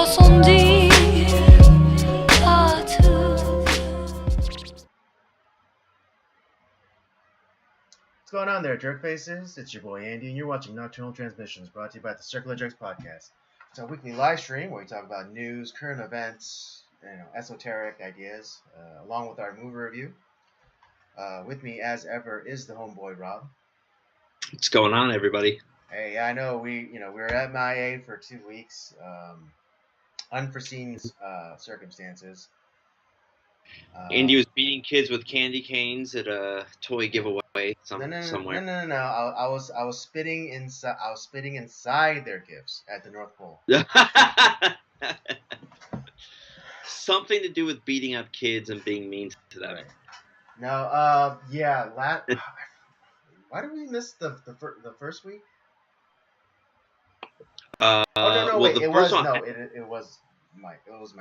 ressenti partout. What's going on there, jerk faces? It's your boy Andy, and you're watching Nocturnal Transmissions, brought to you by the Circle of Jerks podcast. It's our weekly live stream where we talk about news, current events, esoteric ideas, along with our movie review. With me, as ever, is the homeboy Rob. What's going on, everybody? Hey, I know we were at MIA for 2 weeks, unforeseen circumstances. Andy was beating kids with candy canes at a toy giveaway somewhere. No. I was spitting inside. I was spitting inside their gifts at the North Pole. Something to do with beating up kids and being mean to them. Right. No. Yeah. Why did we miss the first week? No. Wait. It was my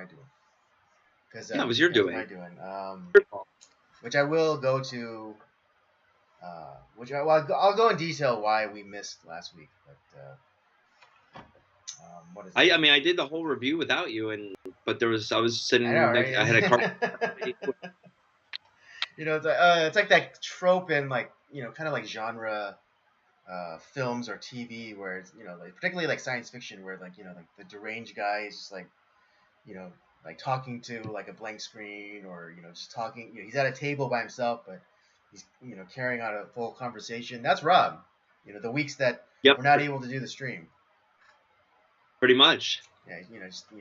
doing. It was your doing. My doing. Which I will go to. I'll go in detail why we missed last week, but what is it? I mean, I did the whole review without you, but I was sitting. Right? I had a car. It's like that trope in kind of like genre films or TV where it's like particularly like science fiction where like the deranged guy is just like like talking to like a blank screen or just talking. He's at a table by himself, but he's carrying out a full conversation. That's Rob. The weeks that we're not able to do the stream. Pretty much. Yeah, just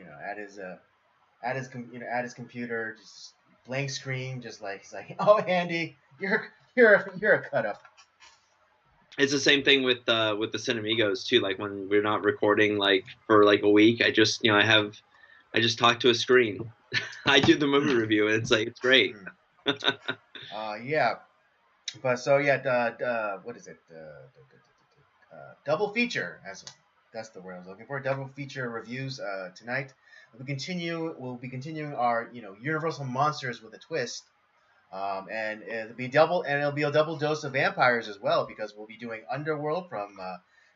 at his computer, just blank screen, just like he's like, oh Andy, you're a cut up. It's the same thing with the Cinemigos too. Like when we're not recording like for like a week, I just I just talk to a screen. I do the movie review, and it's great. Yeah. But so yeah, what is it? Double feature. That's the word I was looking for. Double feature reviews tonight. We'll be continuing our Universal Monsters with a twist. And it'll be a double dose of vampires as well because we'll be doing Underworld from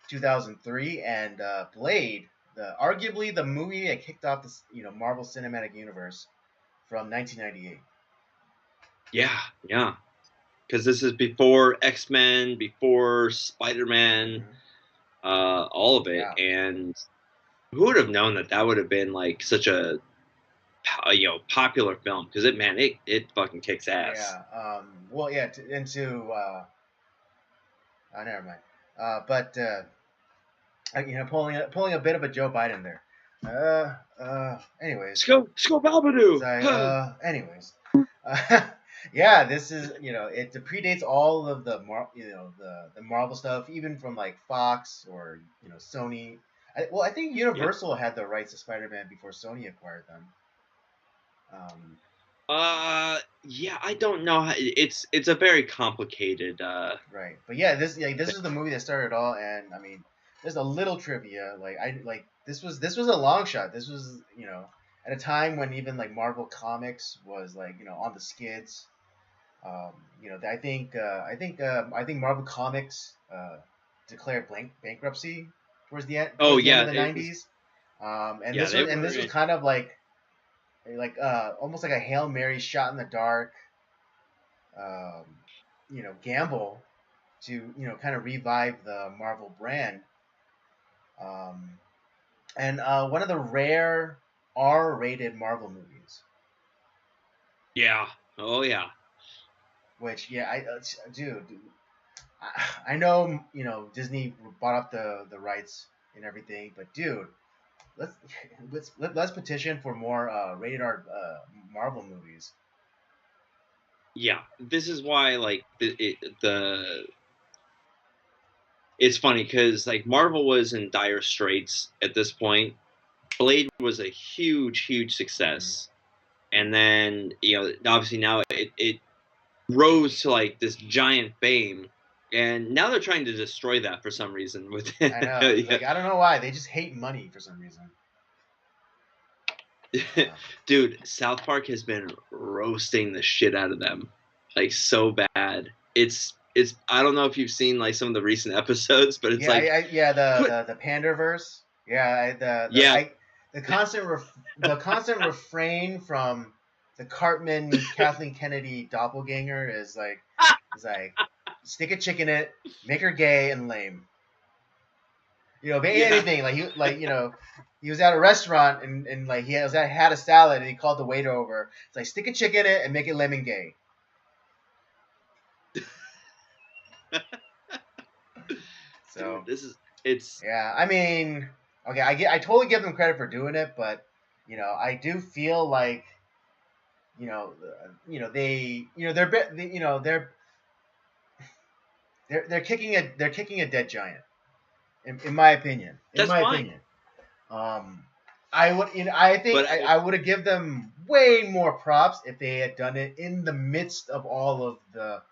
2003 and Blade. Arguably the movie that kicked off this Marvel Cinematic Universe from 1998. Yeah, because this is before X-Men, before Spider-Man, all of it, and who would have known that would have been like such a popular film? Because it fucking kicks ass. Yeah. Never mind. But. Pulling a bit of a Joe Biden there. Anyways. Let's go Balbadoo. Anyways. Yeah, this is it predates all of the the Marvel stuff, even from like Fox or Sony. I think Universal had the rights to Spider-Man before Sony acquired them. Yeah, I don't know. It's a very complicated. Right, but yeah, this is the movie that started it all, and I mean. There's a little trivia. This was a long shot. This was at a time when even like Marvel Comics was like on the skids. I think Marvel Comics declared bankruptcy towards the end. Of the 90s. This was kind of like almost like a Hail Mary shot in the dark. Gamble to kind of revive the Marvel brand. And one of the rare R-rated Marvel movies. Yeah. Oh yeah. Which I know Disney bought up the rights and everything, but dude, let's petition for more rated R Marvel movies. Yeah, this is why it's funny because like Marvel was in dire straits at this point. Blade was a huge success, and then obviously now it rose to like this giant fame, and now they're trying to destroy that for some reason. I know, I don't know why they just hate money for some reason. Dude, South Park has been roasting the shit out of them, like so bad. It's I don't know if you've seen like some of the recent episodes, but it's the Panderverse. the constant refrain from the Cartman Kathleen Kennedy doppelganger is like stick a chick in it, make her gay and lame. Yeah. Anything he was at a restaurant and like had a salad and he called the waiter over. It's like stick a chick in it and make it lemon gay. So Dude, it's yeah, I mean, okay, I totally give them credit for doing it, but I do feel like they they're kicking a dead giant in my opinion. In that's my fine. opinion. I would, I think But I would have given them way more props if they had done it in the midst of all of the,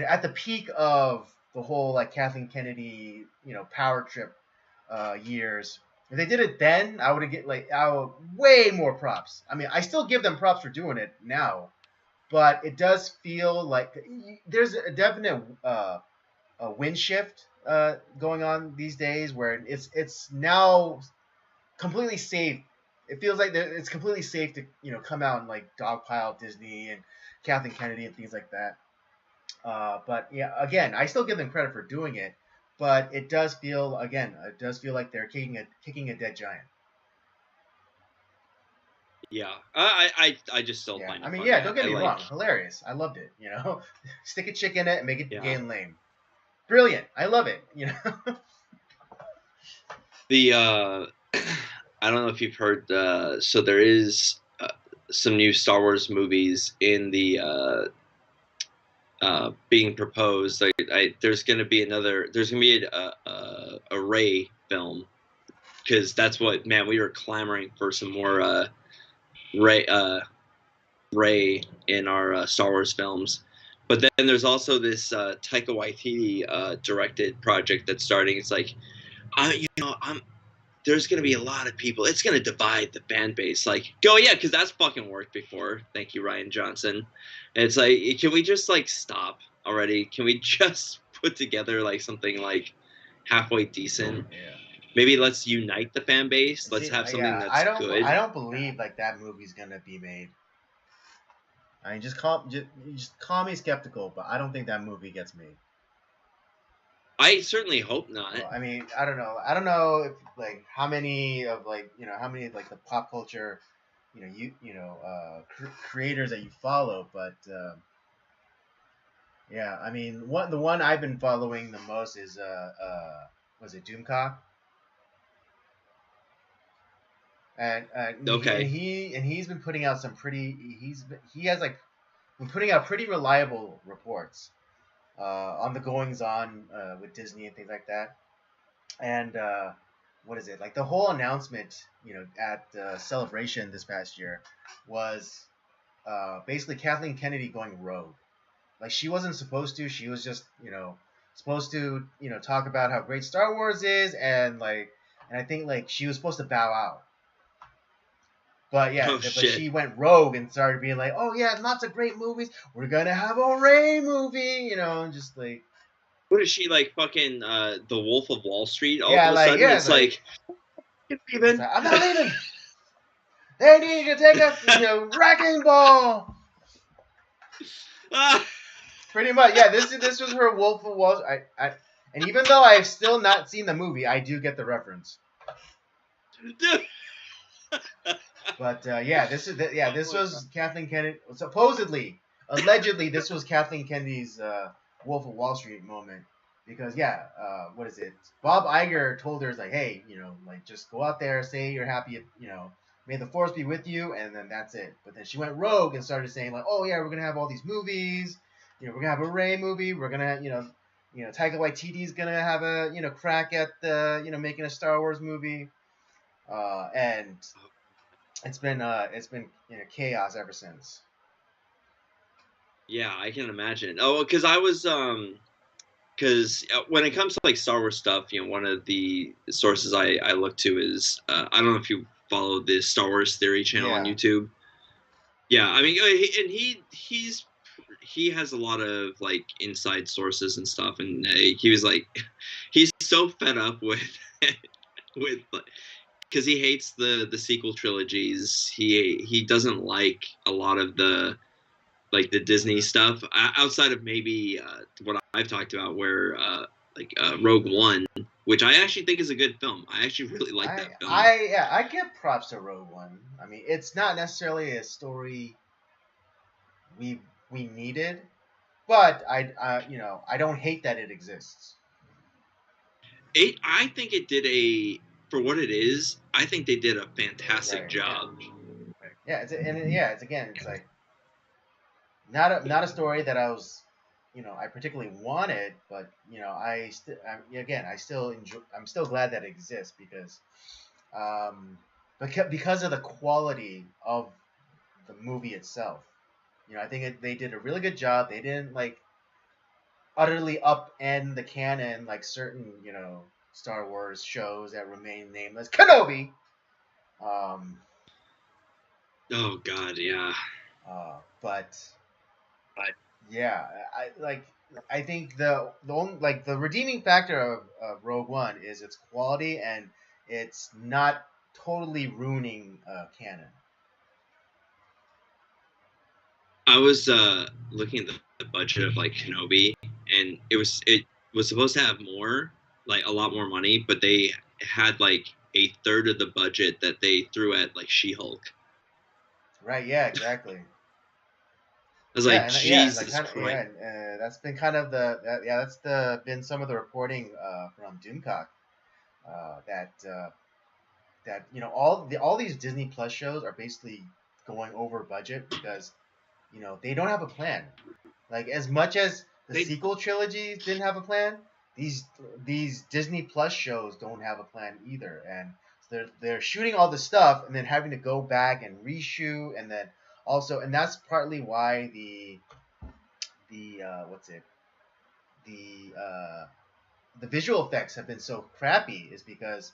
at the peak of the whole like Kathleen Kennedy, power trip, years. If they did it then, I would have way more props. I mean, I still give them props for doing it now, but it does feel like there's a definite a wind shift going on these days where it's now completely safe. It feels like it's completely safe to come out and like dogpile Disney and Kathleen Kennedy and things like that. But yeah, again, I still give them credit for doing it, but it does feel like they're kicking a dead giant. yeah, I just still Yeah, find I it mean, funny. yeah, don't get I me like, wrong, hilarious. I loved it. Stick a chick in it and make it gay yeah. and lame. Brilliant. I love it. The I don't know if you've heard. So there is some new Star Wars movies in the being proposed. There's going to be another. There's going to be a Rey film because that's what, man, we were clamoring for some more Rey in our Star Wars films. But then there's also this Taika Waititi directed project that's starting. It's like, I'm there's going to be a lot of people. It's going to divide the fan base. Like, oh yeah, because that's fucking worked before. Thank you, Ryan Johnson. And it's like, can we just like stop already? Can we just put together like something like halfway decent? Yeah. Maybe let's unite the fan base. Let's See, have something yeah, I that's don't I good. don't believe like that movie's gonna be made. I mean, just call me skeptical, but I don't think that movie gets made. I certainly hope not. Well, I mean, I don't know. I don't know if like how many of like the pop culture, creators that you follow, but yeah, I mean, the one I've been following the most is was it Doomcock? Okay. He's been putting out some pretty he has like been putting out pretty reliable reports on the goings on with Disney and things like that. And what is it like? The whole announcement, at Celebration this past year, was basically Kathleen Kennedy going rogue. Like she wasn't supposed to. She was just supposed to talk about how great Star Wars is and I think like she was supposed to bow out. But yeah, Oh but shit. she went rogue and started being like, "Oh yeah, lots of great movies. We're gonna have a Ray movie," and just like, What is she like? Fucking the Wolf of Wall Street. All yeah, of a like sudden, yeah, it's like, it's even. like I'm not leaving. They need to take a wrecking ball. Ah! Pretty much, yeah. This was her Wolf of Wall. And even though I've still not seen the movie, I do get the reference. But yeah, this was Kathleen Kennedy. Supposedly, allegedly, this was Kathleen Kennedy's Wolf of Wall Street moment. Because yeah, what is it? Bob Iger told her like, hey, like just go out there, say you're happy, may the force be with you, and then that's it. But then she went rogue and started saying like, oh yeah, we're gonna have all these movies. We're gonna have a Ray movie. We're gonna, Taika Waititi's gonna have a, crack at making a Star Wars movie. And it's been chaos ever since. Yeah, I can imagine. Oh, because I was because when it comes to like Star Wars stuff, one of the sources I look to is I don't know if you follow the Star Wars Theory channel on Yeah. YouTube. Yeah, I mean, he has a lot of like inside sources and stuff, and he was like, he's so fed up with with because he hates the sequel trilogies. He doesn't like a lot of the Disney stuff outside of maybe what I've talked about, where Rogue One, which I actually think is a good film. I actually really like that film. I give props to Rogue One. I mean, it's not necessarily a story we needed, but I don't hate that it exists. I think it did for what it is. I think they did a fantastic job. Yeah, it's like not a story that I particularly wanted, but I still enjoy. I'm still glad that it exists um, because of the quality of the movie itself. I think they did a really good job. They didn't like utterly upend the canon like certain Star Wars shows that remain nameless. Kenobi. Um, Oh God, yeah. but yeah, I think the only, like the redeeming factor of Rogue One is its quality, and it's not totally ruining canon. I was looking at the budget of like Kenobi, and it was supposed to have more, like a lot more money, but they had like a third of the budget that they threw at like She-Hulk. Right? Yeah, exactly. I was Yeah, like, and yeah, like Jesus kind of Christ. yeah, that's been kind of that's the been some of the reporting from Doomcock that all these Disney Plus shows are basically going over budget because they don't have a plan. Like as much as the They sequel trilogies didn't have a plan, these these Disney Plus shows don't have a plan either, and they're shooting all the stuff and then having to go back and reshoot, and then also, and that's partly why the what's it the visual effects have been so crappy is because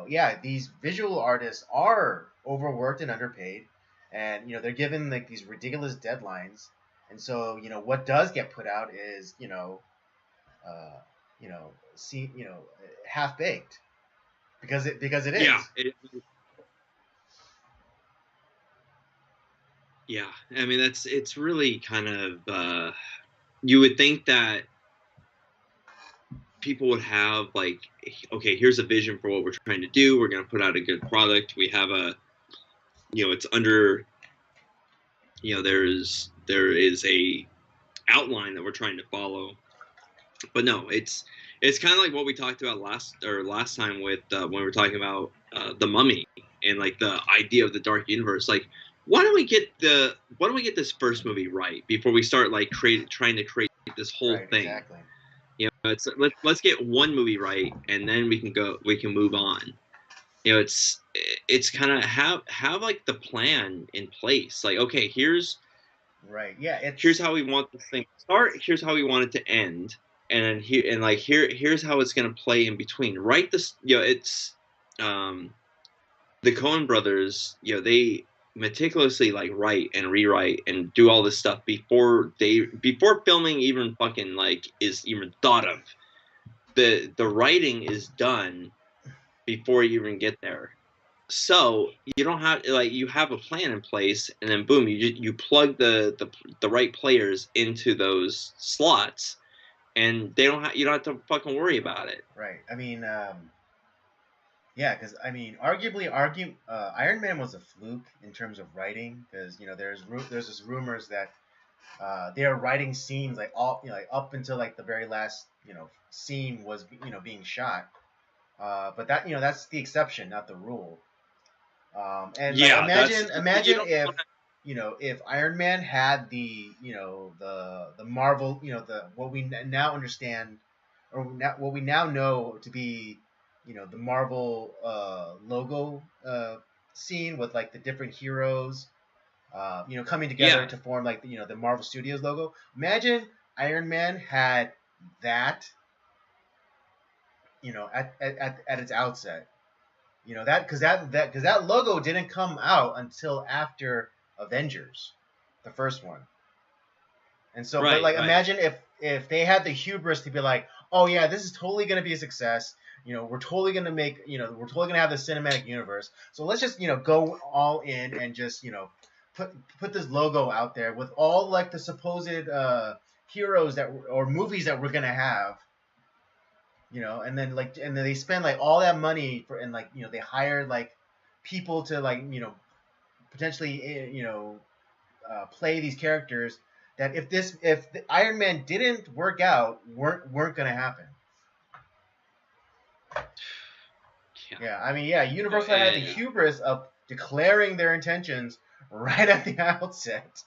yeah, these visual artists are overworked and underpaid, and they're given like these ridiculous deadlines, and so what does get put out is uh, see half baked because it is. yeah, yeah. I mean, it's really kind of you would think that people would have like, okay, here's a vision for what we're trying to do. We're going to put out a good product. We have it's under, there is a outline that we're trying to follow. But no, it's kind of like what we talked about last time with when we were talking about the Mummy and like the idea of the dark universe. Like, why don't we get this first movie right before we start like trying to create this whole Right, thing? exactly. Let's get one movie right, and then we can move on. It's kind of have like the plan in place. Like, okay, Right, yeah, here's it's how we want this thing to start. Here's how we want it to end, and then here's how it's gonna play in between. Right? It's um, the Coen brothers. They meticulously like write and rewrite and do all this stuff before filming even fucking like is even thought of. The writing is done before you even get there. So you don't have like you have a plan in place, and then boom, you plug the right players into those slots, and you don't have to fucking worry about it. right. I mean, yeah, because I mean, arguably, Iron Man was a fluke in terms of writing, because there's this rumors that they are writing scenes like all like up until like the very last scene was being shot, but that's the exception, not the rule. And like Yeah, that's you imagine don't. if Iron Man had the Marvel the what we now understand or what we now know to be the Marvel logo scene with like the different heroes coming together Yeah, to form like the Marvel Studios logo. Imagine Iron Man had that at its outset. That because that logo didn't come out until after Avengers, the first one. And so, but right, like, right. imagine if they had the hubris to be like, oh yeah, this is totally gonna be a success. we're totally gonna make, we're totally gonna have the cinematic universe. So let's just, go all in and just, put this logo out there with all like the supposed heroes or movies that we're gonna have, and then they spend like all that money for, and like, they hire like people to like, potentially, play these characters that if the Iron Man didn't work out, weren't gonna happen. Yeah. Yeah, I mean, yeah, Oh, Universal had the and hubris of declaring their intentions right at the outset.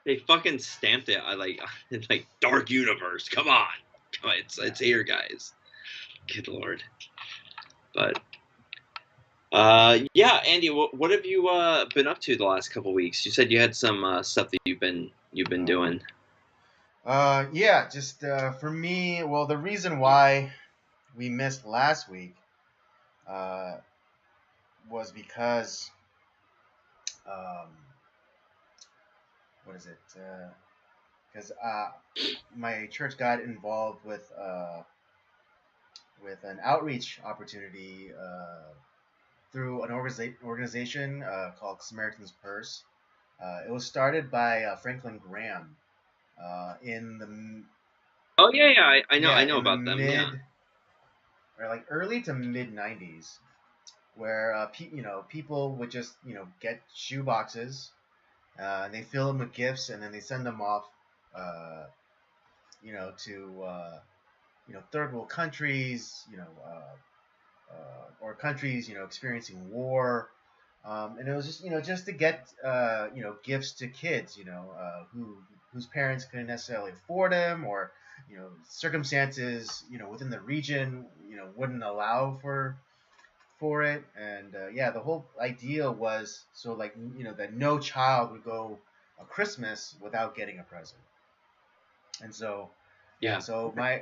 they fucking stamped it. I like it's like Dark Universe. Come on, it's here, guys. Good lord. But yeah, Andy, what have you been up to the last couple weeks? You said you had some stuff that you've been doing. Yeah, just for me, well, the reason why we missed last week uh, was because um, what is it? Because my church got involved with an outreach opportunity through an organization called Samaritan's Purse. It was started by Franklin Graham in the Oh yeah, I know in the about them. Yeah. mid or like early to mid '90s, where people would just get shoe boxes, and they fill them with gifts, and then they send them off, uh, to third world countries, or countries experiencing war. And it was just just to get gifts to kids whose parents couldn't necessarily afford them, or circumstances within the region wouldn't allow for it. And yeah, the whole idea was so like that no child would go a Christmas without getting a present. And so yeah, Yeah. so my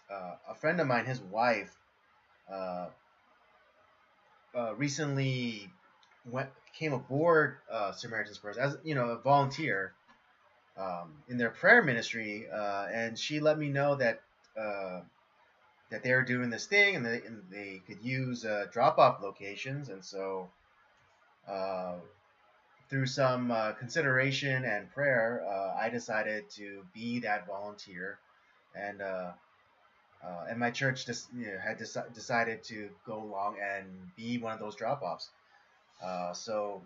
a friend of mine, his wife, uh, recently went came aboard Samaritan's Purse as a volunteer in their prayer ministry, and she let me know uh, that they were doing this thing, and they could use drop-off locations. And so uh, through some consideration and prayer, I decided to be that volunteer, and and my church just had decided to go along and be one of those drop-offs. So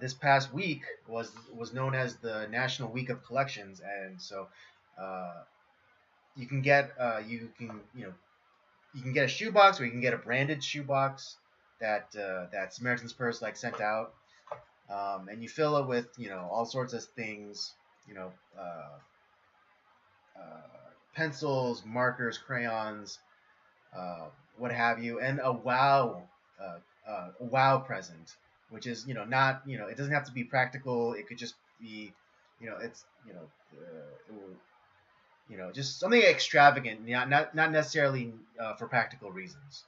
this past week was known as the National Week of Collections, and so uh, you can get a shoebox, or you can get a branded shoebox that Samaritan's Purse like sent out, and you fill it with all sorts of things, you know uh, pencils, markers, crayons, uh, what have you, and a wow present, which is not it doesn't have to be practical. It could just be it's it will, just something extravagant, not necessarily for practical reasons.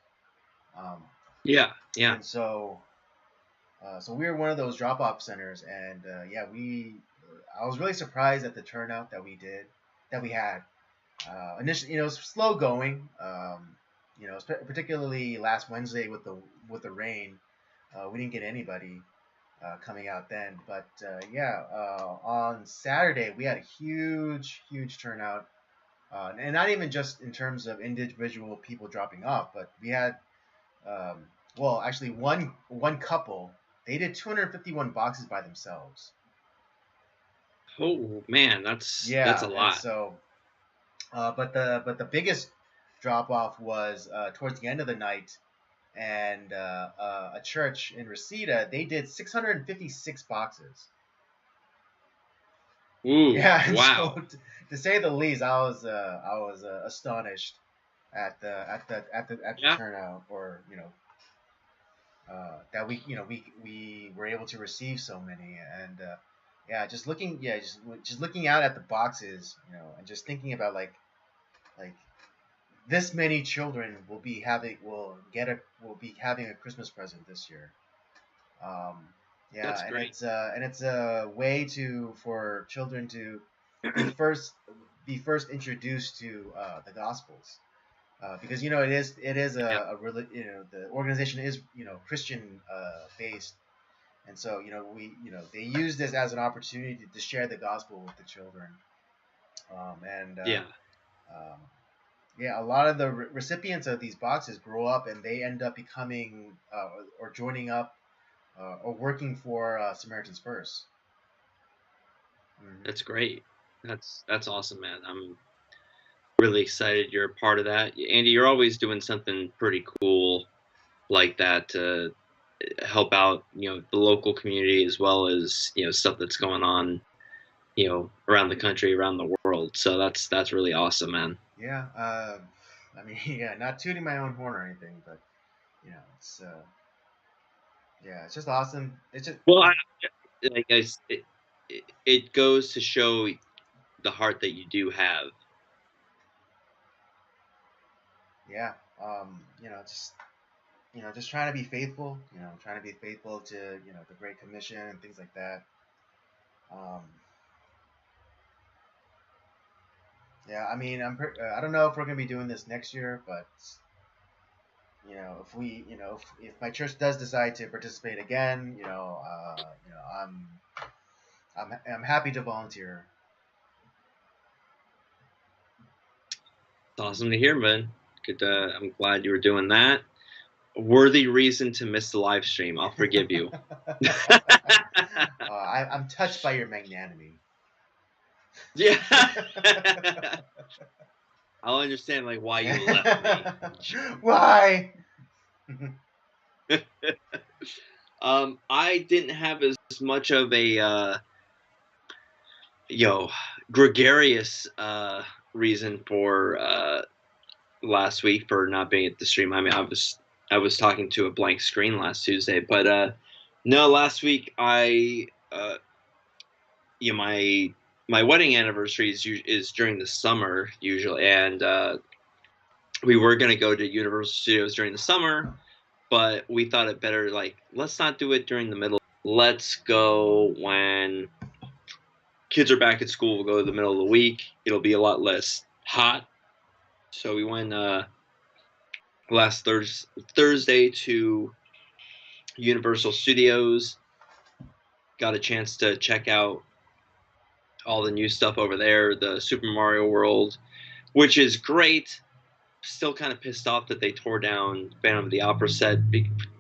Um, Yeah. Yeah. and so we were one of those drop off centers, and yeah, I was really surprised at the turnout that we had. Initially, it was slow going. Particularly last Wednesday with the rain, we didn't get anybody coming out then. But yeah, on Saturday we had a huge turnout, and not even just in terms of individual people dropping off, but we had well, actually one couple, they did 251 boxes by themselves. Oh man, that's a Yeah, and lot. so but the biggest drop off was towards the end of the night, and a church in Reseda, they did 656 boxes. Ooh, Yeah, and so wow. to say the least, I was astonished at the Yeah. turnout, or that we were able to receive so many. And yeah, just looking out at the boxes, and just thinking about like this many children will be having a Christmas present this year. Um, yeah, That's great. and it's a way for children to be first be first introduced to the Gospels. because it is Yeah. the organization is Christian based, and so they use this as an opportunity to share the gospel with the children, and Yeah. um, yeah, a lot of the recipients of these boxes grow up and they end up becoming or joining up or working for Samaritans First. That's great. That's awesome, man. I'm really excited you're a part of that. Andy, you're always doing something pretty cool like that to help out, the local community as well as, stuff that's going on, around the country, around the world. So that's really awesome, man. Yeah, I mean, yeah, not tooting my own horn or anything, but it's yeah, it's just awesome. It's just Well, like it goes to show the heart that you do have. yeah, just just trying to be faithful. Trying to be faithful to the Great Commission and things like that. Um, yeah, I mean, I don't know if we're gonna be doing this next year, but if we, if my church does decide to participate again, I'm happy to volunteer. It's awesome to hear, man. Good. I'm glad you were doing that. A worthy reason to miss the live stream. I'll forgive you. I'm touched by your magnanimity. Yeah. I'll understand like why you left me. Why? I didn't have as much of a gregarious reason for last week for not being at the stream. I mean, I was talking to a blank screen last Tuesday, but no, last week my wedding anniversary is during the summer usually, and we were gonna go to Universal Studios during the summer, but we thought it better like let's not do it during the middle. Let's go when kids are back at school. We'll go the middle of the week. It'll be a lot less hot. So we went last Thursday to Universal Studios. Got a chance to check out all the new stuff over there, the Super Mario World, which is great. Still kind of pissed off that they tore down Phantom of the Opera set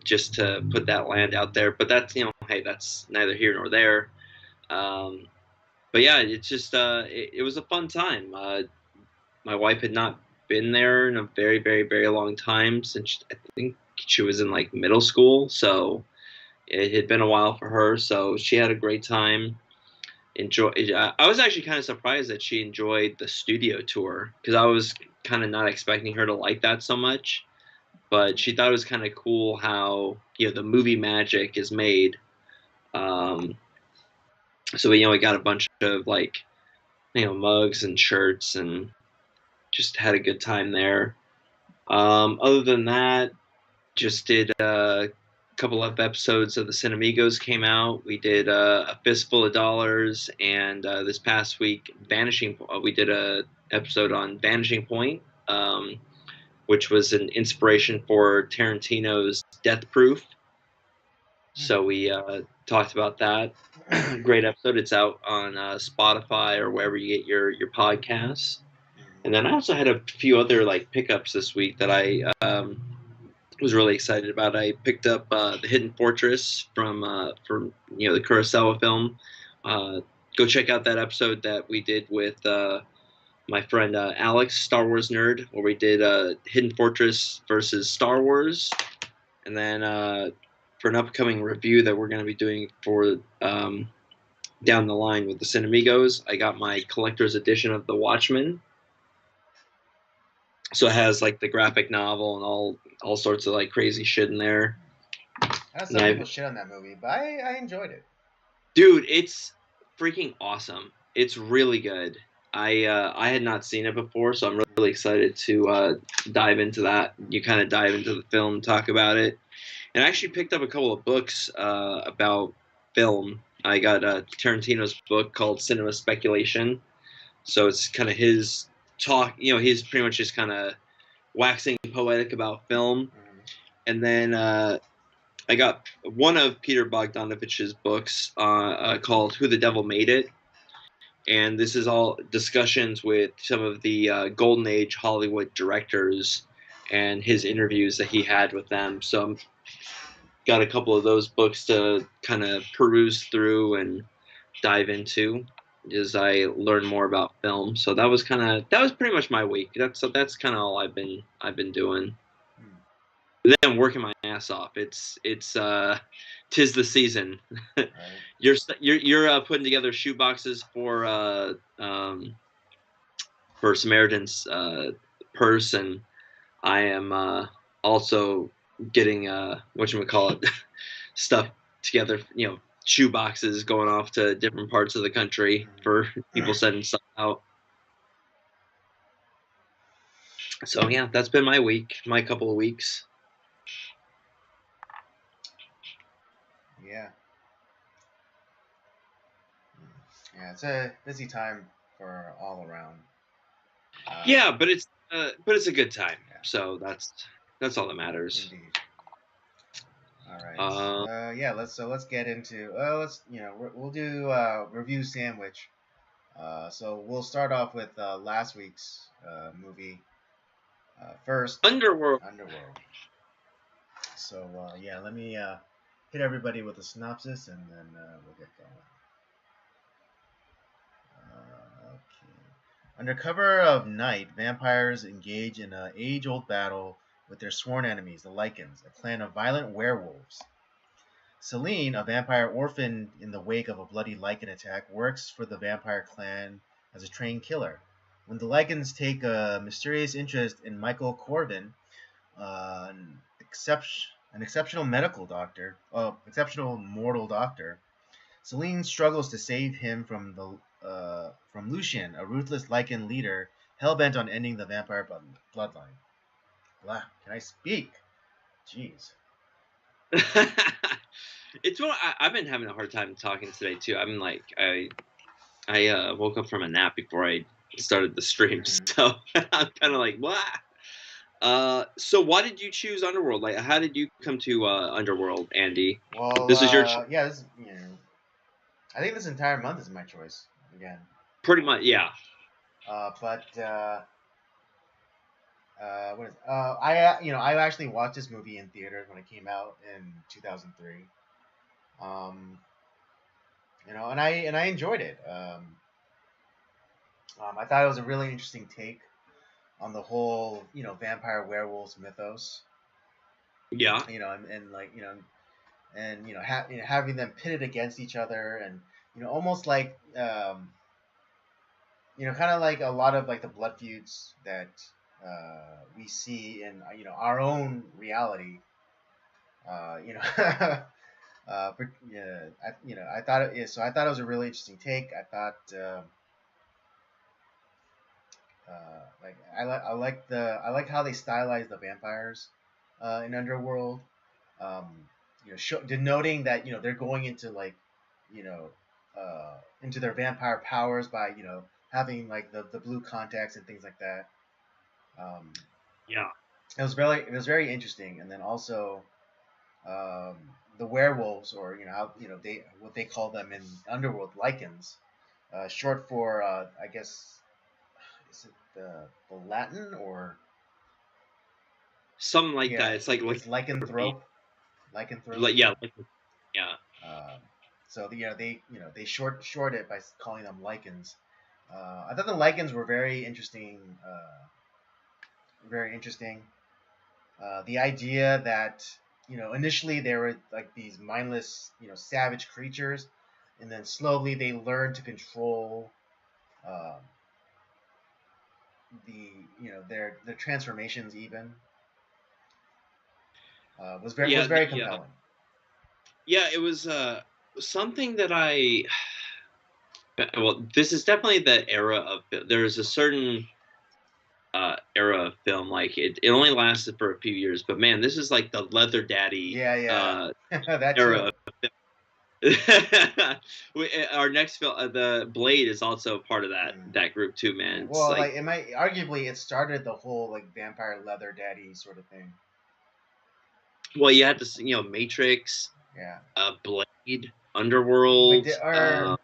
just to put that land out there. But that's hey, that's neither here nor there. But yeah, it's just it was a fun time. My wife had not been there in a very, very, very long time since I think she was in like middle school. So it had been a while for her. So she had a great time. I was actually kind of surprised that she enjoyed the studio tour because I was kind of not expecting her to like that so much. But she thought it was kind of cool how the movie magic is made. So we got a bunch of like mugs and shirts and just had a good time there. Other than that, just did a couple of episodes of the Cinemigos came out. We did a fistful of dollars, and this past week, we did a episode on Vanishing Point, which was an inspiration for Tarantino's Death Proof. So we talked about that. Great episode. It's out on Spotify or wherever you get your podcasts. And then I also had a few other like pickups this week that I was really excited about. I picked up the Hidden Fortress from the Kurosawa film. Go check out that episode that we did with my friend Alex, Star Wars nerd, where we did Hidden Fortress versus Star Wars, and then for an upcoming review that we're going to be doing for down the line with the Cinemigos, I got my collector's edition of The Watchmen. So it has like the graphic novel and all sorts of like crazy shit in there. Some people shit on that movie, but I enjoyed it. Dude, it's freaking awesome. It's really good. I had not seen it before, so I'm really excited to dive into that. You kind of dive into the film, talk about it, and I actually picked up a couple of books about film. I got Tarantino's book called Cinema Speculation. So it's kind of his talk. He's pretty much just kind of waxing poetic about film. Mm-hmm. And then I got one of Peter Bogdanovich's books called Who the Devil Made It. And this is all discussions with some of the Golden Age Hollywood directors and his interviews that he had with them. So got a couple of those books to kind of peruse through and dive into as I learn more about film. So that was pretty much my week. That's kind of all I've been doing. Hmm. Then working my ass off. It's tis the season. Right. You're putting together shoe boxes for Samaritan's purse, and I am also getting whatchamacallit stuff together. Shoe boxes going off to different parts of the country for people sending stuff out. So yeah, that's been my couple of weeks. Yeah. Yeah, it's a busy time for all around. Yeah, but it's a good time. Yeah. So that's all that matters. Indeed. All right. Yeah. Let's get into. Let's we'll do review sandwich. So we'll start off with last week's movie. First, Underworld. Underworld. So yeah, let me hit everybody with a synopsis, and then we'll get going. Okay. Under cover of night, vampires engage in an age-old battle with their sworn enemies, the Lycans, a clan of violent werewolves. Celine, a vampire orphaned in the wake of a bloody Lycan attack, works for the vampire clan as a trained killer. When the Lycans take a mysterious interest in Michael Corvin, an exceptional exceptional mortal doctor, Celine struggles to save him from Lucian, a ruthless Lycan leader hell-bent on ending the vampire bloodline. Blah, can I speak? Jeez. It's what I've been having a hard time talking today too. I'm like I woke up from a nap before I started the stream, so I'm kind of like what. So why did you choose Underworld? Like, how did you come to Underworld, Andy? Well, This is your yeah, I think this entire month is my choice again. pretty much, yeah. But what is I actually watched this movie in theaters when it came out in 2003. And I enjoyed it. I thought it was a really interesting take on the whole vampire werewolves mythos. Yeah. And like having them pitted against each other, and almost like kind of like a lot of like the blood feuds that we see in our own reality. I thought I thought it was a really interesting take. I thought I like how they stylized the vampires in Underworld. Denoting that they're going into like you know into their vampire powers by having like the blue contacts and things like that. Um, Yeah. it was very interesting, and then also um, the werewolves, or how they what they call them in Underworld, Lycans, short for I guess is it the Latin or Something like yeah that. It's like it's lycanthrope, lycanthrope. like yeah, yeah. Um, so they short it by calling them lichens. I thought the lichens were very interesting. Very interesting. The idea that initially they were like these mindless savage creatures, and then slowly they learn to control um, their transformations. Even was very Yeah. compelling. Yeah, it was something that I well, this is definitely the era of there's a certain era of film like it only lasted for a few years, but man, this is like the leather daddy Yeah, yeah, that era too. of film. Our next film, the Blade, is also part of that group too, Yeah. man. It's Well, like, like arguably it started the whole like vampire leather daddy sort of thing. well, you had to, Matrix, Yeah. Blade, Wait, Underworld,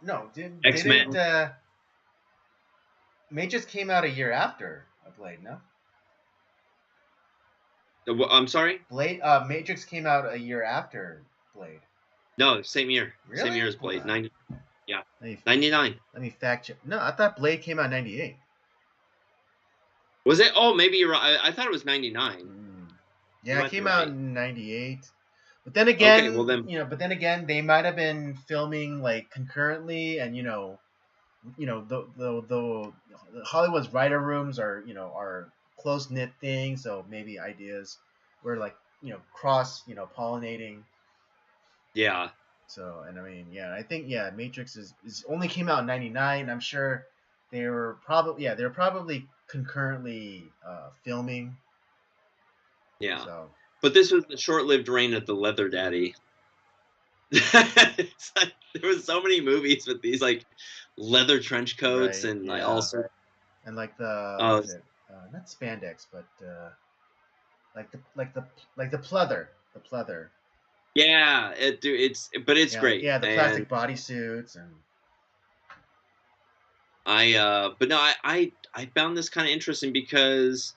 no, did X it? Men. Matrix came out a year after Blade, no? I'm sorry. Matrix came out a year after Blade. No, same year. Same year Really? as Hold Blade. on. 90. Yeah, Let me 99. let me fact check. No, I thought Blade came out in '98. Was it? Oh, maybe you're right. I thought it was 99. You Yeah, it might be came out right. in '98. But then Okay, well again, then, they might have been filming like concurrently, and the Hollywood's writer rooms are close knit things, so maybe ideas were like cross pollinating. yeah, So, and I mean, yeah, I think Matrix is only came out in '99. I'm sure they're probably concurrently filming. yeah. So But this was the short-lived reign of the Leather Daddy. It's like, there was so many movies with these like leather trench coats right, and like yeah, also, and like the what uh, is it? Not spandex, but like the pleather, the pleather. yeah, but it's Yeah, like great. yeah, the And plastic bodysuits and but no, I found this kind of interesting because,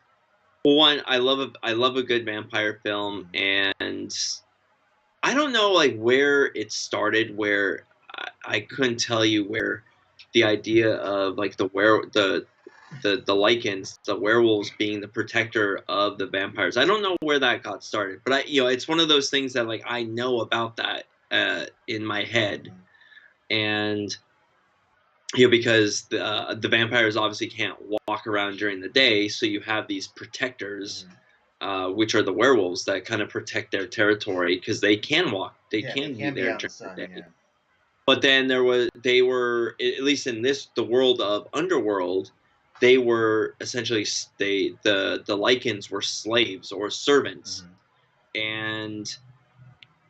well, one, I love a good vampire film, mm, and I don't know like where it started, where I couldn't tell you where the idea of like the lichens, the werewolves being the protector of the vampires. I don't know where that got started, but it's one of those things that like I know about that in my head, mm, and because the vampires obviously can't walk around during the day, so you have these protectors, mm. which are the werewolves that kind of protect their territory because they can walk, they Yeah, they can be can be there out in the during the sun. day. Yeah. But then they were, at least in the world of Underworld, they were essentially, the Lycans were slaves or servants, Mm-hmm. and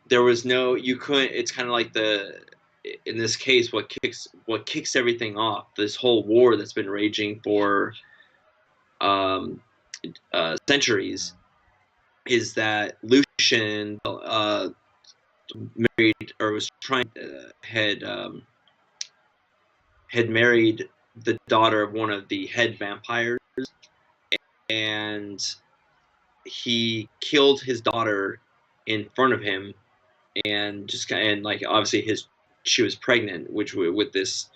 there was no, you couldn't. It's kind of like in this case, what kicks everything off, this whole war that's been raging for um, centuries, is that Lucian married, or was trying, had married the daughter of one of the head vampires, and he killed his daughter in front of him, and and like obviously she was pregnant, which with this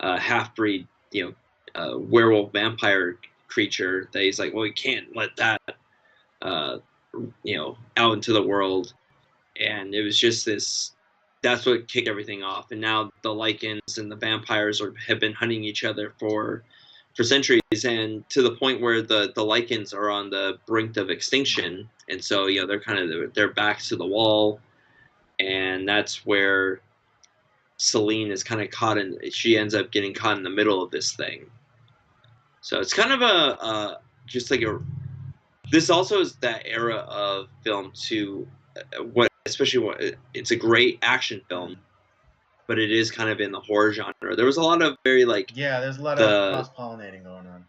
half breed, werewolf vampire creature, that he's like, well, you can't let that uh, out into the world, and it was just this. That's what kicked everything off, and now the Lycans and the vampires have been hunting each other for centuries, and to the point where the Lycans are on the brink of extinction, and so they're kind of their backs to the wall, and that's where Celine is kind of caught in. She ends up getting caught in the middle of this thing. So it's kind of just like a. This also is that era of film too. It's a great action film, but it is kind of in the horror genre. There was a lot of very like Yeah, there's a lot of the cross pollinating going on.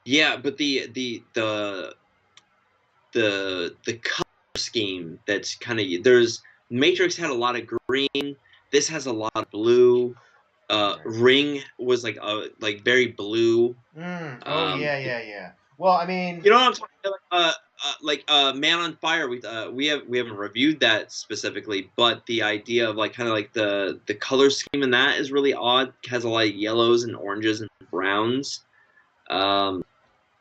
yeah, but the color scheme, that's kind of, there's Matrix had a lot of green. This has a lot of blue. Right. Ring was like very blue. Oh Um, yeah, yeah, yeah. Well, I mean, you know what I'm talking about? Man on Fire. We haven't reviewed that specifically, but the idea of like kind of like the color scheme in that is really odd. It has a lot of yellows and oranges and browns. Um,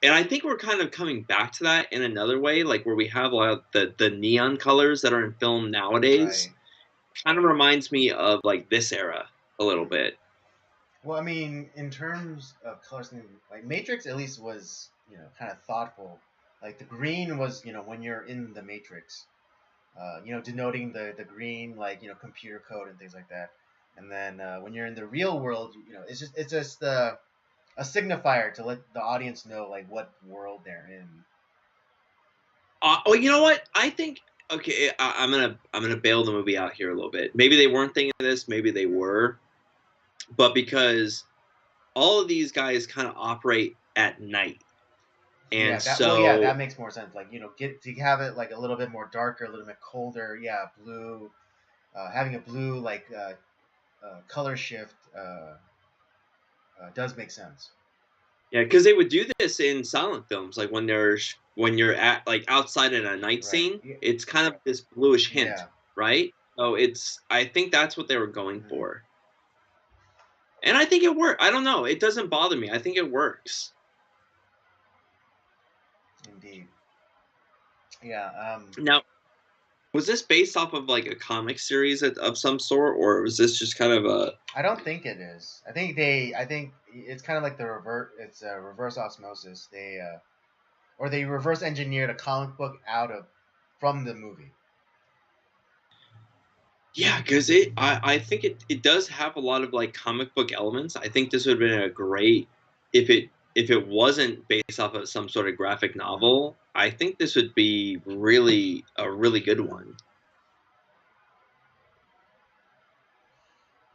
and I think we're kind of coming back to that in another way, like where we have a lot of the neon colors that are in film nowadays. right. Kind of reminds me of like this era a little Mm. bit. Well, I mean, in terms of color scheme, like Matrix at least was kind of thoughtful. Like the green was when you're in the Matrix, denoting the green like computer code and things like that. And then when you're in the real world, it's just a signifier to let the audience know like what world they're in. Oh, you know what? I think. okay, I'm gonna bail the movie out here a little bit. Maybe they weren't thinking of this, maybe they were, but because all of these guys kind of operate at night, and Yeah, that well, yeah, so that makes more sense. Like, you know, get to have it like a little bit more darker, a little bit colder. Yeah, blue. Having a blue color shift does make sense. yeah, because they would do this in silent films, like when you're at like outside in a night Right. scene, it's kind of this bluish hint, Yeah. right? So it's I think that's what they were going Mm, for, and I think it worked. I don't know, it doesn't bother me. I think it works. indeed. Yeah. Now, was this based off of like a comic series of some sort, or was this just kind of a? I don't think it is. I think it's kind of like the revert. It's a reverse osmosis. They reverse engineered a comic book out of from the movie. Yeah, because I think it does have a lot of like comic book elements. I think this would have been a great if it wasn't based off of some sort of graphic Mm, novel. I think this would be really a really good mm. one.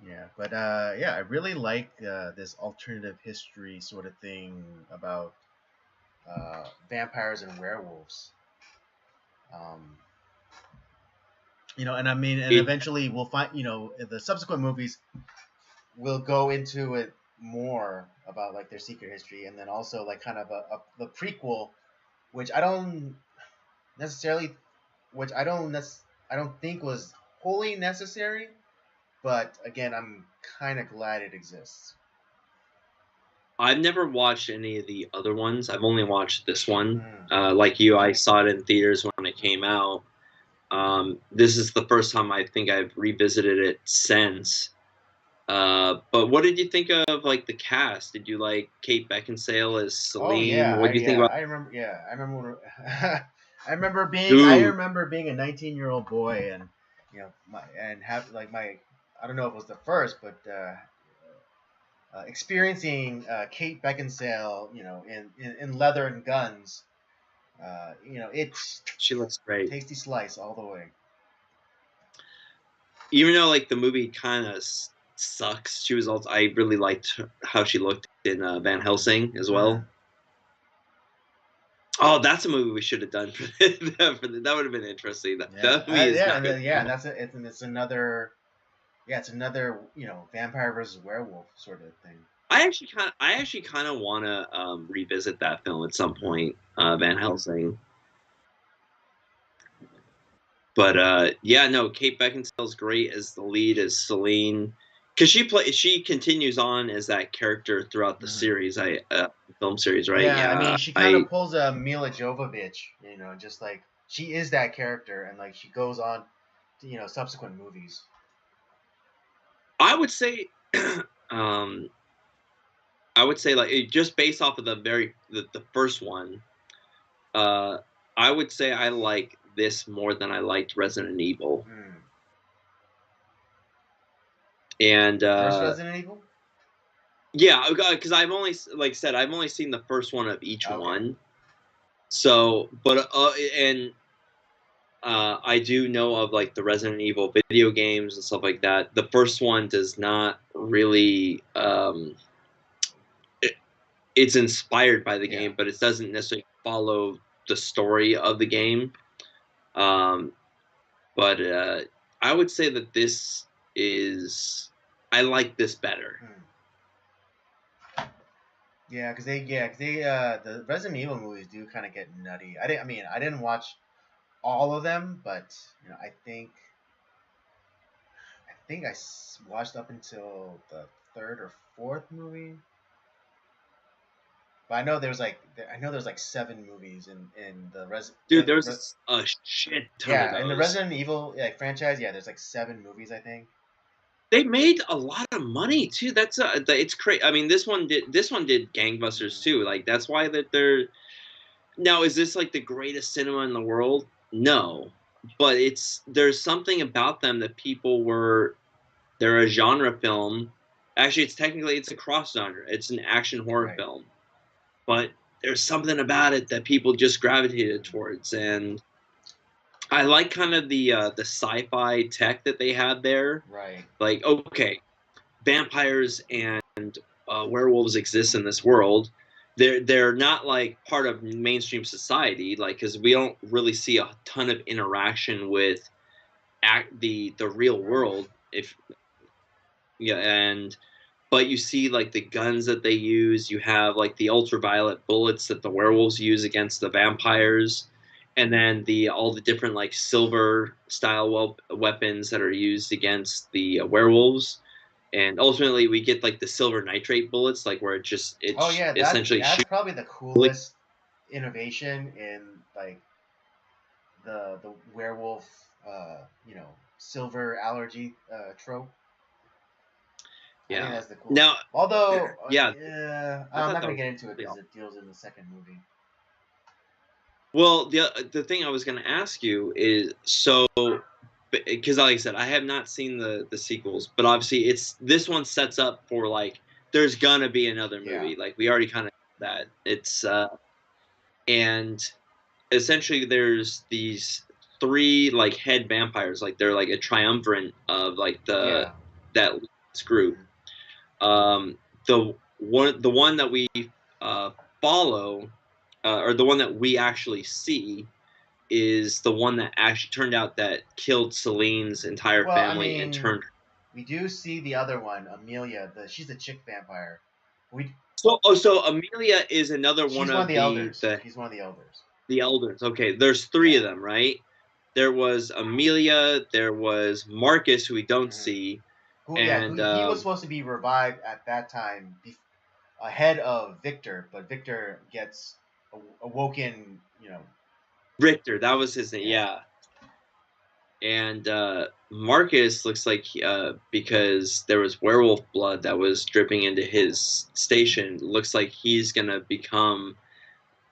Yeah, but yeah, I really like this alternative history sort of thing about vampires and werewolves. Um, you know, and I mean, and It eventually we'll find, you know, the subsequent movies will go into it more about like their secret history, and then also like kind of the prequel, which I don't necessarily, which I don't think was wholly necessary, but again, I'm kind of glad it exists. I've never watched any of the other ones. I've only watched this one. Mm. Like you, I saw it in theaters when it came out. This is the first time I think I've revisited it since. But what did you think of like the cast? Did you like Kate Beckinsale as Oh Celine? What do you think about? I remember. Yeah, I remember. I Ooh, remember being a 19-year-old boy, and you know, have like my. I don't know if it was the first, but experiencing Kate Beckinsale, you know, in leather and guns. You know, it's she looks great. tasty slice all the way. Even though like the movie kind of sucks, she was also I really liked how she looked in Van Helsing as Mm. well. Oh, that's a movie we should have done for, that would have been interesting. That movie is not good. Yeah, and it's another. Yeah, it's another, you know, vampire versus werewolf sort of thing. I actually kind of want to revisit that film at some Mm. point, Van Helsing. But yeah, no, Kate Beckinsale's great as the lead as Celine, because she continues on as that character throughout the Mm. series. Film series, right? Yeah, I mean, Yeah, she kind of pulls a Mila Jovovich, you know, just like she is that character, and like she goes on to, you know, subsequent movies. I would say, um, I would say like just based off of the first one, uh, I would say I like this more than I liked Resident Evil, Mm. and The first Resident Evil. yeah, because I've only like I said I've only seen the first one of each Okay. one. So, but and I do know of like the Resident Evil video games and stuff like that. The first one does not really. It's inspired by the Yeah. game, but it doesn't necessarily follow the story of the game. Um, but I would say that this is. I like this better. Mm. Cause they the Resident Evil movies do kind of get nutty. I didn't watch all of them, but you know, I think watched up until the third or fourth movie. But I know there's like seven movies in Dude, there's a shit ton of yeah, in the those. Resident Evil like franchise. Yeah, there's like seven movies I think. They made a lot of money too. It's crazy. I mean, this one did gangbusters Mm, too. Like that's why that they're now. Is this like the greatest cinema in the world? No, but there's something about them that people were. They're a genre film. Actually, it's a cross genre. It's an action horror right. film, but there's something about it that people just gravitated Mm. towards, and I like kind of the sci-fi tech that they have there. Right. Like, okay, vampires and werewolves exist in this world. They're not like part of mainstream society, like because we don't really see a ton of interaction with the real Right. world. If yeah, and but you see like the guns that they use. You have like the ultraviolet bullets that the werewolves use against the vampires, and then the all the different like silver style weapons that are used against the werewolves. And ultimately, we get like the silver nitrate bullets, like where it Oh yeah, essentially that's shoots. probably the coolest innovation in like the werewolf, you know, silver allergy trope. I think Yeah. that's the coolest. Now, Although, yeah, yeah, I I'm thought not that gonna was get into it pretty because awesome. it deals in the second movie. Well, the thing I was going to ask you is so because like I said, I have not seen the sequels, but obviously it's this one sets up for like there's gonna be another Yeah. movie. Like we already kind of that it's and essentially there's these three like head vampires, like they're like a triumvirate of like Yeah. that group. Hmm. Um, the one that we uh, follow, or the one that we actually see, is the one that actually turned out that killed Celine's entire Well, I family and mean, turned. we do see the other one, Amelia. She's a chick vampire. We So Amelia is another one She's one of of the elders. the She's one of the elders. the elders. Okay, there's three Yeah. of them, right? There was Amelia, there was Marcus, who we don't Hmm. see, Who and he was supposed to be revived at that time, ahead of Victor, but Victor gets awoken. You know. Richter. That was his name. Yeah. Yeah, and Marcus looks like because there was werewolf blood that was dripping into his station. Looks like he's gonna become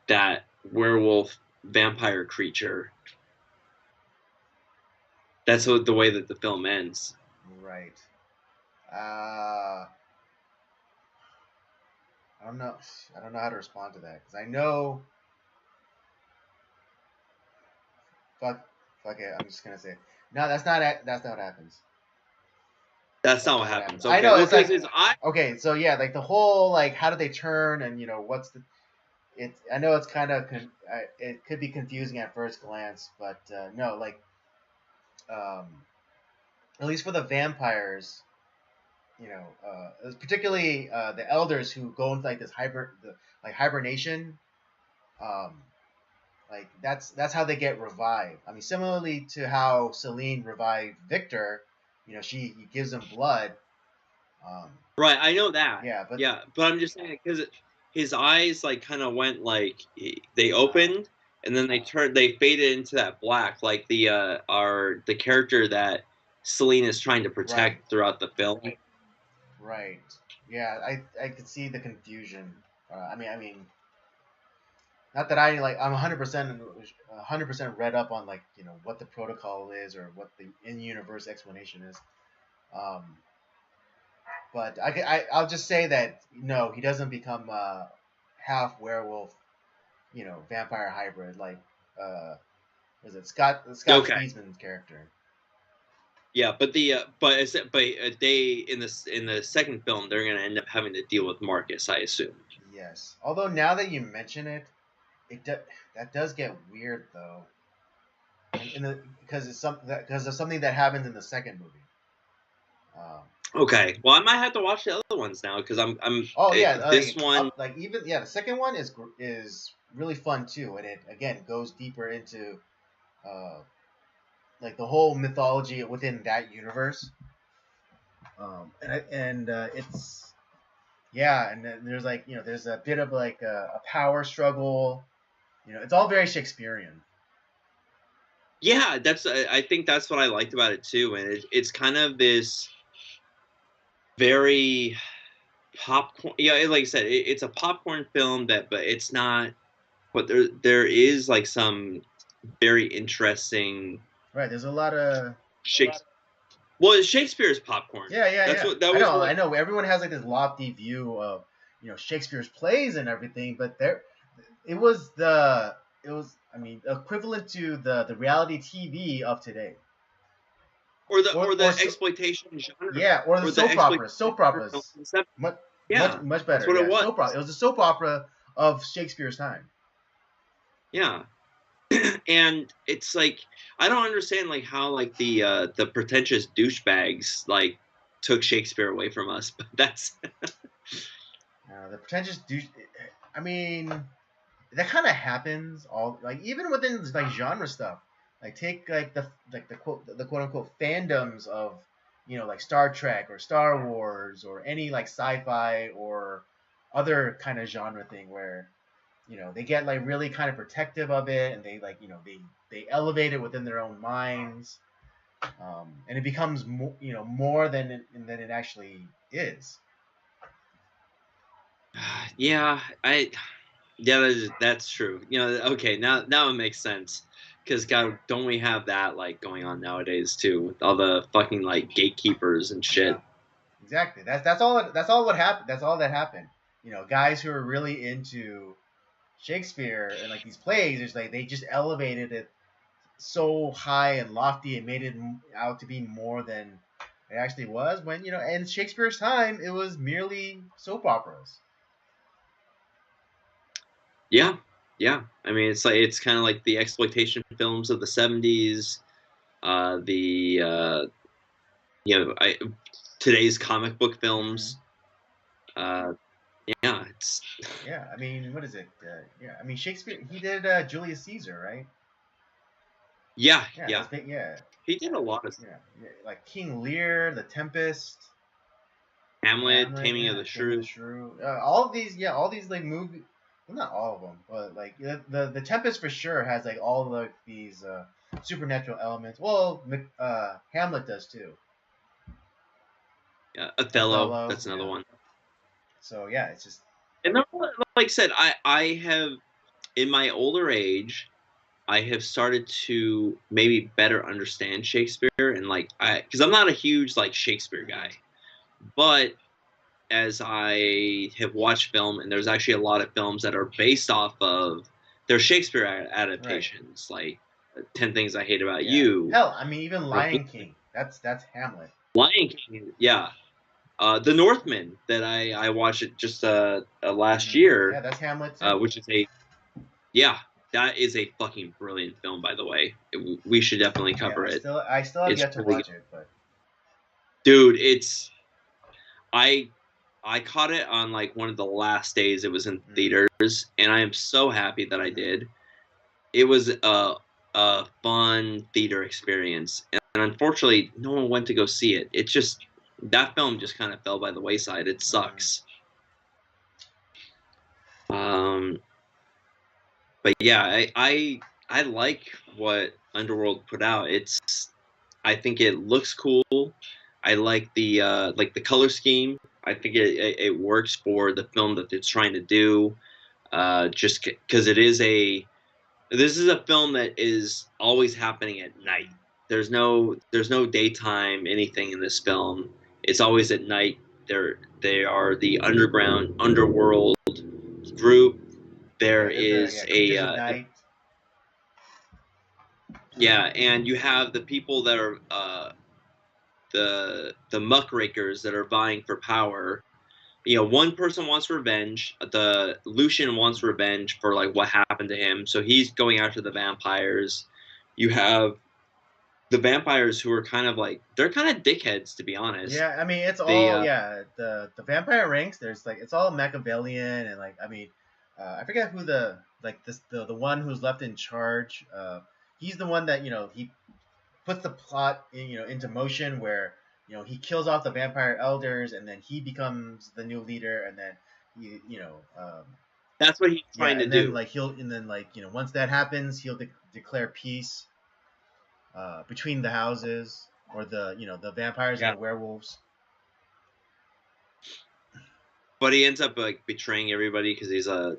that werewolf vampire creature. That's the way that the film ends. Right. Uh, I don't know. I don't know how to respond to that because I know. Fuck. Fuck it. I'm just gonna say no. That's not what happens. That's That's not what not what happens. happens. I Okay, know. well, It's because like his eye. okay. So yeah, like the whole like how do they turn and what's the it. I know it's kind of it could be confusing at first glance, but no, like um, at least for the vampires, particularly the elders who go into like this like hibernation. Um, like that's how they get revived. I mean, similarly to how Celine revived Victor, he gives him blood. Um, Right, I know that. yeah, but Yeah, but I'm just saying because his eyes like kind of went like they opened and then they faded into that black, like the character that Celine is trying to right, protect throughout the film. right, yeah, I could see the confusion. I mean, not that I like I'm 100% read up on like what the protocol is or what the in universe explanation is. Um, but I'll just say that no, he doesn't become half werewolf, vampire hybrid like uh, was it Scott Okay, Speedman's character? yeah, but they in the second film they're gonna end up having to deal with Marcus, I assume. Yes. Although now that you mention it, that does get weird though, in the because of something that happens in the second movie. Um, Okay, well I might have to watch the other ones now because oh yeah, this one. like even the second one is really fun too, and it again goes deeper into uh, like the whole mythology within that universe. And it's yeah, and then there's like there's a bit of like a power struggle. It's all very Shakespearean. Yeah, that's I think that's what I liked about it too, and it's kind of this very popcorn. Yeah, like I said, it's a popcorn film but it's not. But there is like some very interesting Right. There's a lot of Shakespeare. Well, Shakespeare's popcorn. That's yeah. what that I was know. what. I know. Everyone has like this lofty view of Shakespeare's plays and everything, but it was the it was, I mean, equivalent to the reality TV of today, or the or or or the so, exploitation genre, yeah, or the or the exploitation soap genre film operas, concept. much Yeah, much that's better. what it Yeah, was. soap opera. It was a soap opera of Shakespeare's time. Yeah. And it's like I don't understand like how like the pretentious douchebags like took Shakespeare away from us, but that's The pretentious douche. I mean, that kind of happens all, like, even within like genre stuff. Like, take the quote unquote fandoms of, like Star Trek or Star Wars or any like sci-fi or other kind of genre thing where, they get like really kind of protective of it, and they, like, they elevate it within their own minds, and it becomes more than it actually is. yeah, that's true. Okay, now it makes sense. Because God, don't we have that like going on nowadays too, with all the fucking like gatekeepers and Yeah, shit. exactly. That's all what happened. That's all that happened. Guys who are really into Shakespeare and like these plays, it's like they just elevated it so high and lofty and made it out to be more than it actually was. When, in Shakespeare's time, it was merely soap operas. Yeah, yeah. I mean, it's kind of like the exploitation films of the '70s. The today's comic book Hmm. films. Uh, yeah, it's Yeah, I mean, what is it? Yeah, I mean, Shakespeare. He did Julius Caesar, right? yeah, Yeah, yeah. that's big. Yeah, He did yeah, a lot of yeah. Like King Lear, The Tempest, Hamlet, Hamlet, Taming of yeah, the Taming of the Shrew. Shrew. All of these, yeah, all these like movie. Well, not all of them, but like the Tempest for sure has like all like these supernatural elements. Well, Hamlet does too. Othello. Othello, That's another yeah. one. So yeah, it's just And then, like I said, I have in my older age, I have started to maybe better understand Shakespeare and like I because I'm not a huge like Shakespeare mhm, guy, but as I have watched film, and there's actually a lot of films that are based off of their Shakespeare right. adaptations, like 10 Things I Hate About Yeah. You, Hell, I mean, even or Lion King. That's Hamlet. Lion King. Yeah, The Northman that I watched it just last Yeah, year, that's Hamlet too. which is yeah, that is a fucking brilliant film, by the way. We should definitely Yeah, cover it. I still have It's yet to really good. watch it, but Dude, I I caught it on like one of the last days it was in mm, theaters, and I am so happy that I mhm. did. It was a fun theater experience, and unfortunately, no one went to go see it. It just that film just kind of fell by the wayside. It Mm. sucks. Um, but yeah, I like what Underworld put out. I think it looks cool. I like the color scheme. I think it works for the film that it's trying to do. Just because this is a film that is always happening at night. Mm. There's no daytime anything in this film. It's always at night. They are the underworld group. There Yeah, there's the, is yeah, a creatures of night. yeah, and you have the people that are the muckrakers that are vying for power. One person wants revenge. The Lucian wants Mhm. revenge for like what happened to him, so he's going after the vampires. You have the vampires who are kind of like they're kind of dickheads, to be honest. Yeah, I mean, it's They all, yeah, the vampire ranks. There's like, it's all Machiavellian, and like, I mean, I forget who the one who's left in charge. He's the one that, he puts the plot into motion, where he kills off the vampire elders, and then he becomes the new leader, and then that's what he's yeah, trying to do. and then like, once that happens, he'll declare peace between the houses, or the vampires and Yeah, the werewolves. but he ends up like betraying everybody because he's a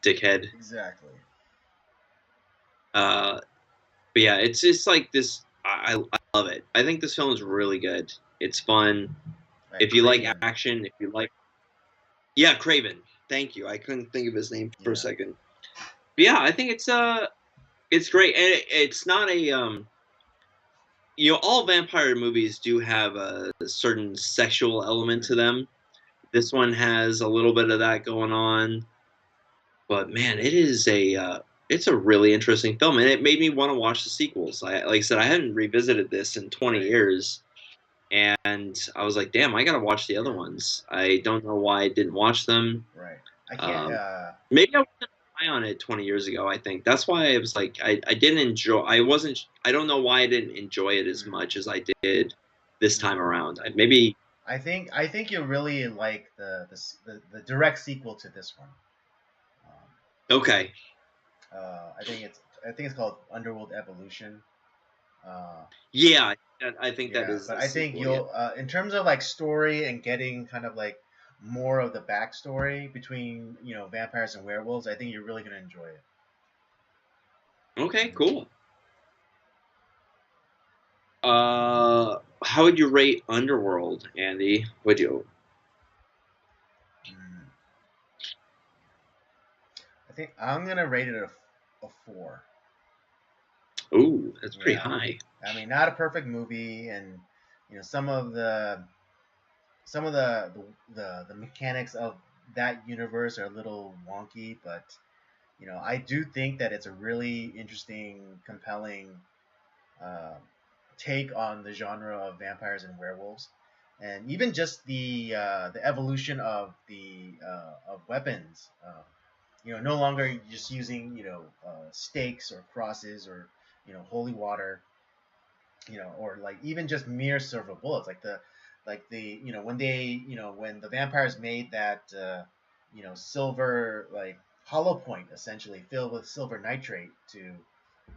dickhead. Exactly. Uh, but yeah, it's just like this. I love it. I think this film is really good. It's fun. Right, If you like Craven. action, if you like, yeah, Craven. Thank you. I couldn't think of his name for a Yeah. second. But yeah, I think it's great, and it's not a all vampire movies do have a certain sexual element to Mhm. them. This one has a little bit of that going on, but man, it's a really interesting film, and it made me want to watch the sequels. Like I said, I hadn't revisited this in 20 Right. years, and I was like, damn, I gotta watch the other Yeah. ones. I don't know why I didn't watch them. Right. I can't. Um, Maybe I wasn't high on it 20 years ago. I think that's why I was like, I didn't enjoy. I wasn't. I don't know why I didn't enjoy it as mhm, much as I did this time mhm. around. Maybe I think you really like the direct sequel to this one. Um, okay. I think it's called Underworld Evolution. Uh, Yeah, I think that yeah, is but the I think sequel. Yeah. you'll in terms of like story and getting kind of like more of the backstory between vampires and werewolves. I think you're really gonna enjoy it. Okay, Mhm. cool. How would you rate Underworld, Andy? Would you? Mhm. I think I'm gonna rate it a 4. Ooh, that's pretty Yeah, high. I mean, not a perfect movie, and some of the mechanics of that universe are a little wonky, but I do think that it's a really interesting, compelling uh, take on the genre of vampires and werewolves, and even just the evolution of the of weapons. No longer just using stakes or crosses or holy water, or like even just mere silver bullets, like the when the vampires made that silver like hollow point essentially filled with silver nitrate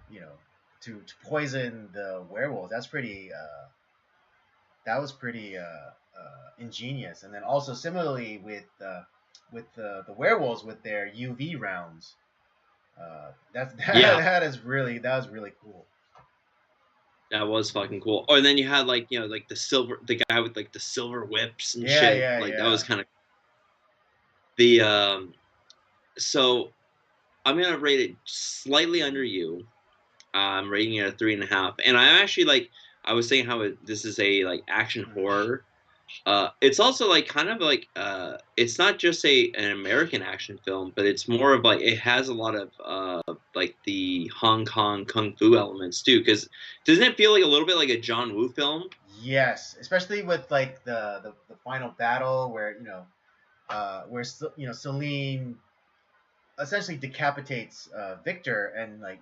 you know to poison the werewolves. That was pretty ingenious. And then also similarly with the werewolves with their UV rounds. That's Yeah, that was really cool. that was Mhm. fucking cool. Oh, and then you had like like the guy with like the silver whips and Yeah, shit. yeah, Like that was yeah. kind of the So I'm gonna rate it slightly under Mhm. you. I'm rating it a 3.5, and I actually like. I was saying how this is a like action Mhm. horror. It's also like kind of like it's not just an American action film, but it's more of like it has a lot of like the Hong Kong kung fu elements too. Because doesn't it feel like a little bit like a John Woo film? Yes, especially with like the final battle where Celine essentially decapitates Victor, and like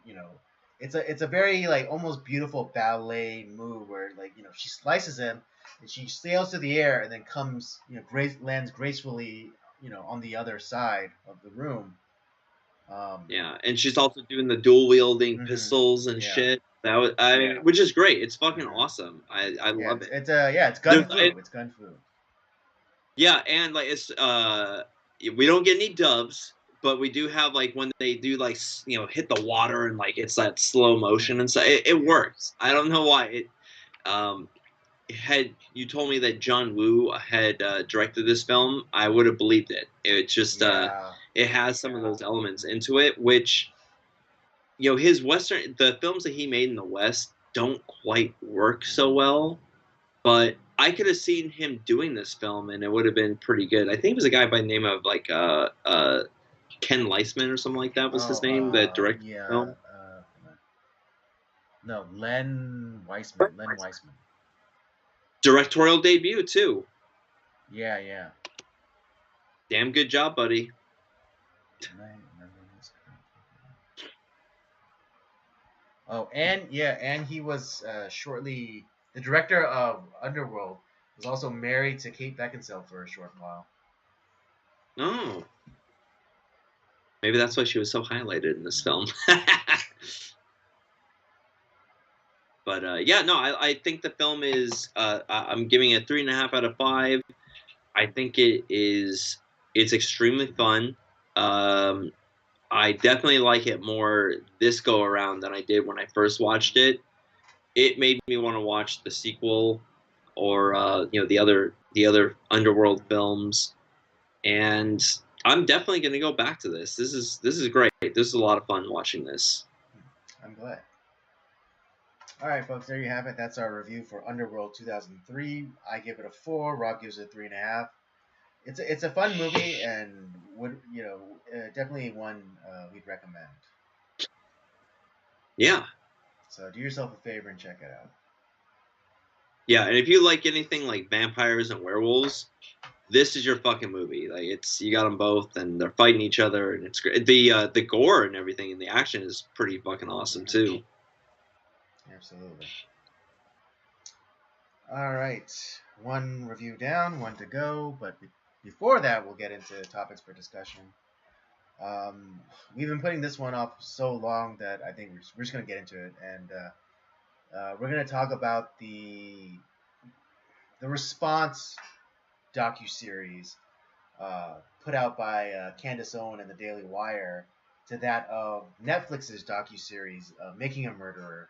it's a very like almost beautiful ballet move where like she slices him and she sails through the air and then comes lands gracefully on the other side of the room. Um, Yeah, and she's also doing the dual wielding mhm, pistols and yeah, shit. That was I mean, which is great. It's fucking mhm. awesome. I Yeah, love it's it. it's yeah, it's gun There's fu. It's gun fu. Yeah, and like it's we don't get any dubs, but we do have like when they do like hit the water and like it's that slow motion Mhm. and so it Yeah, works. I don't know why um had you told me that John Woo had directed this film, I would have believed it. It just yeah. it has some of those elements into it, which his western the films that he made in the West don't quite work so Mhm. well, but I could have seen him doing this film and it would have been pretty good. I think it was a guy by the name of like Ken Leisman or something like that was Oh, his name that directed the yeah. film. No, Len Weissman. Len Weissman. Directorial debut too. Yeah, yeah. Damn good job, buddy. Am I remembering this correctly? Oh, and yeah, and he was shortly the director of Underworld. Was also married to Kate Beckinsale for a short while. Oh, maybe that's why she was so highlighted in this film. But yeah, no, I think the film is. I'm giving it 3.5 out of 5. I think it's extremely fun. Um, I definitely like it more this go around than I did when I first watched Mhm. it. It made me want to watch the sequel or the other Underworld Mhm. films. And I'm definitely going to go back to this. This is great. This is a lot of fun watching this. I'm glad. All right, folks, there you have it. That's our review for Underworld 2003. I give it a 4. Rob gives it a 3.5. It's a fun movie and would definitely one we'd recommend. Yeah. So do yourself a favor and check it out. Yeah, and if you like anything like vampires and werewolves, this is your fucking movie. Like you got them both, and they're fighting each other, and it's great. The gore and everything, and the action is pretty fucking awesome too. Absolutely. All right, one review down, one to go. But before that, we'll get into topics for discussion. We've been putting this one up so long that I think we're just gonna get into it, and we're gonna talk about the Response docu-series put out by Candace Owen and the Daily Wire to that of Netflix's docu-series Making a Murderer,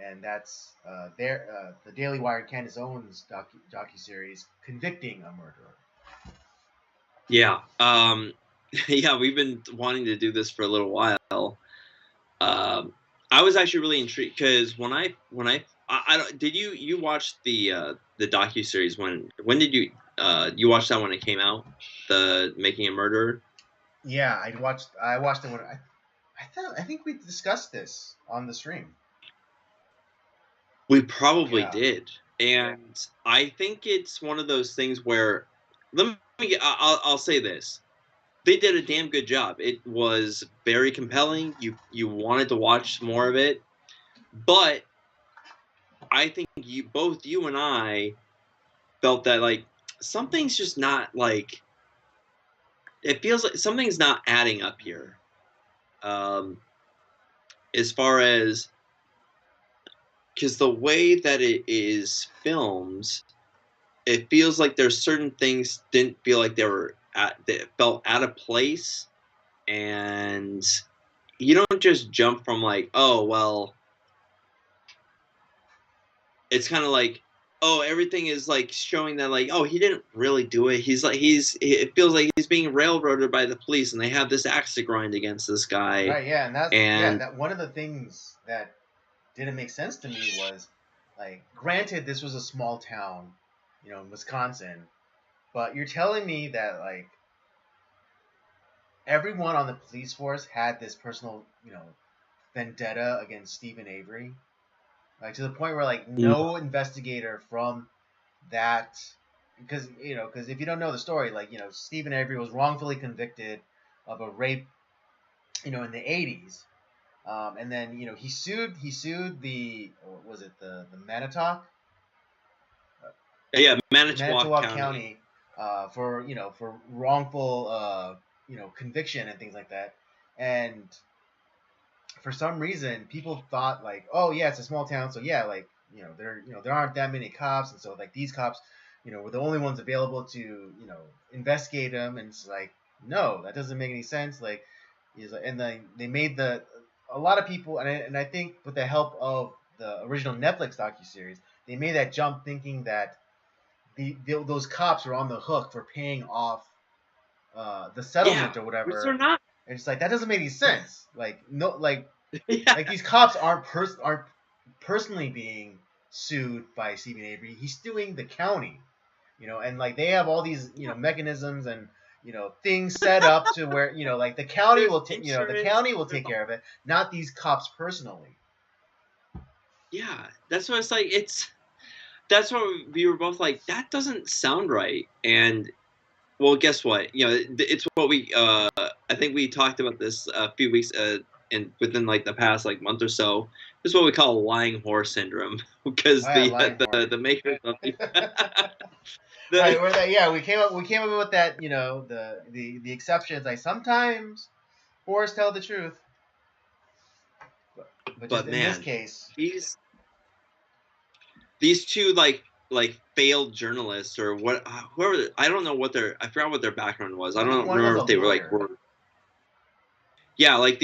and that's the Daily Wire and Candace Owens docu-series Convicting a Murderer. Yeah, yeah, we've been wanting to do this for a little while. I was actually really intrigued because I don't, did you watch the docu series when did you watch that when it came out, the Making a Murderer? Yeah, I watched it when I think we discussed this on the stream. We probably Yeah. did, and I think it's one of those things where I'll say this: they did a damn good job. It was very compelling. You wanted to watch more of it, but I think both you and I felt that like something's just not like it feels like something's not adding up here. Um, as far as because the way that it is filmed, it feels like there's certain things didn't feel like they felt out of place, and you don't just jump from like, oh well, it's kind of like, oh, everything is like showing that like, oh, he didn't really do it. It feels like he's being railroaded by the police, and they have this axe to grind against this guy. Right. Yeah, and And that one of the things that didn't make sense to me was like, granted, this was a small town, in Wisconsin, but you're telling me that like everyone on the police force had this personal, vendetta against Stephen Avery, like to the point where like no investigator from that, because if you don't know the story, like Stephen Avery was wrongfully convicted of a rape, in the 80s. And then he sued the, what was it, the Manitowoc yeah, Manitowoc Manitowoc County. County for wrongful conviction and things like that. And for some reason, people thought like, oh yeah, it's a small town, so yeah, like there aren't that many cops, and so like these cops, were the only ones available to investigate them, and it's like, no, that doesn't make any sense. Like, and then they made a lot of people, and I think with the help of the original Netflix docuseries, they made that jump thinking that those cops were on the hook for paying off the settlement or Which they're whatever. not. And it's like, that doesn't make any sense. Like, no, like Yeah. these cops aren't personally being sued by Stephen Avery. He's suing the county, and like they have all these mechanisms and things set up to where like the county will take care of it, not these cops personally. Yeah, that's what it's like. That's what we were both like. That doesn't sound right. And well, guess what? It's what I think we talked about this a few weeks and within like the past like month or so. This is what we call lying horse syndrome because the makers of Right, we came up with that, the exceptions. Like, sometimes horse tell the truth, but just in this case, these two like failed journalists or what, whoever, I don't know I forgot what their background was. I don't remember if they were yeah, like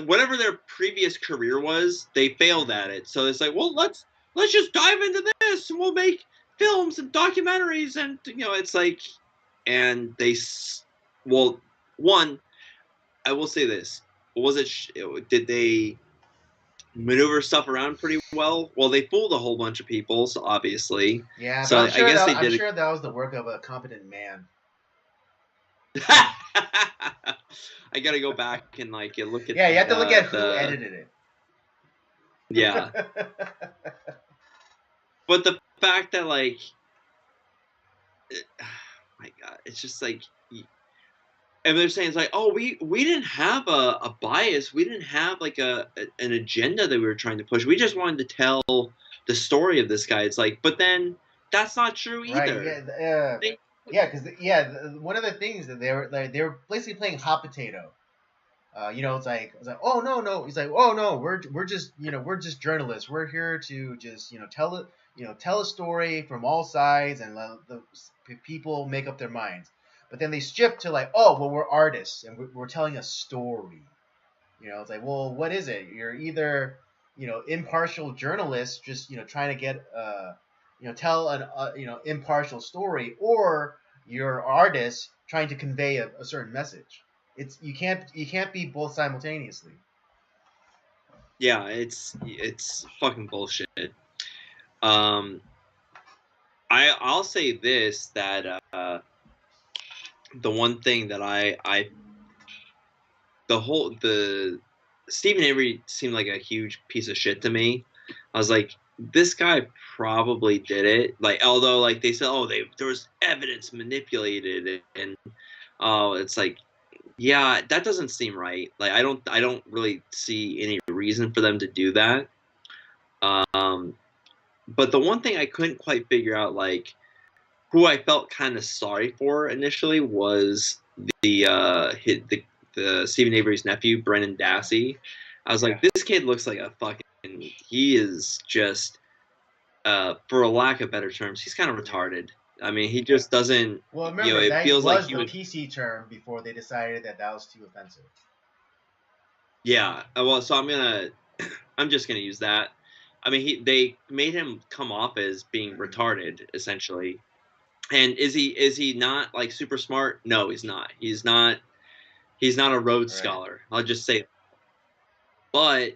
whatever their previous career was, they failed at it. So it's like, well, let's just dive into this and we'll make films and documentaries, and it's like, and well, one, I will say this: was it? Did they maneuver stuff around pretty well? Well, they fooled a whole bunch of people, so obviously. Yeah, but So I guess they I'm did sure that was the work of a competent man. it. I gotta go back and like look at Yeah, you have to look at who the edited it. yeah, but the fact that like, my God, it's just like, and they're saying it's like, oh, we didn't have a bias, we didn't have like an agenda that we were trying to push. We just wanted to tell the story of this guy. It's like, but then that's not true Right? either. They, Yeah, because one of the things that they were basically playing hot potato. It's like, oh no, no. He's like, oh no, we're just we're just journalists. We're here to just tell it, tell a story from all sides and let the people make up their minds. But then they shift to like, oh well, we're artists and we're telling a story. It's like, well, what is it? You're either impartial journalists just trying to get tell an impartial story, or you're artists trying to convey a certain message. It's you can't be both simultaneously. yeah, it's fucking bullshit. Um, I'll say this, that the one thing that I the Stephen Avery seemed like a huge piece of shit to me. I was like, this guy probably did it. Like, although like they said, oh, there was evidence manipulated, and oh, it's like, yeah, that doesn't seem right. Like, I don't really see any reason for them to do that. Um, but the one thing I couldn't quite figure out, like, who I felt kind of sorry for initially was the Stephen Avery's nephew, Brennan Yeah. Dassey. I was like, this kid looks like a fucking. He is just, for a lack of better terms, he's kind of Yeah. retarded. I mean, he just doesn't. Well, remember It that feels like was he the was. PC term before they decided that was too offensive. Yeah. Well, so I'm just gonna use that. I mean, they made him come off as being retarded, essentially. And is he not like super smart? No, he's not. He's not a Rhodes Right. Scholar. I'll just say. But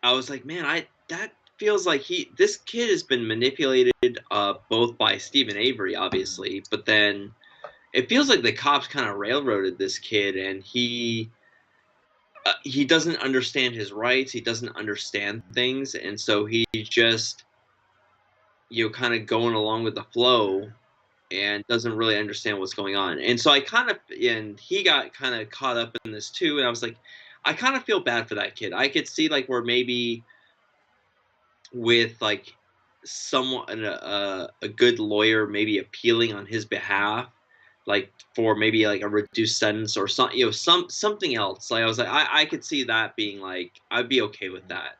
I was like, man, I that feels like this kid has been manipulated, both by Stephen Avery, obviously, but then it feels like the cops kind of railroaded this kid, and he doesn't understand his rights. He doesn't understand things, and so he's just kind of going along with the flow and doesn't really understand what's going on. And so and he got kind of caught up in this too. And I was like, I kind of feel bad for that kid. I could see like where maybe with like someone, a good lawyer, maybe appealing on his behalf, like for maybe like a reduced sentence or something, something else. Like I was like, I could see that being like, I'd be okay with that.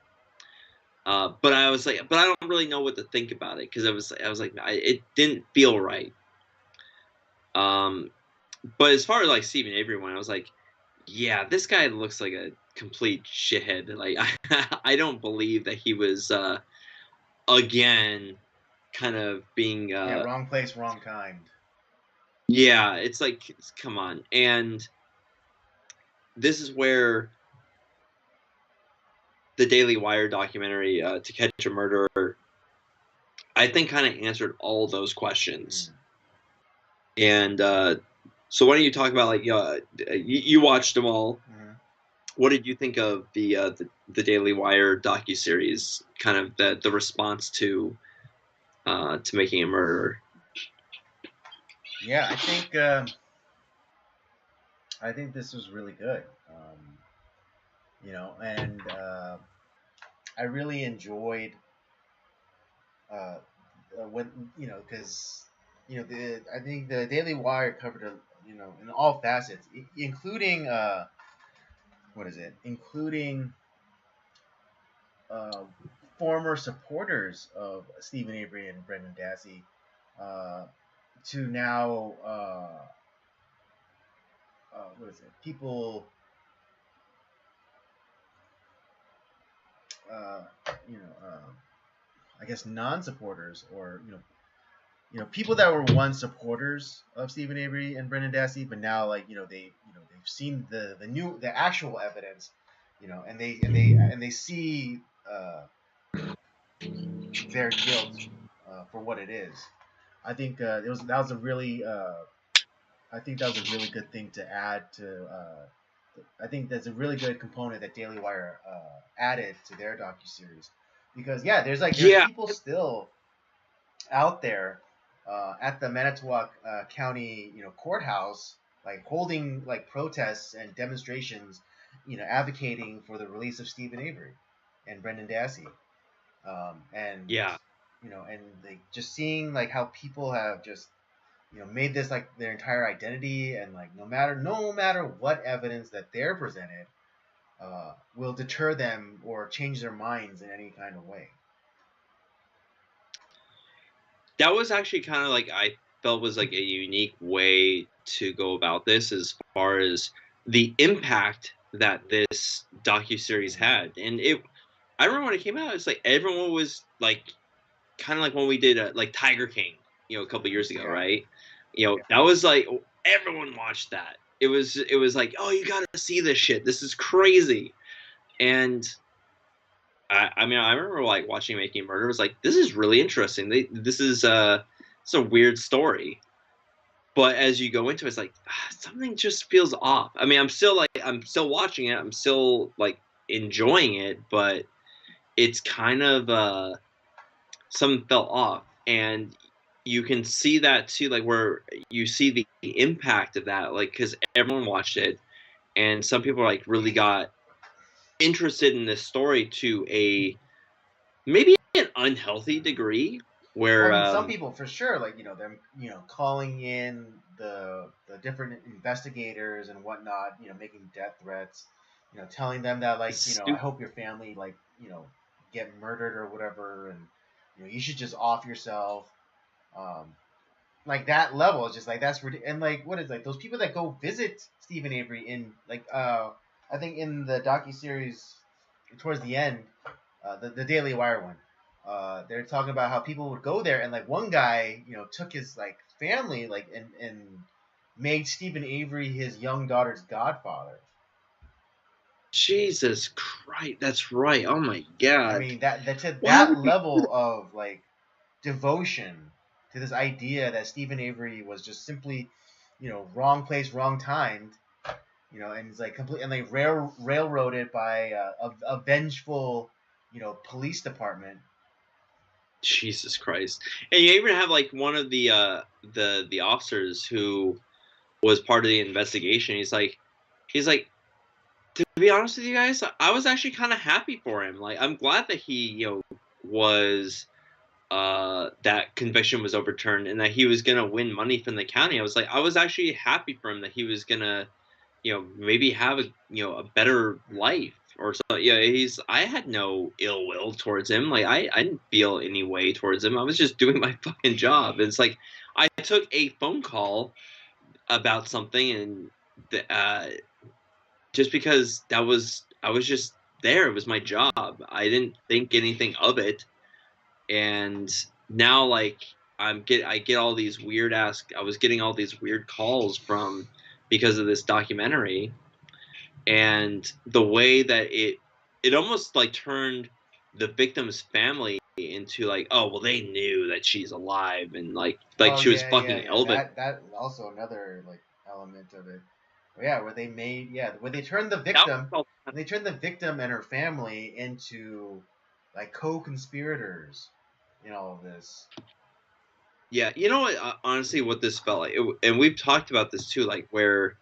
But I was like, but I don't really know what to think about it, because I was like, it didn't feel right. Um, but as far as like Stephen Avery went, I was like, yeah, this guy looks like a complete shithead. Like, I don't believe that he was, again, kind of being, Yeah, wrong place, wrong kind. yeah, it's like, come on. And this is where the Daily Wire documentary, To Catch a Murderer, I think kind of answered all those questions. And so why don't you talk about, like, you watched them all. What did you think of the Daily Wire docuseries? Kind of the response to Making a Murderer. Yeah, I think this was really good. And I really enjoyed uh, when because I think the Daily Wire covered in all facets, including what is it, including uh, former supporters of Stephen Avery and Brendan Dassey, uh, to now what is it, people uh, you know I guess non-supporters, or people that were once supporters of Stephen Avery and Brendan Dassey, but now like they've seen the actual evidence, and they see their guilt for what it is. I think I think that was a really good thing to add to. I think that's a really good component that Daily Wire added to their docu series, because yeah, there's Yeah, people still out there at the Manitowoc County courthouse, like holding like protests and demonstrations, advocating for the release of Stephen Avery and Brendan Dassey, and yeah. and like just seeing like how people have just made this like their entire identity, and like no matter what evidence that they're presented will deter them or change their minds in any kind of way. That was actually kind of like I felt was like a unique way to go about this as far as the impact that this docuseries Mm-hmm. had. And I remember when it came out, it's like everyone was like kind of like when we did like Tiger King, a couple years ago, Yeah. right? That was like everyone watched that. It was like, oh, you got to see this shit. This is crazy. And I mean, I remember like watching Making Murder. Was like, this is really interesting. This is it's a weird story. But as you go into it, it's like something just feels off. I mean, I'm still watching it. I'm still like enjoying it, but it's kind of something fell off, and you can see that too, like where you see the impact of that, like because everyone watched it, and some people like really got interested in this story to a maybe an unhealthy degree, Well, where I mean, some people for sure, like them, calling in the different investigators and whatnot, making death threats, telling them that like, I hope your family like, get murdered or whatever, and you should just off yourself. Um, like that level is just like that's and like what is like those people that go visit Stephen Avery in like I think in the docu series towards the end, the Daily Wire one, they're talking about how people would go there, and like one guy took his like family like and made Stephen Avery his young daughter's godfather. Jesus Christ, that's right. Oh my I God, mean that to why that would you? level of like devotion to this idea that Stephen Avery was just simply, wrong place, wrong time, and it's like complete and like railroaded by a vengeful, police department. Jesus Christ, and you even have like one of the officers who was part of the investigation. He's like, to be honest with you guys, I was actually kind of happy for him. Like, I'm glad that he, was that conviction was overturned and that he was gonna win money from the county. I was actually happy for him that he was gonna, maybe have a better life or so. Yeah, I had no ill will towards him. Like, I didn't feel any way towards him. I was just doing my fucking job. It's like I took a phone call about something, and the, just because I was just there. It was my job. I didn't think anything of it, and now like I get all these weird ass. I was getting all these weird calls from because of this documentary, and the way that it almost like turned the victim's family into like, oh well, they knew that she's alive, and like Oh she was yeah, yeah, fucking yeah. Elvis. That also another like element of it. Yeah, where they turned the That victim, felt they turned the victim and her family into like co-conspirators in all of this. Yeah, you know what? Honestly, what this felt like, and we've talked about this too, like where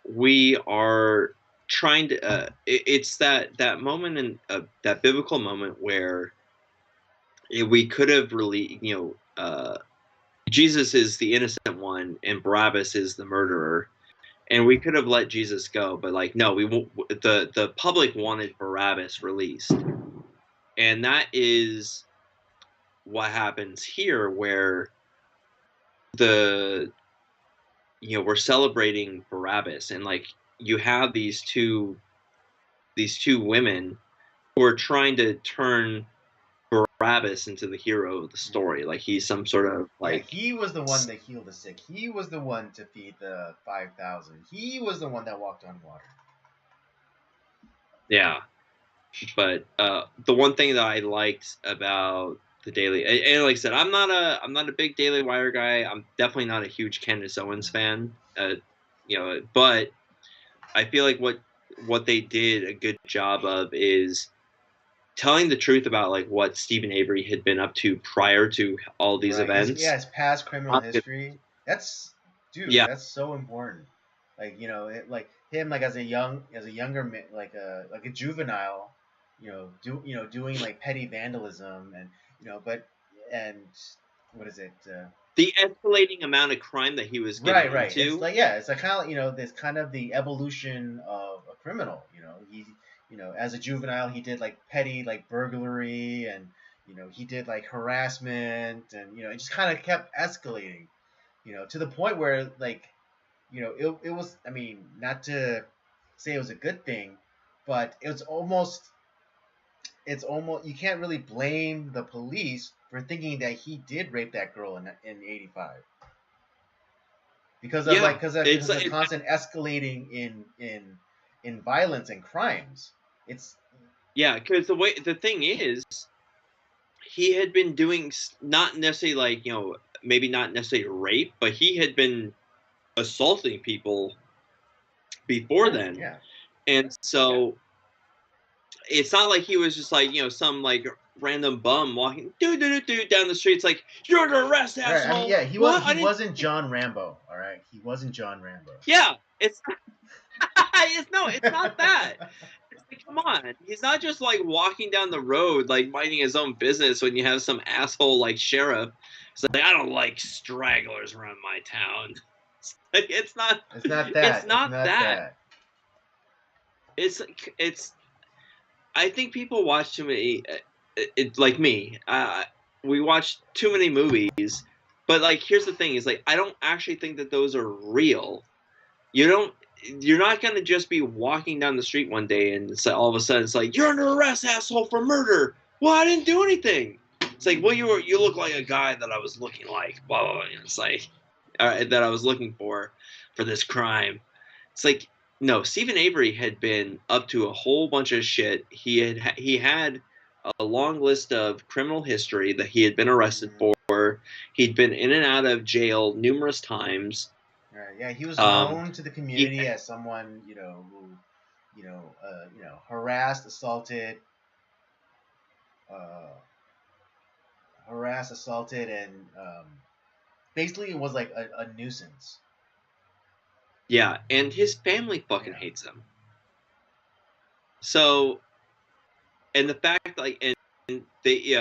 we are trying to. It's that moment in that biblical moment where we could have really, Jesus is the innocent one and Barabbas is the murderer, and we could have let Jesus go, but like no, the public wanted Barabbas released, and that is what happens here, where the we're celebrating Barabbas, and like you have these two women who are trying to turn Barabbas into the hero of the story. Like he's some sort of Yeah, like he was the one that healed the sick. He was the one to feed the 5,000. He was the one that walked on water. yeah. But the one thing that I liked about the Daily, and like I said, I'm not a big Daily Wire guy. I'm definitely not a huge Candace Owens fan. But I feel like what they did a good job of is telling the truth about like what Stephen Avery had been up to prior to all these Right. events. His past criminal history. That's, dude. Yeah, That's so important. Like, like him, like as a younger man, like a juvenile, doing like petty vandalism and but and what is it? the escalating amount of crime that he was getting Right. It's into. like, yeah, it's like kind of this kind of the evolution of a criminal. He, as a juvenile, he did like petty like burglary, and he did like harassment, and it just kind of kept escalating. To the point where like it was. I mean, not to say it was a good thing, but it's almost you can't really blame the police for thinking that he did rape that girl in '85. Because of like Yeah, because of the constant escalating in violence and crimes. It's yeah, because the thing is, he had been doing not necessarily like maybe not necessarily rape, but he had been assaulting people before right, then, yeah, and so it's not like he was just like some like random bum walking down the street. It's like you're under arrest, right. I mean, asshole. yeah, What? he I didn't. wasn't John Rambo. All right, he wasn't John Rambo. Yeah, it's it's no, it's not that. It's like, come on. He's not just like walking down the road, like minding his own business when you have some asshole like sheriff. It's like, I don't like stragglers around my town. Like, it's not, It's not it's that. It's not not that. that. It's, I think people watch too many, like me, we watch too many movies. But like, here's the thing is like, I don't actually think that those are real. You don't. You're not gonna just be walking down the street one day and it's like, all of a sudden it's like you're under arrest, asshole, for murder. Well, I didn't do anything. It's like, well, you look like a guy that I was looking like. Blah blah blah. It's like that I was looking for this crime. It's like no, Stephen Avery had been up to a whole bunch of shit. He had a long list of criminal history that he had been arrested Mm-hmm. for. He'd been in and out of jail numerous times. Right. Yeah, he was Um, known to the he community as someone who harassed, uh, assaulted, and basically it was like a nuisance. Yeah, and his family fucking Yeah. hates him. So, and the fact, like, and they,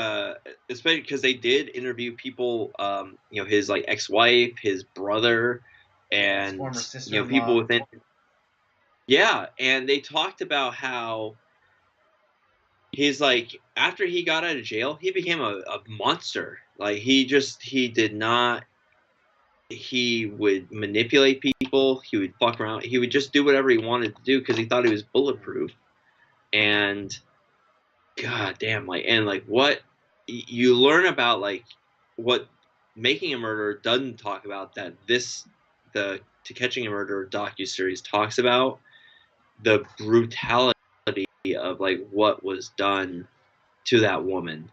especially because they did interview people, his like ex-wife, his brother, Yeah, his and former people sister-in-law. within. Yeah, and they talked about how he's like after he got out of jail, he became a monster. Like he did not. He would manipulate people. He would fuck around. He would just do whatever he wanted to do because he thought he was bulletproof. And god damn, like, and like what you learn about like what Making a Murderer doesn't talk about, that the To Catching a Murderer docuseries talks about the brutality of like what was done to that woman.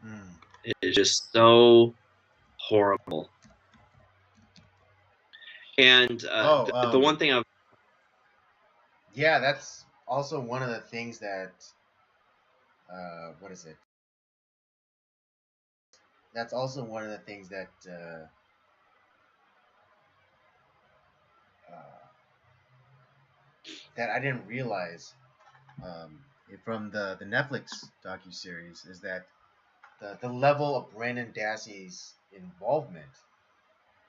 It is just so horrible. And Oh, the one thing I've yeah, that's also one of the things that what is it? That's also one of the things uh, that I didn't realize from the Netflix docu series is that the level of Brandon Dassey's involvement,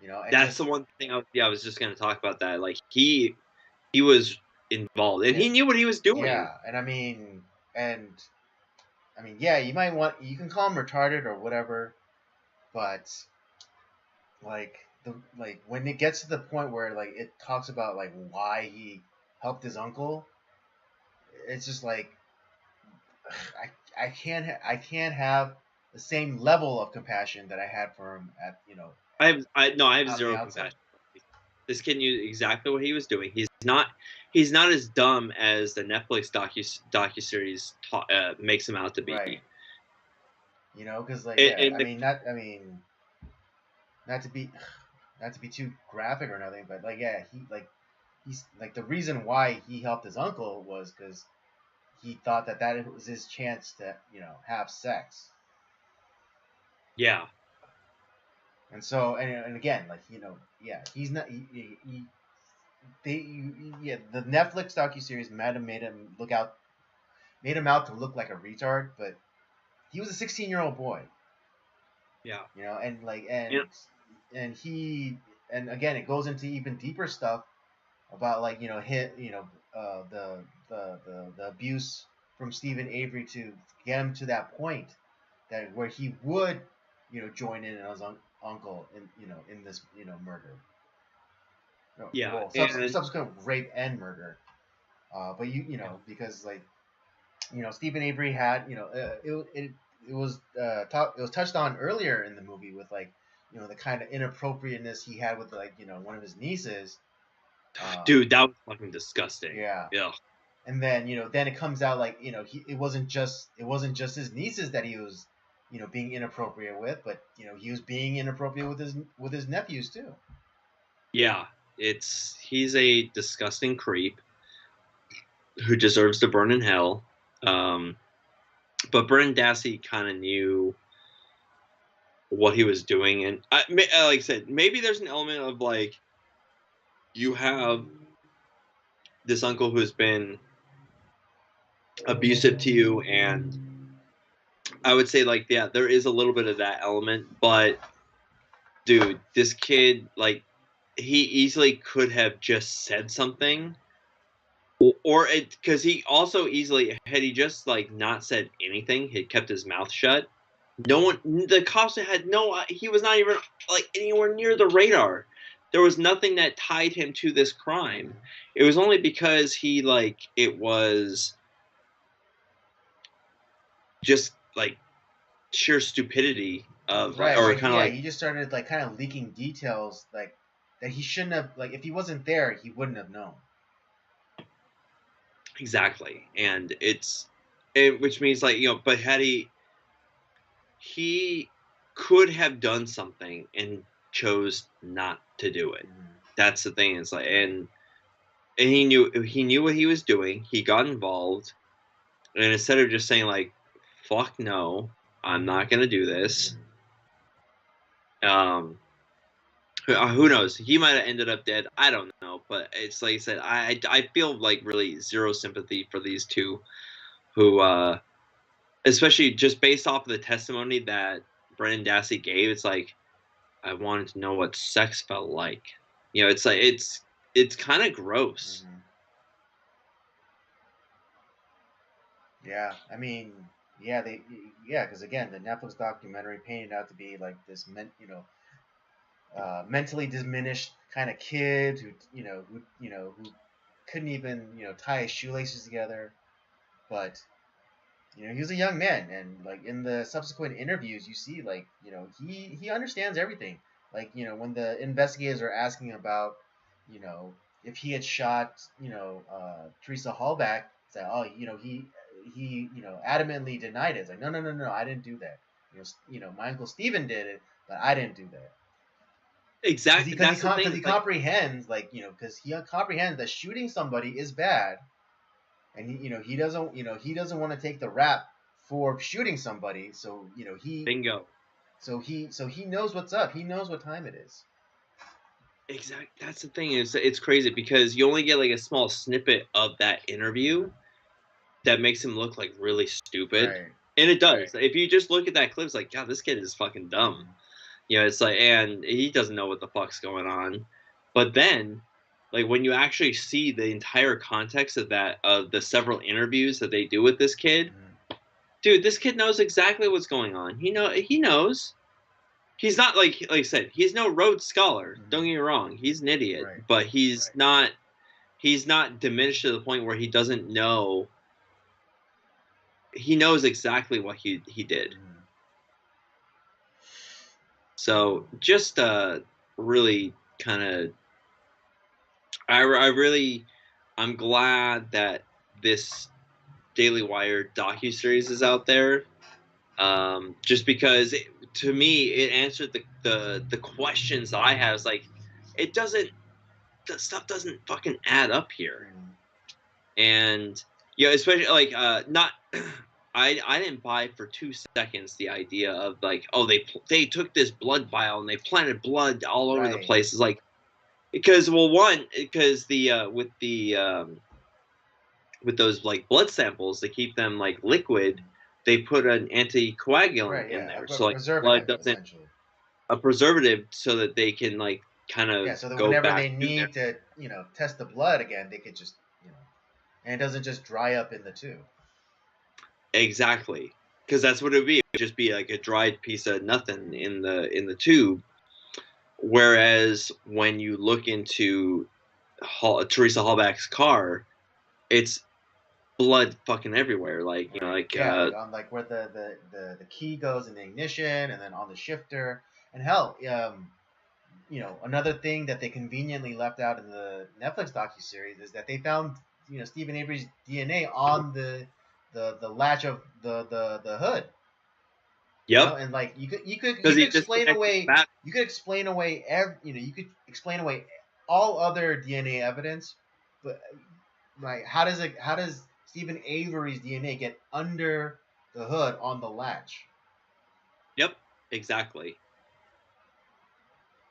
and that's just the one thing I was just going to talk about, that like he was involved and yeah, he knew what he was doing. yeah, and yeah, you can call him retarded or whatever, but like when it gets to the point where like it talks about like why he helped his uncle, it's just like I can't have the same level of compassion that I had for him at I have on the zero outside. compassion. This kid knew exactly what he was doing. He's not as dumb as the Netflix docuseries makes him out to be. Right. Because like yeah, And I the, mean not to be not to be too graphic or nothing, but like yeah, he's like the reason why he helped his uncle was because he thought that was his chance to have sex. yeah, And so and again like yeah he's not yeah the Netflix docuseries might have made him out to look like a retard, but he was a 16-year-old boy, yeah, and like and and he and again it goes into even deeper stuff about like hit the abuse from Stephen Avery to get him to that point that where he would join in on his uncle in this murder, yeah, well and subsequent rape and murder, but because like Stephen Avery had it was touched on earlier in the movie with like the kind of inappropriateness he had with like one of his nieces. dude, that was fucking disgusting. Yeah, Yeah, and then then it comes out like it wasn't just his nieces that he was being inappropriate with, but he was being inappropriate with his nephews too. yeah. He's a disgusting creep who deserves to burn in hell. Um, but Brendan Dassey kind of knew what he was doing, and like I said, maybe there's an element of like you have this uncle who's been abusive to you, and I would say like yeah, there is a little bit of that element, but dude, this kid like he easily could have just said something or it because he also easily had he just like not said anything, he kept his mouth shut. No one, the cops had no, he was not even like anywhere near the radar. There was nothing that tied him to this crime. It was only because he like it was just like sheer stupidity of like Right, or like kind of yeah, like he just started like kind of leaking details like that he shouldn't have, like if he wasn't there, he wouldn't have known. exactly, and which means like but had he could have done something and chose not to do it. That's the thing. It's like and he knew what he was doing. He got involved, and instead of just saying like, "Fuck no, I'm not gonna do this," um, who knows? He might have ended up dead. I don't know. But it's like I said, I feel like really zero sympathy for these two who, especially just based off of the testimony that Brendan Dassey gave. It's like I wanted to know what sex felt like. It's like it's kind of gross. Yeah, I mean, yeah, because again, the Netflix documentary painted out to be like this mentally diminished kind of kid who couldn't even tie his shoelaces together, but he was a young man, and like in the subsequent interviews, you see like he understands everything. Like when the investigators are asking about you know if he had shot Teresa Hallback, it's like oh he adamantly denied it. It's like no, I didn't do that. My uncle Stephen did it, but I didn't do that. Exactly. That's the Because thing. he Like comprehends because he comprehends that shooting somebody is bad, and he doesn't want to take the rap for shooting somebody. So bingo. he knows what's up. He knows what time it is. Exactly. That's the thing. It's crazy because you only get like a small snippet of that interview that makes him look like really stupid, Right. and it does. Right. If you just look at that clip, it's like, God, this kid is fucking dumb. It's like, and he doesn't know what the fuck's going on. But then, like when you actually see the entire context of the several interviews that they do with this kid, dude, this kid knows exactly what's going on. He knows. He's not like I said, he's no Rhodes Scholar. Don't get me wrong, he's an idiot, Right. but he's not. He's not diminished to the point where he doesn't know. He knows exactly what he did. So just really kind of, I really, I'm glad that this Daily Wire docuseries is out there. Just because to me it answered the questions that I have. Is like, it doesn't, the stuff doesn't fucking add up here. Mm. And yeah, especially like not I didn't buy for 2 seconds the idea of like, oh, they took this blood vial and they planted blood all over the Right. place. It's like, because, well, one, because the with those like blood samples to keep them like liquid, they put an anticoagulant Right. in Yeah. there, A so like blood preservative, doesn't, essentially. a preservative, so that they can like kind Yeah. of So that go whenever back they through there. need to, test the blood again, they could just, and it doesn't just dry up in the tube. Exactly, because that's what it would be. It would just be like a dried piece of nothing in the tube. Whereas when you look into Teresa Hallback's car, it's blood fucking everywhere. Like, Right. like Yeah. Like on like where the key goes in the ignition, and then on the shifter, and hell, another thing that they conveniently left out in the Netflix docuseries is that they found, Stephen Avery's DNA on the latch of the hood. yep, And like because you could he explain disconnected the away bat. you could explain away you could explain away all other DNA evidence, but like how does Stephen Avery's DNA get under the hood on the latch? Yep, exactly.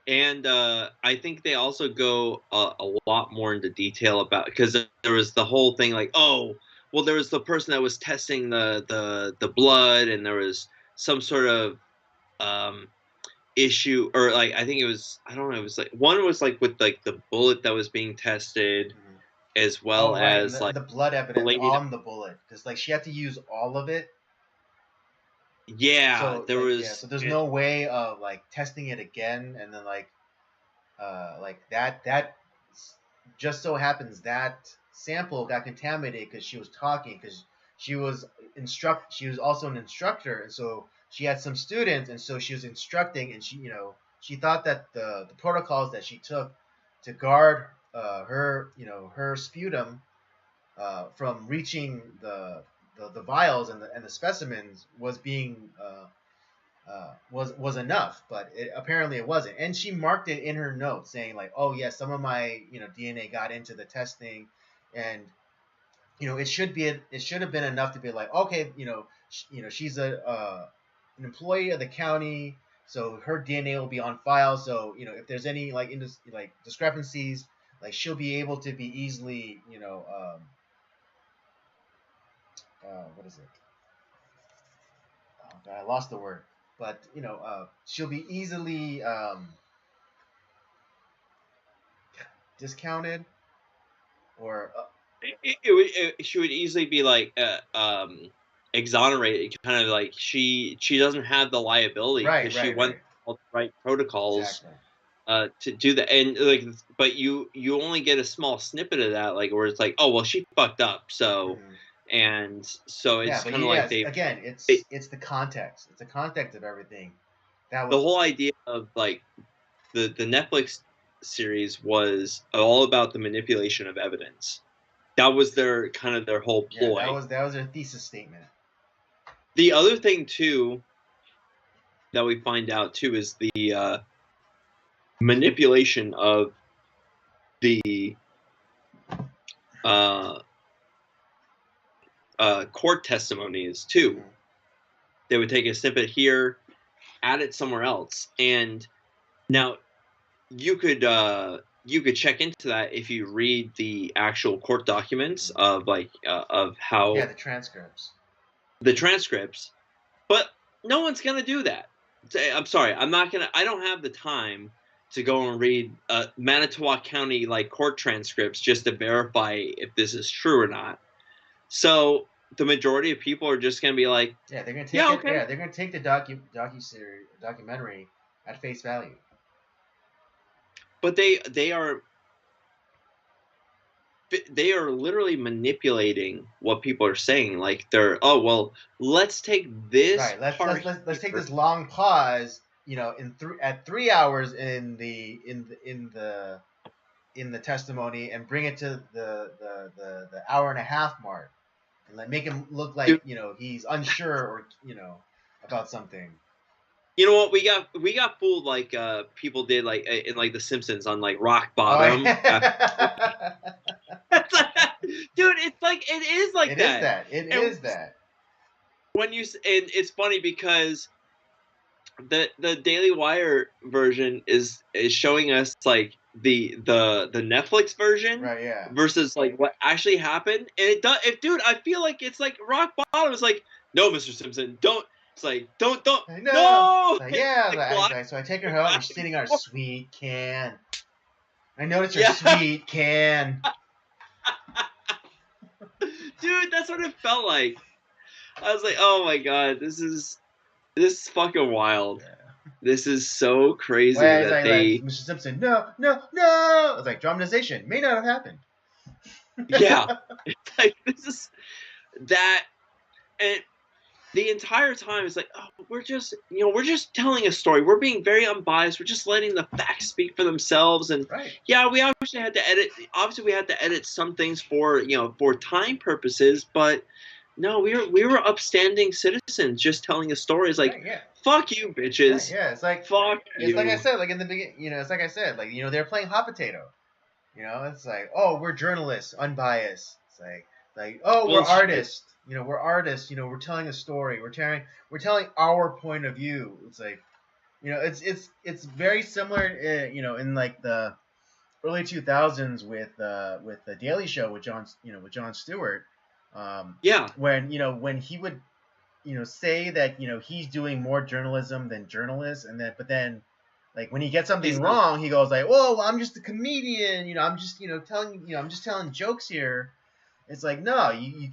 And I think they also go a lot more into detail about, because there was the whole thing like, oh, well, there was the person that was testing the blood, and there was some sort of um, issue, or like, I think it was, I don't know, it was like one was like with like the bullet that was being tested, Mhm. as Oh well right, and as like the blood the evidence lady that, on the bullet, because like she had to use all of it. yeah, So there like yeah, was so there's no way of like testing it again, and then like that just so happens that sample got contaminated because she was talking, because she was also an instructor, and so she had some students, and so she was instructing, and she thought that the protocols that she took to guard her her sputum from reaching the vials and the specimens was being was enough, but apparently it wasn't. And she marked it in her notes saying like, "Oh yes, some of my DNA got into the testing, and it should have been enough to be like, okay, she's an employee of the county, so her DNA will be on file. So if there's any like discrepancies, like she'll be able to be easily what is it? Oh God, I lost the word, but she'll be easily discounted or she would easily be like exonerated, kind of like she doesn't have the liability because right, she right, went right, through all the right protocols exactly. to do that. And like, but you only get a small snippet of that, like, where it's like, oh well, she fucked up, so, Hmm. and so Yeah, it's but kind of like yes, again, it, it's the context. It's the context of everything. That the was whole idea of like the Netflix series was all about the manipulation of evidence. That was their kind of their whole yeah, ploy. that was their thesis statement. The other thing too that we find out too is the manipulation of the uh, court testimonies too. Hmm. They would take a snippet here, add it somewhere else, and now you could check into that if you read the actual court documents Hmm. of like of Yeah, how the transcripts. the transcripts, but no one's gonna do that. I'm sorry, I'm not gonna. I don't have the time to go and read Manitowoc County like court transcripts just to verify if this is true or not. So the majority of people are just gonna be like, Yeah, they're gonna take yeah, it. okay. Yeah, they're gonna take the documentary at face value. But they are literally manipulating what people are saying. Like, they're, oh well, let's take this Right. Let's let's part let's, let's take here. this long pause. at 3 hours in the testimony, and bring it to the hour and a half mark, and like make him look like Dude, he's unsure, or about something. you know what? We got fooled like people did like in like The Simpsons on like rock Oh, bottom. yeah. Dude, it's like it is like It is that. that. It And is that. when you and it's funny because the Daily Wire version is showing us like the Netflix version Right. Yeah. versus like what actually happened, and it does. If dude, I feel like it's like rock bottom. It's like no, Mr. Simpson, don't. It's like don't I know. no. Like, yeah. The clock. So I take her home, and she's sitting on a sweet can. I noticed her Yeah. sweet can. Dude, that's what it felt like. I was like, oh my god, this is fucking wild. Yeah. This is so crazy Well, that like Mr. Simpson, no. I was like, dramatization may not have happened. Yeah, it's like this is that, and the entire time it's like, oh, we're just telling a story. We're being very unbiased. We're just letting the facts speak for themselves. And right. yeah, we obviously had to edit. Obviously, we had to edit some things for for time purposes, but. No, we were upstanding citizens just telling a story. It's like, right, yeah. Fuck you, bitches. Right, yeah, it's like fuck you. It's like I said, like in the beginning, it's like I said, like they're playing hot potato. It's like, oh, we're journalists, unbiased. It's like oh, we're artists. We're artists. We're telling a story. We're telling our point of view. It's like, it's very similar. In like the early 2000s with the Daily Show with Jon Stewart. Yeah. When he would say that he's doing more journalism than journalists, but then like when he gets something wrong, he goes like, "Whoa, I'm just a comedian. I'm just I'm just telling jokes here." It's like, no, you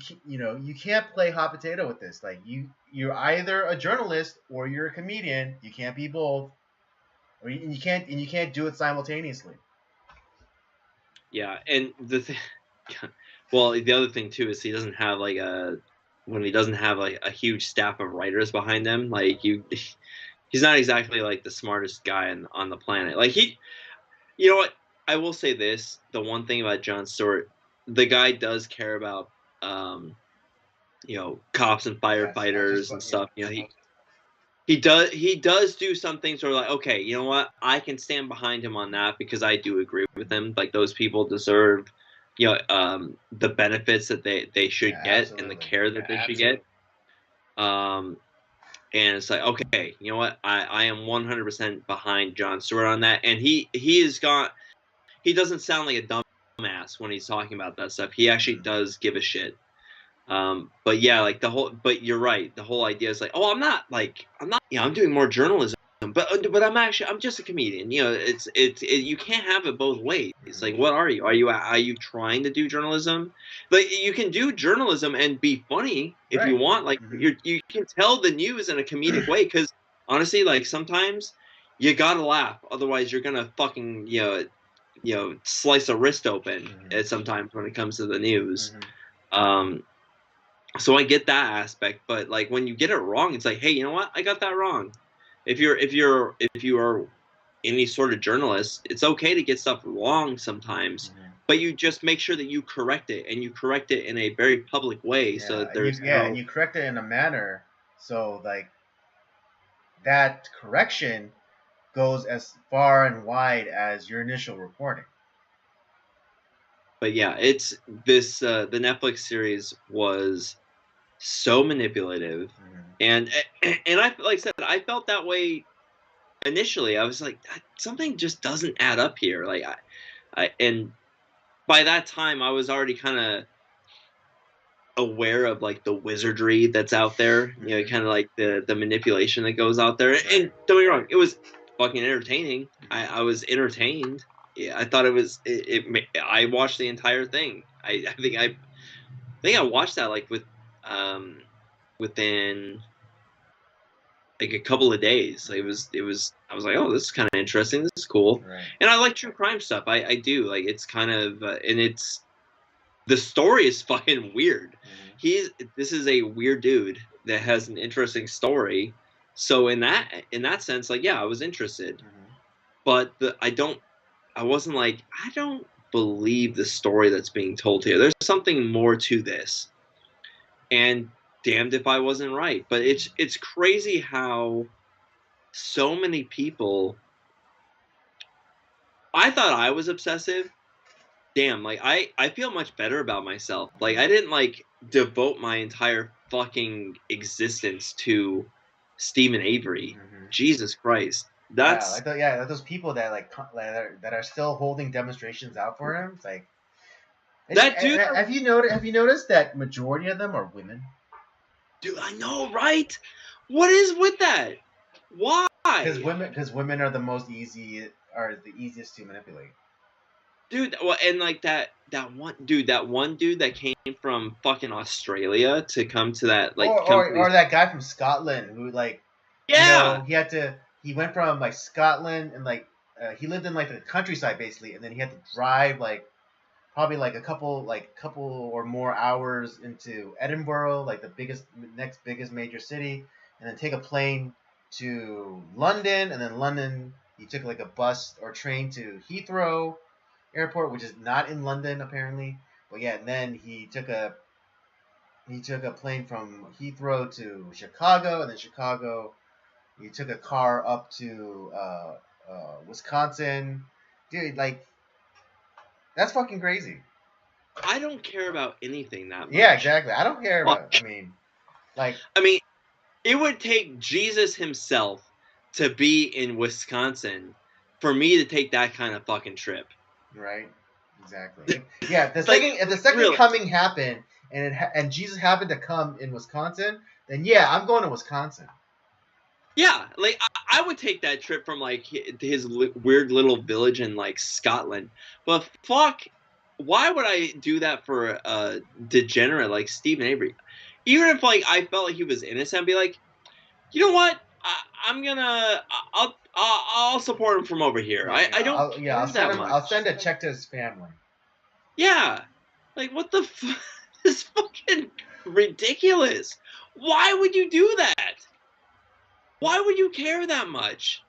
can't play hot potato with this. Like you're either a journalist or you're a comedian. You can't be both, and you can't do it simultaneously. Yeah, and well, the other thing too is he doesn't have like when he doesn't have like a huge staff of writers behind him. Like he's not exactly like the smartest guy on the planet. Like you know what? I will say this: the one thing about Jon Stewart, the guy does care about cops and firefighters and stuff. He does do some things where like, okay, you know what? I can stand behind him on that because I do agree with him. Like those people deserve, the benefits that they should get absolutely. and the care that they should get. And it's like, okay, you know what? I am 100% behind Jon Stewart on that. And he doesn't sound like a dumbass when he's talking about that stuff. He actually does give a shit. But yeah, like but you're right. The whole idea is like, oh, I'm not, I'm doing more journalism, but I'm just a comedian. You can't have it both ways. It's like, what are you? Are you trying to do journalism? But you can do journalism and be funny if you want. Like you can tell the news in a comedic way, because honestly, like sometimes you gotta laugh, otherwise you're gonna fucking slice a wrist open. Sometimes when it comes to the news. So I get that aspect, but like when you get it wrong, it's like, hey, you know what? I got that wrong. If you are any sort of journalist, it's okay to get stuff wrong sometimes, but you just make sure that you correct it, and you correct it in a very public way, so that there's and you correct it in a manner so like that correction goes as far and wide as your initial reporting. But yeah, it's this the Netflix series was so manipulative, and I, like I said, I felt that way initially. I was like, something just doesn't add up here. Like and by that time I was already kind of aware of like the wizardry that's out there, kind of like the manipulation that goes out there. And don't get me wrong, it was fucking entertaining. I was entertained. Yeah, I thought it was. I watched the entire thing. I think I watched that like within like a couple of days. It was. I was like, oh, this is kind of interesting. This is cool. And I like true crime stuff. I do. Like it's kind of and it's the story is fucking weird. This is a weird dude that has an interesting story. So in that sense, like, yeah, I was interested, Mm-hmm. but I wasn't like, I don't believe the story that's being told here. There's something more to this, and damned if I wasn't right. But it's crazy how so many people. I thought I was obsessive. Damn, like I feel much better about myself. Like I didn't like devote my entire fucking existence to Stephen Avery. Mm-hmm. Jesus Christ. Yeah, That's like those people that like that are still holding demonstrations out for him. It's like, that dude. have you noticed that majority of them are women? Dude, I know, right? What is with that? Why? Because women are the easiest to manipulate. Dude, well, and like that one dude that came from fucking Australia to come to that Or like come or to or these. that guy from Scotland who like, Yeah. he went from like Scotland and like he lived in like the countryside basically, and then he had to drive like probably like a couple or more hours into Edinburgh, like the next biggest major city, and then take a plane to London, and then London he took like a bus or train to Heathrow Airport, which is not in London apparently. But yeah, and then he took a plane from Heathrow to Chicago, and then Chicago he took a car up to Wisconsin. Dude, like that's fucking crazy. I don't care about anything that Yeah, much. exactly. I don't care Fuck. about. I mean, like, I mean, it would take Jesus himself to be in Wisconsin for me to take that kind of fucking trip. right? Exactly. Yeah. The Like, second if the second really. coming happened and Jesus happened to come in Wisconsin, then yeah, I'm going to Wisconsin. Yeah, like I would take that trip from like his weird little village in like Scotland. But fuck, why would I do that for a degenerate like Stephen Avery? Even if like I felt like he was innocent, I'd be like, you know what? I'm gonna I'll support him from over here. Yeah, I don't I'll care send that him. much. I'll send a check to his family. Yeah, like what the this fucking ridiculous. Why would you do that? Why would you care that much?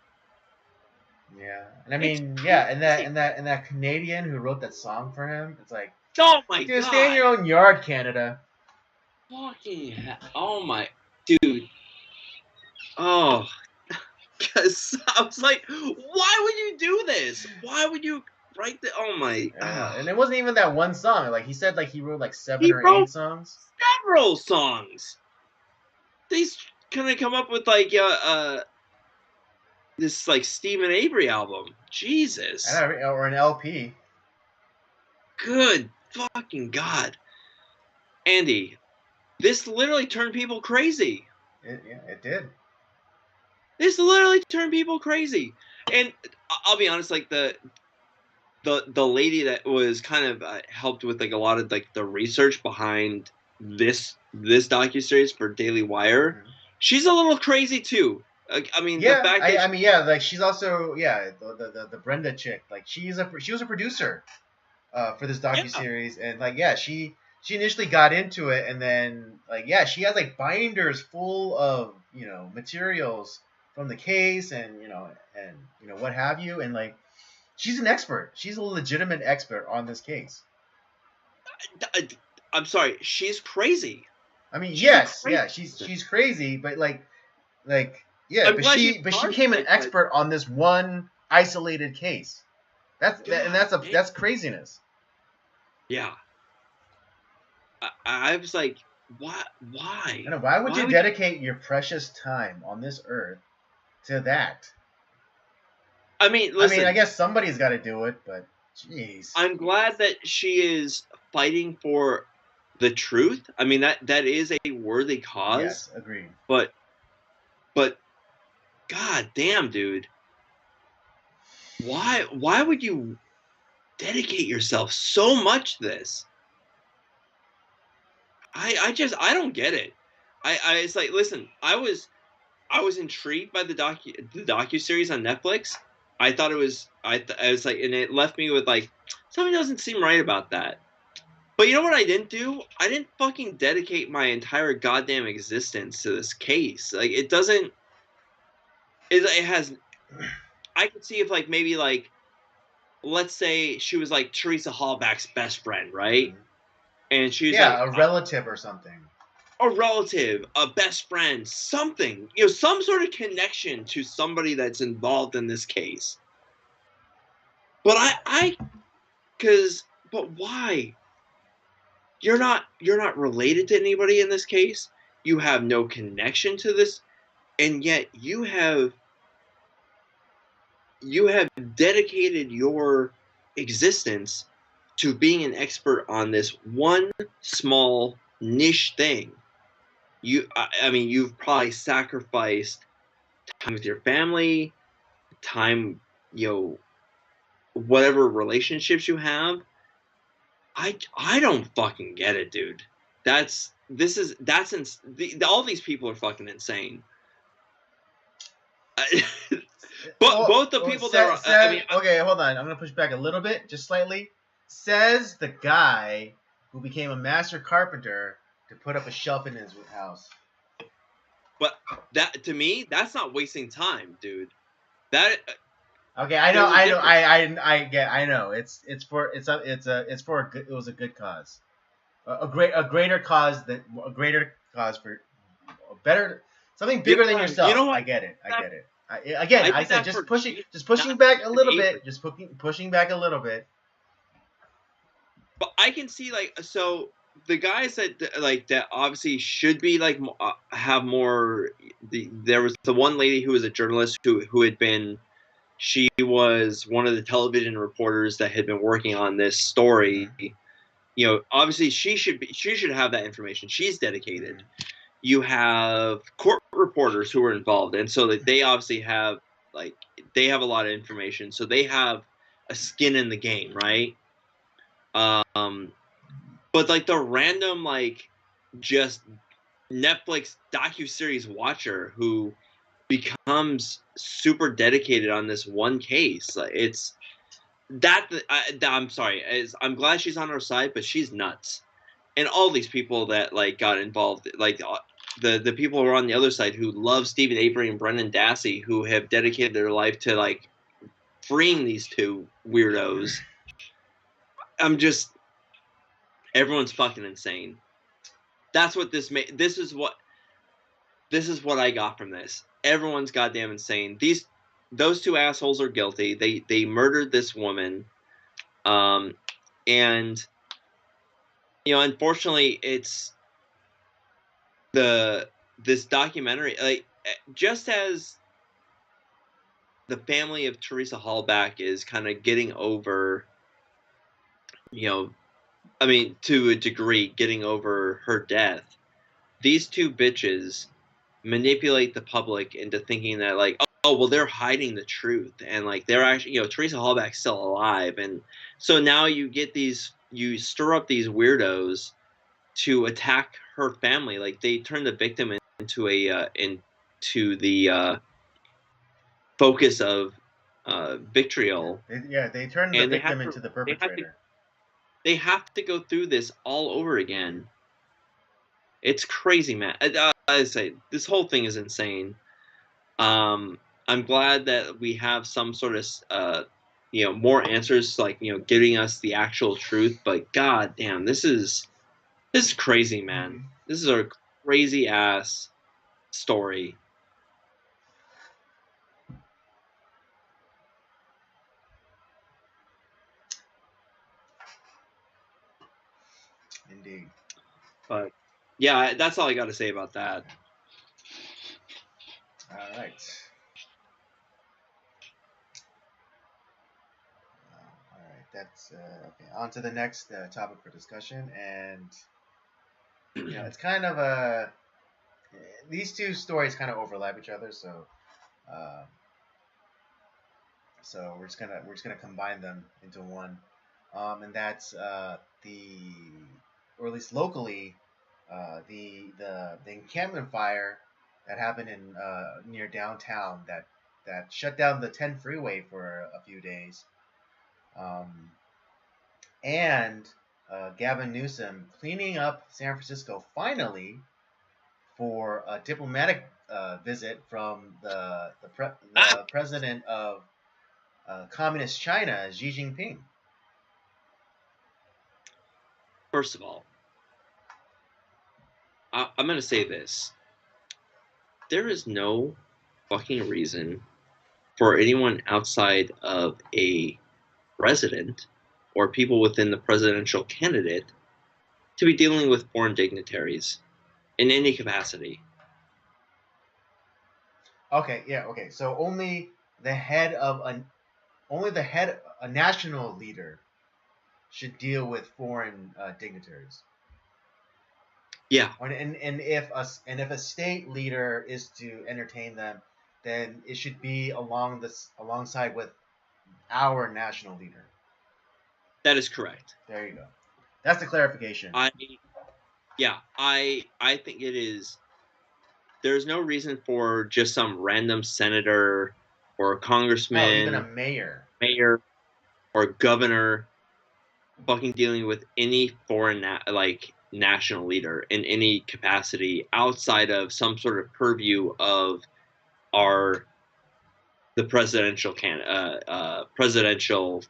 Yeah, and I It's mean, yeah, and that crazy. and that and that Canadian who wrote that song for him, it's like, Oh my dude, stay in god. your own yard, Canada. Fucking oh my dude. Oh, because I was like, why would you do this? Why would you write the? Oh my. Yeah, and it wasn't even that one song. Like he said, like he wrote like seven He or eight wrote songs. several songs. These kind of come up with like this like Stephen Avery album. Jesus. Or an LP. Good fucking god. Andy, this literally turned people crazy. It did. This literally turned people crazy. And I'll be honest, like the lady that was kind of helped with like a lot of like the research behind this docuseries for Daily Wire, Mm-hmm. she's a little crazy too. I mean, the Yeah, fact I, that I mean, yeah, like she's also the Brenda chick. Like she was a producer for this yeah, docuseries, and like yeah, she initially got into it, and then like yeah, she has like binders full of materials from the case, and what have you, and like she's an expert. She's a legitimate expert on this case. I'm sorry, she's crazy. I mean, She's a yes, crazy yeah, she's person. she's crazy, but like yeah, I'm but glad she's she smart became about an it, but expert on this one isolated case. And god damn, that's craziness. yeah. I was like, why? I Why? know. Why would Why you would you? dedicate your precious time on this earth to that? I mean, I mean, I listen, guess somebody's got to do it, but jeez. I'm glad that she is fighting for the truth. I mean that is a worthy cause, Yes, agreed. but but god damn, dude, why would you dedicate yourself so much to this? I don't get it. I it's like, listen, I was intrigued by the docu series on Netflix. I thought it was I was like, and it left me with like something doesn't seem right about that. But you know what I didn't do? I didn't fucking dedicate my entire goddamn existence to this case. Like it doesn't. it has. I could see if like maybe like let's say she was like Teresa Hallback's best friend, right? Mhm. And she's Yeah, like a relative or something. a relative, a best friend, something, you know, some sort of connection to somebody that's involved in this case. But but why? You're not related to anybody in this case. You have no connection to this, and yet you have dedicated your existence to being an expert on this one small niche thing. I mean, you've probably sacrificed time with your family, time, you know, whatever relationships you have. I don't fucking get it, dude. All these people are fucking insane. But Well, both the people that are, I mean, okay, hold on. I'm gonna push back a little bit, just slightly. Says the guy who became a master carpenter to put up a shelf in his house. but that to me, that's not wasting time, dude. That Okay, I know, there's a I know, difference. I know. It's for a good, it was a good cause, a greater cause for a better something You bigger than know, you yourself. know what? I get it. I That, get it. Again, I I did said that for Jesus, just not pushing back a David little bit, Avery. just pushing back a little bit. But I can see like so the guys that like that obviously should be like have more. There was the one lady who was a journalist who had been. She was one of the television reporters that had been working on this story. Mm-hmm. You know, obviously she should have that information. She's dedicated. Mm-hmm. You have court reporters who are involved, and so that they obviously have like they have a lot of information, so they have a skin in the game, right? Um, but like the random like just Netflix docu-series watcher who becomes super dedicated on this one case, like it's I'm sorry, I'm glad she's on our side, but she's nuts. And all these people that like got involved, like the people who are on the other side who love Stephen Avery and Brendan Dassey, who have dedicated their life to like freeing these two weirdos. I'm just everyone's fucking insane. That's what this made. This is what I got from this. Everyone's goddamn insane. Those two assholes are guilty. They murdered this woman. And unfortunately, it's this documentary. Like just as the family of Teresa Hallback is kind of getting over, I mean, to a degree, getting over her death. These two bitches manipulate the public into thinking that like oh well they're hiding the truth and like they're actually Teresa Hallback's still alive, and so now you stir up these weirdos to attack her family. Like they turn the victim into the focus of vitriol, They turned the and victim into the they have to perpetrator. they have to go through this all over again. It's crazy, man. I say this whole thing is insane. I'm glad that we have some sort of more answers, like giving us the actual truth. But god damn, this is crazy, man. Mm-hmm. This is a crazy ass story. Indeed. But yeah, that's all I got to say about that. All right. All right. That's okay. On to the next topic for discussion, and it's kind of a these two stories kind of overlap each other, so uh, we're just gonna combine them into one, and that's or at least locally, the encampment fire that happened in near downtown that shut down the 10 freeway for a few days, um, and Gavin Newsom cleaning up San Francisco finally for a diplomatic visit from Ah, the president of communist China, Xi Jinping. first of all, I'm going to say this. There is no fucking reason for anyone outside of a president or people within the presidential candidate to be dealing with foreign dignitaries in any capacity. Okay, yeah, okay. So the head of an only the head a national leader should deal with foreign dignitaries. Yeah, And if a state leader is to entertain them, then it should be alongside with our national leader. that is correct. There you go. That's the clarification. I yeah, I think it is. There's no reason for just some random senator or Hell, even a congressman, mayor. mayor, or governor fucking dealing with any foreign national leader in any capacity outside of some sort of purview of our the presidential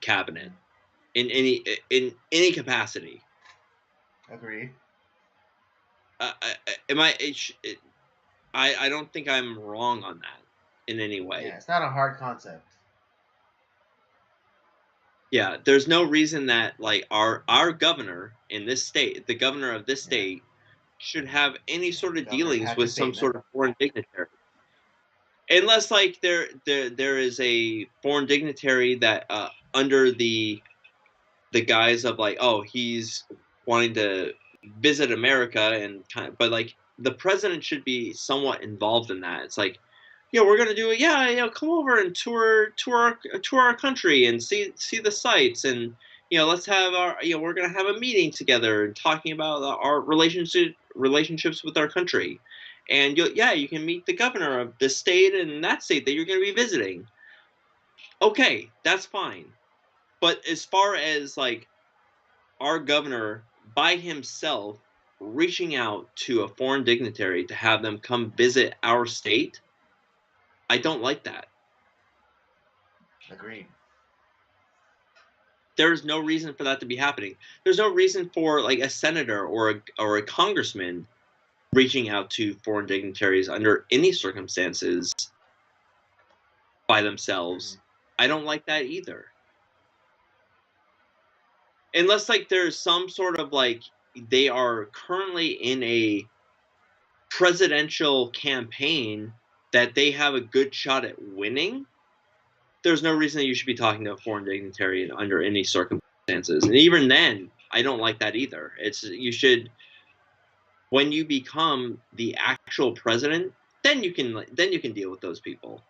cabinet in any capacity. Agreed. Am I? I don't think I'm wrong on that in any Yeah, way. it's not a hard concept. Yeah, there's no reason that like our governor in this state, the governor of this Yeah, state, should have any sort of Governor dealings with Patrick some Bateman. sort of foreign dignitary, unless like there is a foreign dignitary that under the guise of like, oh, he's wanting to visit America and kind of, but like the president should be somewhat involved in that. It's like, yeah, we're gonna do it. Yeah, come over and tour our country and see the sights, and let's have our we're gonna have a meeting together and talking about our relationships with our country, and you can meet the governor of this state and that state that you're gonna be visiting. Okay, that's fine. But as far as like our governor by himself reaching out to a foreign dignitary to have them come visit our state, I don't like that. Agreed. There's no reason for that to be happening. There's no reason for like a senator or a congressman reaching out to foreign dignitaries under any circumstances by themselves. Mm-hmm. I don't like that either. Unless like there's some sort of like they are currently in a presidential campaign that they have a good shot at winning, there's no reason that you should be talking to a foreign dignitary under any circumstances. And even then, I don't like that either. It's you should when you become the actual president, then you can deal with those people.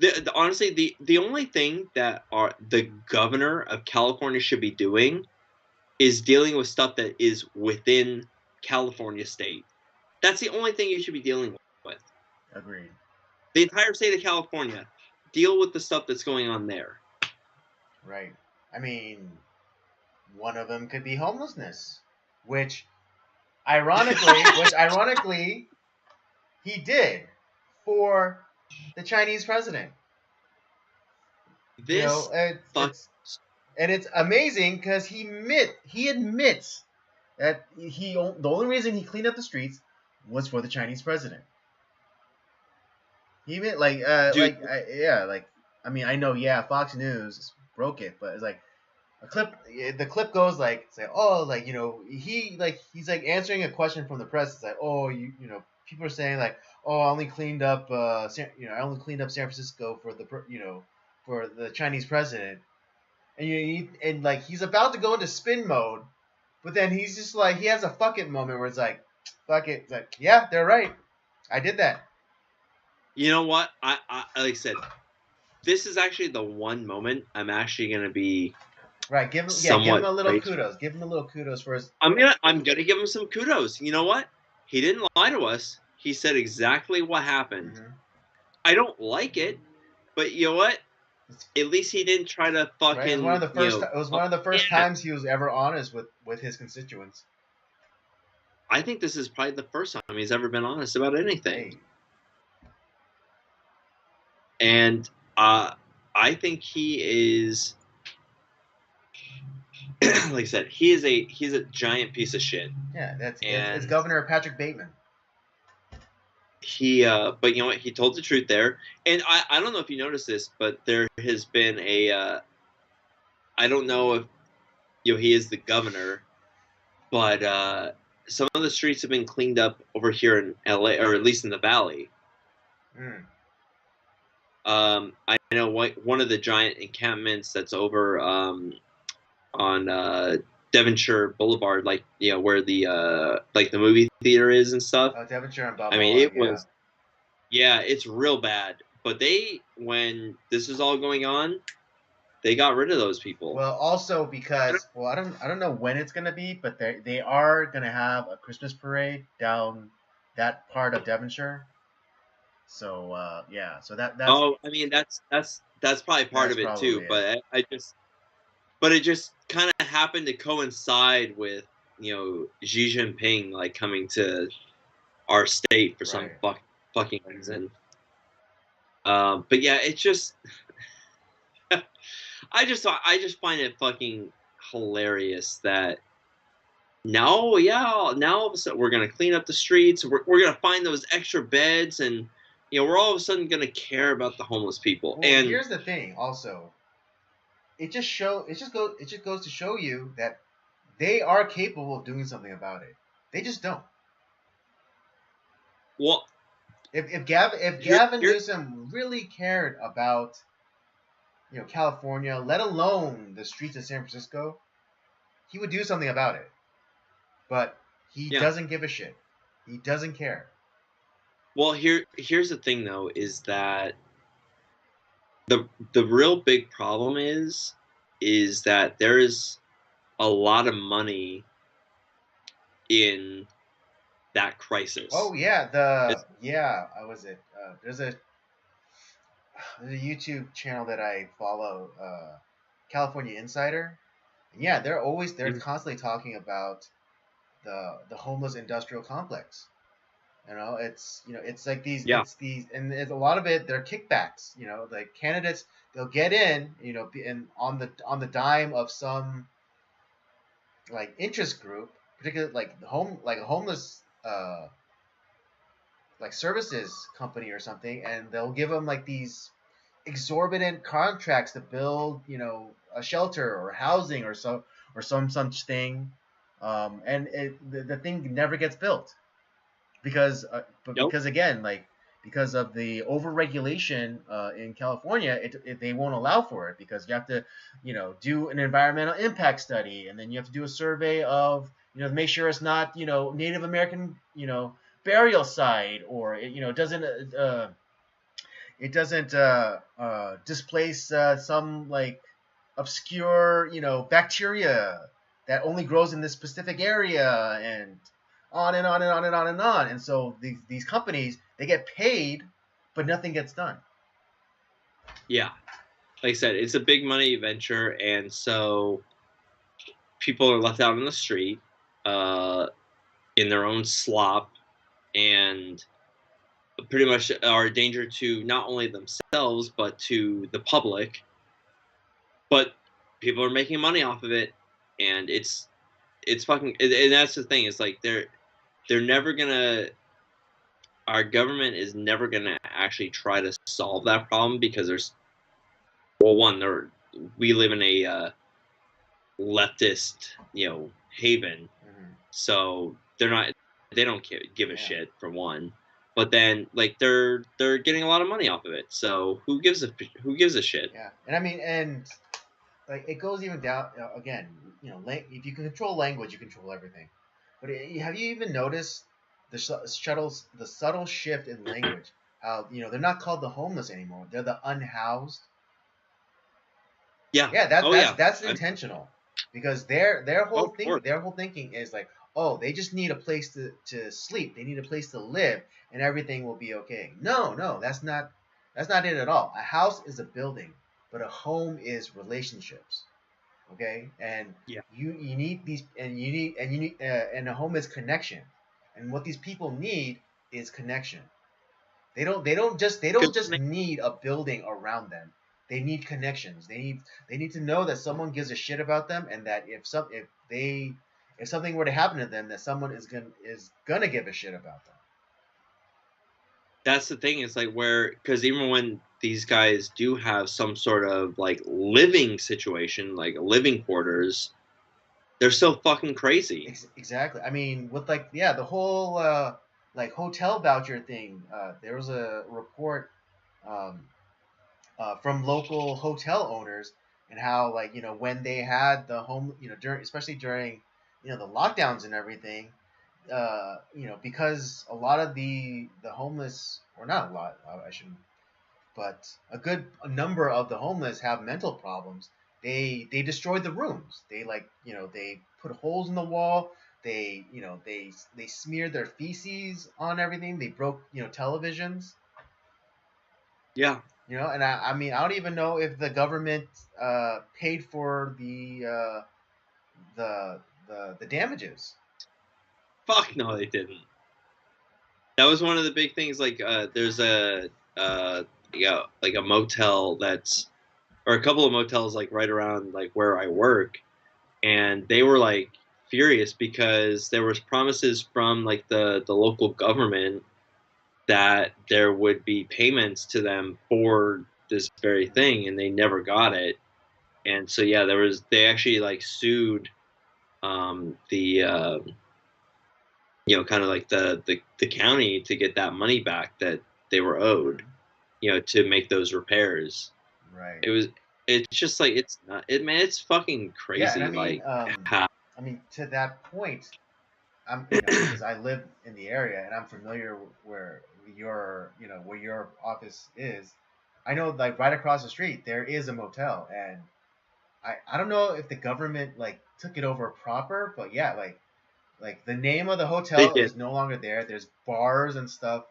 Mm-hmm. Honestly, the only thing that the governor of California should be doing is dealing with stuff that is within California state. That's the only thing you should be dealing with. Agreed. The entire state of California, deal with the stuff that's going on there. Right. I mean, one of them could be homelessness, which ironically, he did for the Chinese president. You know, This fuck. it's amazing because he admits that the only reason he cleaned up the streets was for the Chinese president. He admit Dude, I mean I know Fox News broke it, but it's like a clip. The clip goes like say oh like he's like answering a question from the press. It's like oh people are saying like oh I only cleaned up I only cleaned up San Francisco for for the Chinese president, and like he's about to go into spin mode, but then he's just like he has a fuck it moment where it's like fuck it, it's like yeah they're right, I did that. you know what? I like I said, this is actually the one moment I'm actually gonna be Right, give him somewhat a little grateful. kudos. Give him a little kudos for his. I'm gonna give him some kudos. You know what? He didn't lie to us. He said exactly what happened. Mm-hmm. I don't like it, but you know what? At least he didn't try to Right, it was fucking one of the first. It was one of the first yeah. times he was ever honest with his constituents. I think this is probably the first time he's ever been honest about anything. Hey, And I think he is, like I said, he's a giant piece of shit. yeah, it's And Governor Patrick Bateman. he, but you know what? He told the truth there. And I don't know if you noticed this, but there has been a, I don't know if he is the governor, but some of the streets have been cleaned up over here in LA, or at least in the Valley. Mm. I know one of the giant encampments that's over on Devonshire Boulevard, like where the like the movie theater is and stuff. Devonshire and I mean, Balboa, it yeah. was it's real bad. But when this is all going on, they got rid of those people. Well, also because I don't know when it's gonna be, but they are gonna have a Christmas parade down that part of Devonshire. So yeah, so that's Oh, I mean that's probably part that's of it probably too. it. But but it just kind of happened to coincide with Xi Jinping like coming to our state for some Right. fucking reason. But yeah, it's just I just find it fucking hilarious that now all of a sudden we're gonna clean up the streets. We're gonna find those extra beds, and we're all of a sudden gonna care about the homeless people. Well, And here's the thing. Also, it just goes to show you that they are capable of doing something about it. They just don't. well, If here Gavin here Newsom really cared about California, let alone the streets of San Francisco, he would do something about it. But he yeah. doesn't give a shit. He doesn't care. Well, here's the thing though, is that the real big problem is that there is a lot of money in that crisis. Oh yeah, It's, I was it. There's a YouTube channel that I follow, California Insider. And yeah, they're mhm, constantly talking about the homeless industrial complex. It's like yeah, and it's a lot of it. They're kickbacks. Like candidates, they'll get in, and on the dime of some like interest group, particularly like like a homeless like services company or something, and they'll give them like these exorbitant contracts to build, a shelter or housing or some such thing, and the thing never gets built because but nope, because again, like because of the overregulation in California, they won't allow for it because you have to, do an environmental impact study, and then you have to do a survey of, to make sure it's not, Native American, burial site, or it doesn't displace some like obscure, bacteria that only grows in this specific area, and on and on and on and on and on. And so these companies, they get paid, but nothing gets done. yeah. Like I said, it's a big money venture, and so people are left out on the street, uh, in their own slop, and pretty much are a danger to not only themselves but to the public. But people are making money off of it, and it's fucking. And that's the thing. Is like they're never gonna. Our government is never gonna actually try to solve that problem because there's one there. We live in a leftist haven, Mm-hmm. so they don't give a Yeah, shit for one. But then like they're getting a lot of money off of it, so who gives a shit? yeah, and I mean, and like it goes even down again. If you can control language, you control everything. But have you even noticed the subtle shift in language? How they're not called the homeless anymore; they're the unhoused. Yeah. Yeah, Oh yeah. that's I'm, intentional, because their oh, whole of course. thinking is like, oh, they just need a place to sleep, they need a place to live, and everything will be okay. No, no, that's not it at all. A house is a building, but a home is relationships. Okay, and Yeah. you need these, and you need and a home is connection, and what these people need is connection. They don't just need a building around them. They need connections. They need to know that someone gives a shit about them, and that if something were to happen to them, that someone is gonna give a shit about them. That's the thing. It's like where, because even when these guys do have some sort of like living situation, like living quarters, they're so fucking crazy. Exactly. I mean, with like the whole like hotel voucher thing. There was a report um, from local hotel owners, and how, like, when they had the home, during, especially during, the lockdowns and everything, because a lot of the homeless, or not a lot, I shouldn't, but a number of the homeless have mental problems. They destroyed the rooms. They, like, they put holes in the wall. They smeared their feces on everything. They broke, televisions. Yeah. And I mean, I don't even know if the government paid for the the damages. Fuck no, they didn't. That was one of the big things. Like, there's yeah, like a motel that's, or a couple of motels like right around like where I work, and they were like furious because there was promises from like the local government that there would be payments to them for this very thing, and they never got it. And so yeah, they actually like sued the kind of like the county to get that money back that they were owed, Mhm. to make those repairs. Right. It was it's just like it's not it man, it's fucking Yeah, and crazy like how I mean, to that point, I'm, because I live in the area and I'm familiar where where your office is. I know, like, right across the street there is a motel, and I don't know if the government, like, took it over proper, but yeah, like the name of the they hotel did. is no longer there. There's bars and stuff,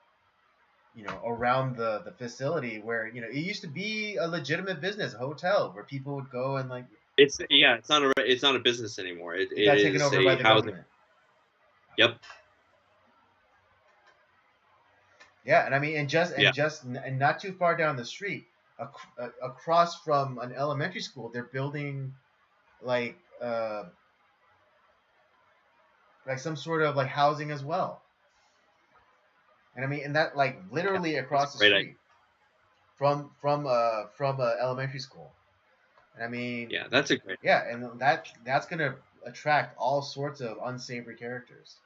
around the facility, where, it used to be a legitimate business, a hotel where people would go and, like, It's yeah, it's not a business anymore. It, it it got taken is over by a the housing. government. Yep. Yeah, and I mean, Yeah. and not too far down the street, across from an elementary school, they're building, like, like some sort of, like, housing as well. And I mean, and that, like, Yeah. literally That's a across the great idea. street from a elementary school. And I mean, Yeah, that's a great. yeah, and that's gonna attract all sorts of unsavory characters.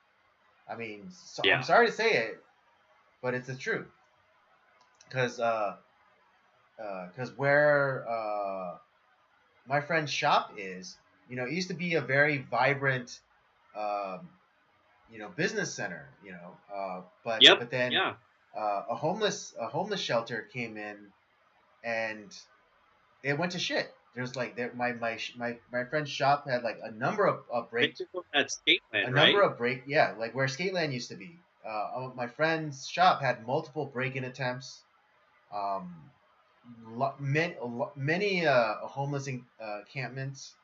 I mean, so I'm Yeah. sorry to say it, but it's the truth. Because where my friend's shop is, it used to be a very vibrant, um, business center. Yep. But then Yeah. a homeless shelter came in, and it went to shit. There's, like, my friend's shop had, like, They took over that skate a land, number right? of break yeah, like where Skateland used to be. My friend's shop had multiple break-in attempts. Um, many homeless encampments.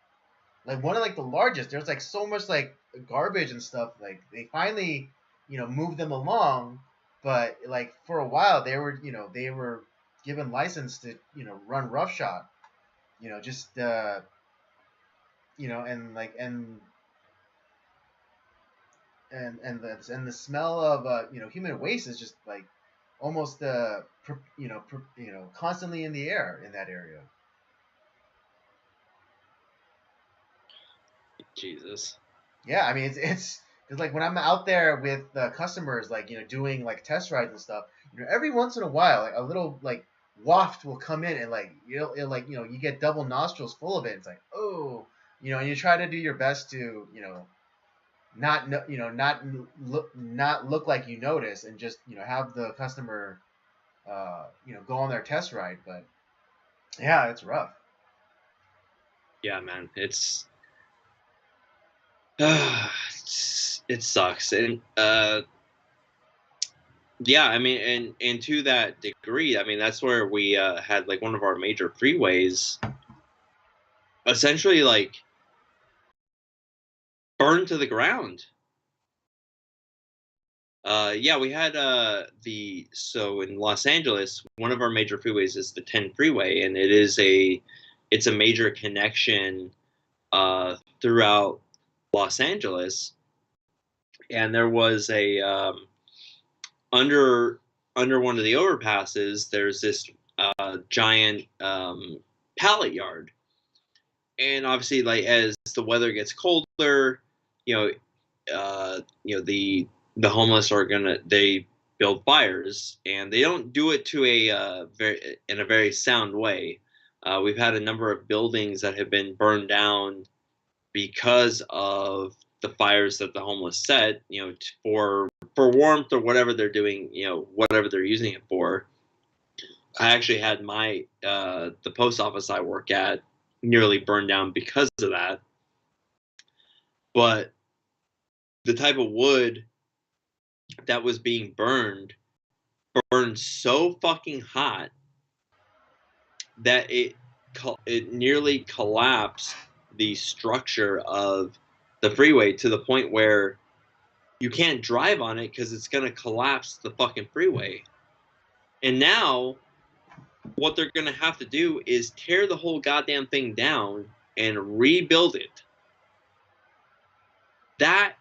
Like, one of, like, the largest. There's, like, so much, like, garbage and stuff. Like, they finally, moved them along, but, like, for a while they were given license to, run roughshod. Just and, like, and the smell of, human waste is just, like, almost constantly in the air in that area. Jesus. Yeah, I mean, it's because, like, when I'm out there with customers, like, doing, like, test rides and stuff, every once in a while, like, a little, like, waft will come in, and, like, like, you get double nostrils full of it. It's like, oh, and you try to do your best to, not not look like you notice, and just, have the customer go on their test ride. But yeah, it's rough. Yeah, man. It sucks. And yeah, I mean, and to that degree, I mean, that's where we had like one of our major freeways essentially like burned to the ground. Yeah, we had so in Los Angeles, one of our major freeways is the 10 freeway, and it's a major connection throughout Los Angeles. And there was a under under one of the overpasses. There's this giant pallet yard, and obviously, like as the weather gets colder, you know, the homeless are gonna they build fires, and they don't do it to a very sound way. We've had a number of buildings that have been burned down because of the fires that the homeless set, for warmth or whatever they're doing, whatever they're using it for. I actually had the post office I work at nearly burned down because of that. But the type of wood that was being burned so fucking hot that it nearly collapsed the structure of the freeway to the point where you can't drive on it because it's going to collapse the fucking freeway. And now what they're going to have to do is tear the whole goddamn thing down and rebuild it. That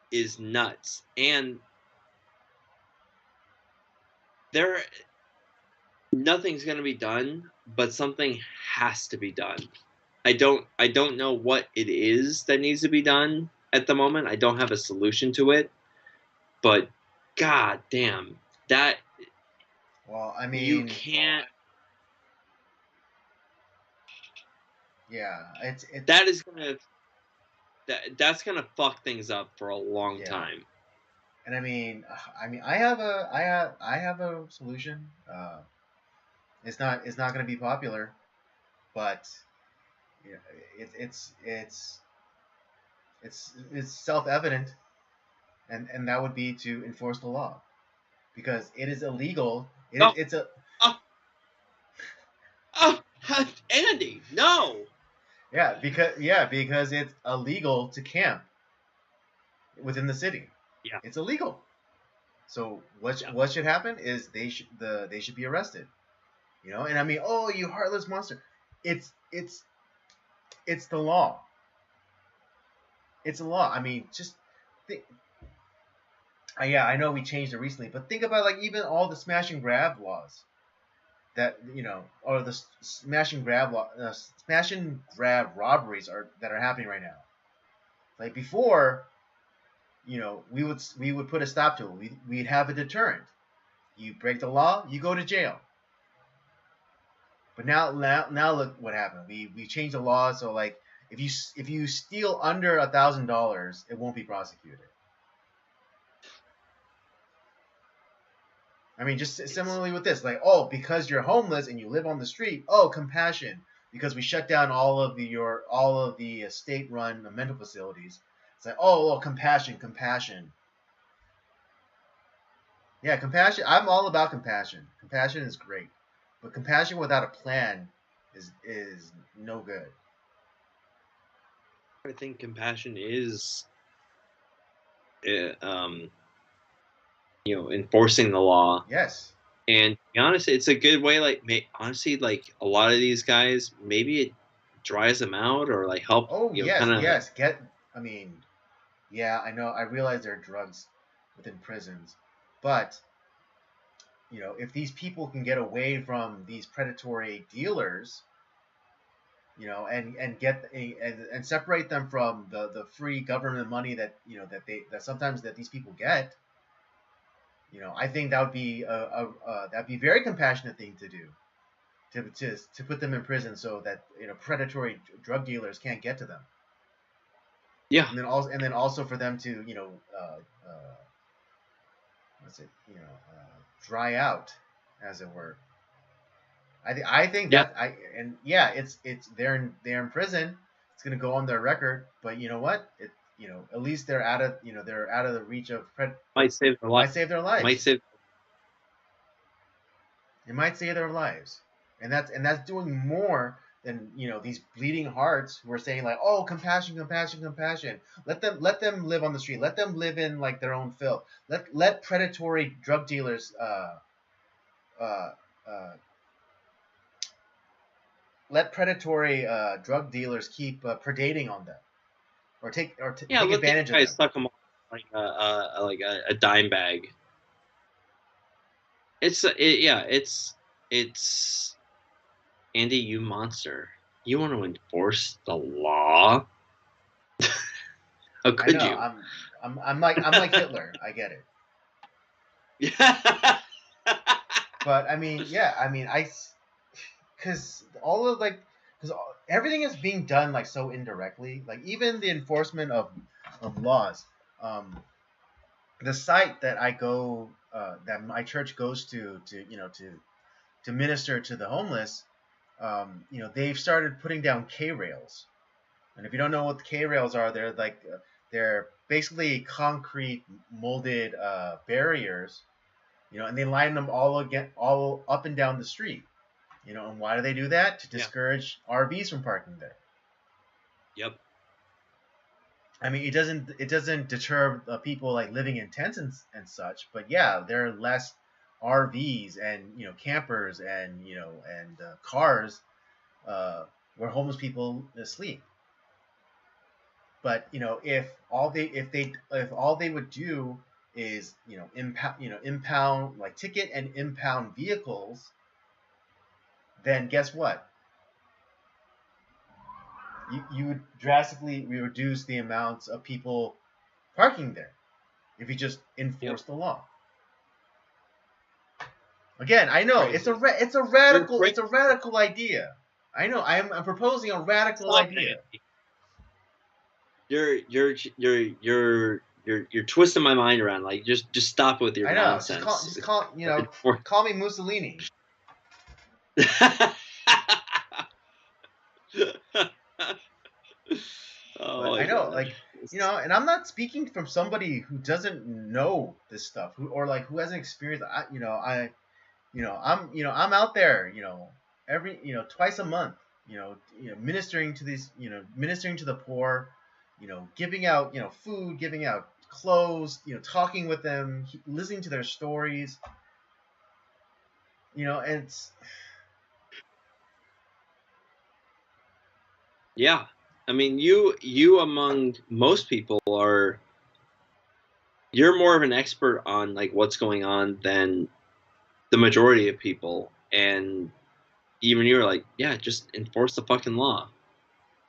is nuts. And nothing's going to be done, but something has to be done. I don't know what it is that needs to be done at the moment. I don't have a solution to it. But god damn, that Well, I mean, you can't. Yeah, that is gonna that's gonna fuck things up for a long yeah. time. And I mean, I have a solution. It's not going to be popular, but you know, it's self evident, and that would be to enforce the law, because it is illegal. Oh, It's a Andy, no. because it's illegal to camp within the city. Yeah. It's illegal. So what should happen is they should be arrested. And I mean, oh, you heartless monster. It's the law. It's a law. I mean, just think. Yeah, I know we changed it recently, but think about like even all the smash and grab laws that or the smash and grab robberies that are happening right now. Like before, we would put a stop to it. We'd have a deterrent. You break the law, you go to jail. But now look what happened. We changed the law, so like if you steal under $1,000, it won't be prosecuted. I mean, just similarly with this, like, oh, because you're homeless and you live on the street, oh, compassion, because we shut down all of the state-run mental facilities. It's like, oh, compassion. Yeah, compassion. I'm all about compassion. Compassion is great, but compassion without a plan is no good. I think compassion is, enforcing the law. Yes. And to be honest, it's a good way. Like, honestly, like a lot of these guys, maybe it dries them out or like help. Oh, yes, kind of. yes. I mean, yeah, I know. I realize there are drugs within prisons, but if these people can get away from these predatory dealers, and get and separate them from the free government money that sometimes that these people get, I think that would be that'd be a very compassionate thing to do, to put them in prison so that predatory drug dealers can't get to them. Yeah. And then also for them to dry out, as it were. I think that it's they're in prison. It's gonna go on their record, but you know what? At least they're out of the reach of might save their life. Might save their lives. Might save. It might save their lives, and that's doing more and these bleeding hearts who are saying like, oh, compassion, compassion, compassion. Let them live on the street. Let them live in like their own filth. Let predatory drug dealers uh, uh, let predatory drug dealers keep predating on them, or Yeah, take let these advantage of guys them. suck them off like a dime bag. It's Andy, you monster. You want to enforce the law? How I could know. you? I'm like Hitler. I get it. Yeah. But I mean, yeah. I mean, because all of like because everything is being done like so indirectly. Like even the enforcement of laws. The site that I go that my church goes to minister to the homeless. They've started putting down K rails. And if you don't know what the K rails are, they're basically concrete molded barriers, and they line them all up and down the street. And why do they do that? To Yeah. discourage RVs from parking there. Yep. I mean, it doesn't deter people like living in tents and such, but yeah, there are less RVs and campers and cars where homeless people sleep. But if all they would do is impound like ticket and impound vehicles, then guess what? You would drastically reduce the amounts of people parking there if you just Yep. enforce the law. Again, I know it's Crazy. a You're radical crazy. it's a radical idea. I know I'm proposing a radical Stop idea. it. You're twisting my mind around. Like just stop with your I know. Just nonsense. call me Mussolini. Oh But my I know, goodness. like, and I'm not speaking from somebody who doesn't know this stuff, or like who hasn't experienced. I'm out there, every, twice a month, ministering to ministering to the poor, giving out, food, giving out clothes, talking with them, listening to their stories, and it's Yeah. I mean, you among most people you're more of an expert on like what's going on than the majority of people, and even you're like, yeah, just enforce the fucking law.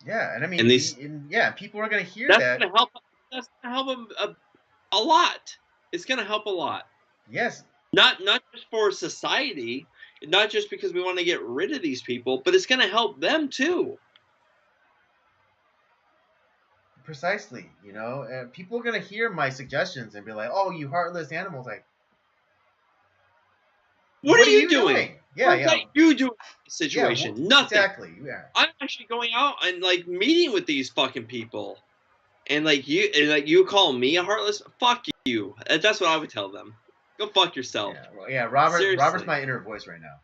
yeah, and I And mean, these yeah, people are gonna hear that's that. gonna help. That's gonna help them a lot. It's gonna help a lot. Yes, Not just for society, not just because we want to get rid of these people, but it's gonna help them too. precisely, and people are gonna hear my suggestions and be like, "Oh, you heartless animals!" Like, What what are are you you doing? doing? Yeah, What is that yeah, you doing in this yeah, situation? Nothing. exactly. Yeah, I'm actually going out and like meeting with these fucking people. And you call me a heartless? Fuck you. That's what I would tell them. Go fuck yourself. yeah, well, yeah. Robert's Seriously. my inner voice right now.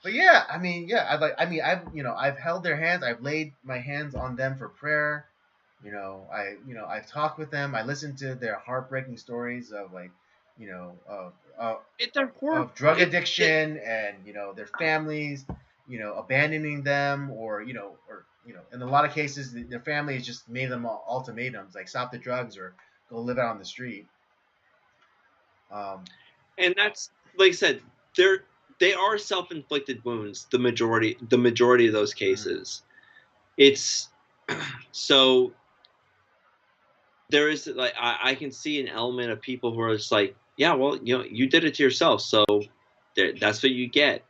But yeah, I mean, yeah, I've held their hands. I've laid my hands on them for prayer. I've talked with them. I listened to their heartbreaking stories of like, They're horrible. of drug addiction and their families, abandoning them, or in a lot of cases their families just made them ultimatums like stop the drugs or go live out on the street. Um, And that's like I said, they are self-inflicted wounds. The majority of those mm, cases, it's so there is like I can see an element of people who are just like, yeah, well, you did it to yourself, so that's what you get.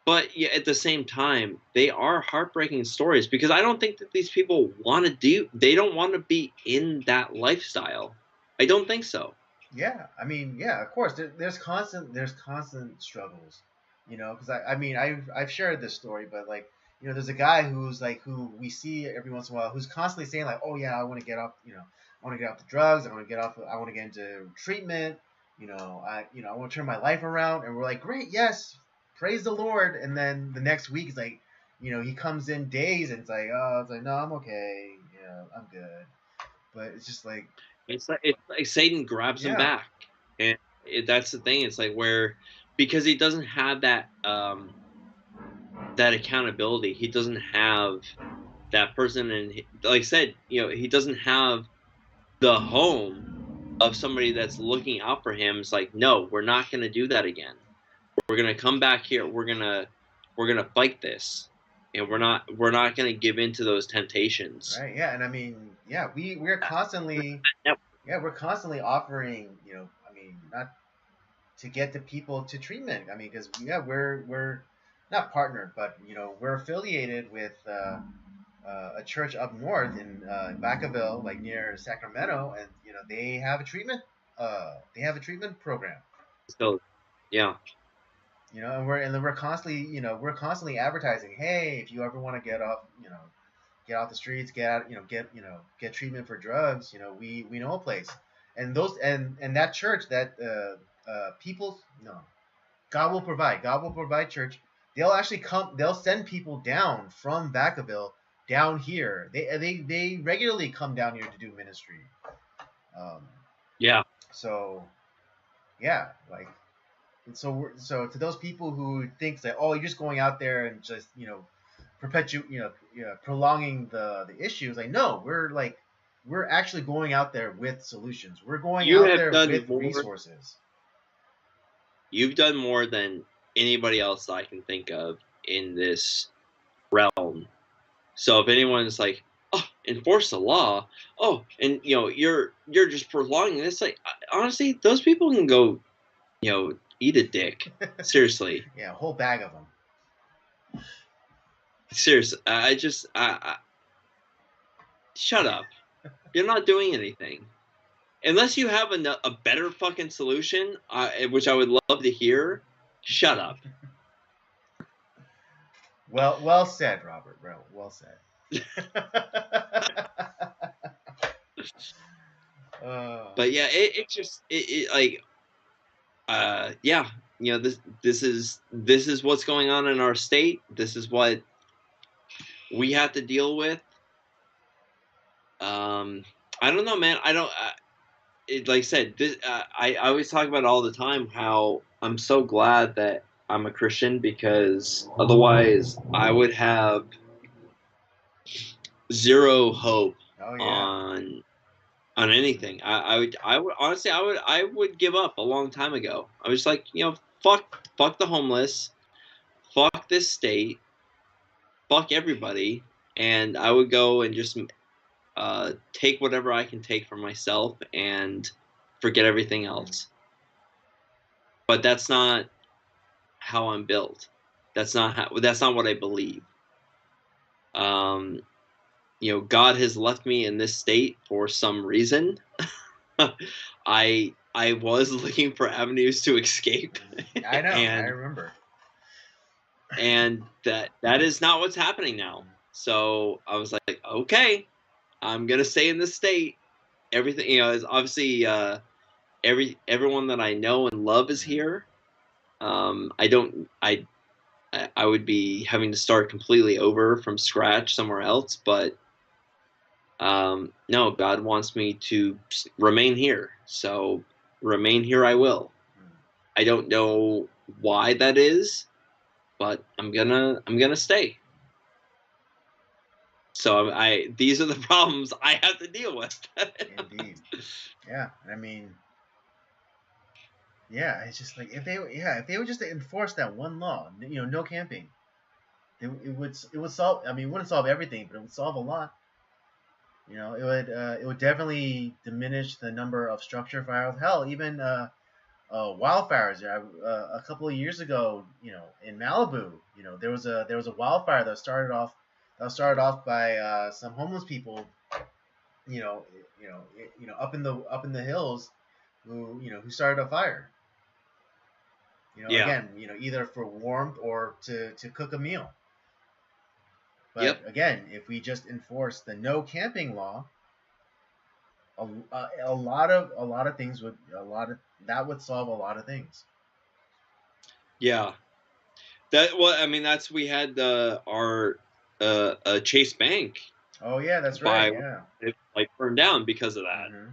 But yeah, at the same time, they are heartbreaking stories because I don't think that these people want to do. They don't want to be in that lifestyle. I don't think so. yeah, I mean, yeah, of course. There's constant struggles, because I mean, I've shared this story, but like, there's a guy who we see every once in a while who's constantly saying like, oh yeah, I want to get off, I want to get off the drugs, I want to get into treatment, I want to turn my life around, and we're like, great, yes, praise the Lord, and then the next week it's like, he comes in days and it's like no, I'm okay, I'm good. But it's just like, it's like Satan grabs him yeah, back, and that's the thing. It's like where because he doesn't have that accountability. He doesn't have that person, and like I said, he doesn't have the home of somebody that's looking out for him. It's like, no, we're not going to do that again. We're going to come back here. We're gonna fight this, and we're not going to give in to those temptations. right, yeah, and I mean, yeah, we're constantly, Yep. yeah, we're constantly offering, I mean, not to get the people to treatment. I mean, because yeah, we're not partnered, but we're affiliated with a church up north in Vacaville, like near Sacramento, and they have a treatment program. So, yeah, And we're constantly advertising. Hey, if you ever want to get off the streets, get out, get treatment for drugs. We know a place, and those and that church that people no God will provide. God will provide church. They'll actually come. They'll send people down from Vacaville down here. They regularly come down here to do ministry. Um, yeah, so yeah, like so to those people who think that, oh, you're just going out there and just perpetuate prolonging the issues, like, no, we're actually going out there with solutions. We're going you out have there done with more. resources. You've done more than anybody else I can think of in this realm. So if anyone's like, "Oh, enforce the law," oh, and you're just prolonging this, like honestly, those people can go, eat a dick. Seriously, Yeah, a whole bag of them. seriously. Shut up. You're not doing anything unless you have a better fucking solution, which I would love to hear. Shut up. Well said, Robert. Well said. But yeah, it just like yeah, this is what's going on in our state. This is what we have to deal with. I don't know, man. I don't. Like I said, I always talk about it all the time how I'm so glad that I'm a Christian because otherwise I would have zero hope Oh yeah. on anything. I would honestly I would give up a long time ago. I was like, fuck the homeless, fuck this state, fuck everybody, and I would go and just take whatever I can take for myself and forget everything else. But that's not how I'm built. That's not what I believe. Um, God has left me in this state for some reason. I was looking for avenues to escape, I know. I and remember. that is not what's happening now. So I was like, okay, I'm gonna stay in this state. Everything, is obviously everyone that I know and love is here. I don't I would be having to start completely over from scratch somewhere else, but no, God wants me to remain here, so remain here I will. I don't know why that is, but I'm gonna stay. So I these are the problems I have to deal with. Indeed. Yeah. I mean, yeah. It's just like if they would just enforce that one law, no camping, it would solve. I mean, it wouldn't solve everything, but it would solve a lot. It would definitely diminish the number of structure fires. Hell, even wildfires. A couple of years ago, in Malibu, there was a wildfire that started off by some homeless people, you know, up in the hills, who started a fire. Yeah. Again, either for warmth or to cook a meal. But Yep. again, if we just enforce the no camping law, a lot of things would a lot of that would solve a lot of things. Yeah. That's we had our Chase Bank Oh yeah, that's right. Yeah. it like burned down because of that. Mm-hmm.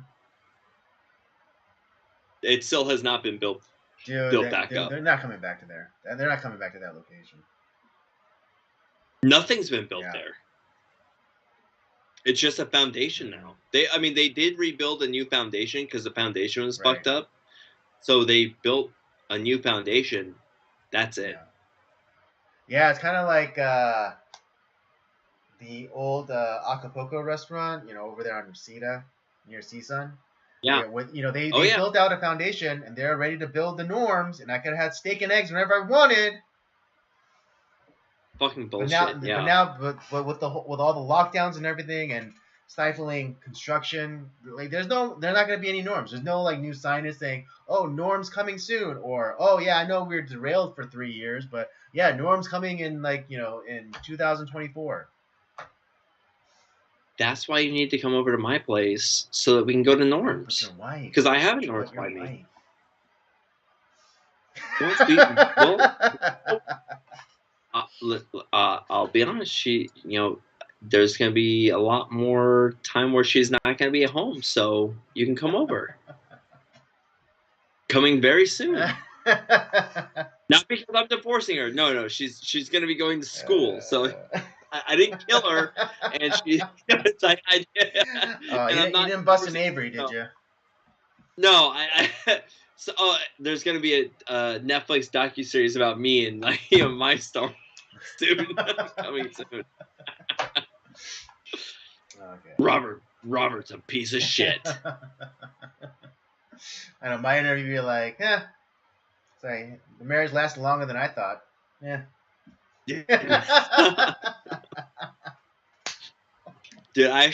It still has not been Dude, built back up. they're not coming back to there. They're not coming back to that location. Nothing's been built Yeah. there. It's just a foundation now. They did rebuild a new foundation because the foundation was Right. fucked up. So they built a new foundation. That's it. Yeah, it's kind of like the old Acapulco restaurant, over there on Reseda near CSUN. Yeah. They Oh yeah. built out a foundation and they're ready to build the norms, and I could have had steak and eggs whenever I wanted. Fucking bullshit. But with all the lockdowns and everything and stifling construction, like they're not going to be any norms. There's no like new signage saying, "Oh, norms coming soon," or "Oh yeah, I know we're derailed for 3 years, but yeah, norms coming in in 2024." That's why you need to come over to my place so that we can go to But Norms. your wife. Because I have a Norms by me. Well, I'll be honest. There's going to be a lot more time where she's not going to be at home, so you can come over. Coming very soon. Not because I'm divorcing her. No, she's going to be going to school, so I didn't kill her, and she. You didn't bust an Avery, did you? No, so there's gonna be a Netflix docuseries about me and my story soon. Coming soon. Okay. Robert's a piece of shit. I know my interview be like, sorry, the marriage lasted longer than I thought. Yeah. Dude, I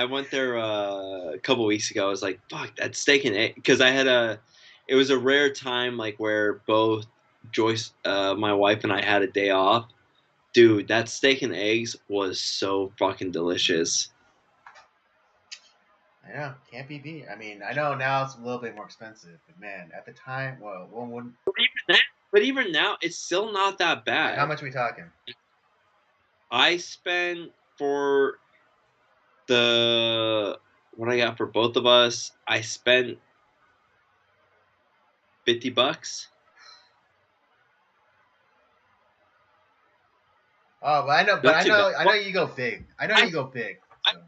went there a couple weeks ago. I was like, fuck, that steak and egg, because it was a rare time like where both Joyce, my wife, and I had a day off. Dude, that steak and eggs was so fucking delicious. I know, can't be beat. I mean, I know now it's a little bit more expensive, but man, at the time, well, one wouldn't. But even now, it's still not that bad. Like, how much are we talking? I spent for what I got for both of us. I spent $50. Oh, but I know you go big. I know you go big. So.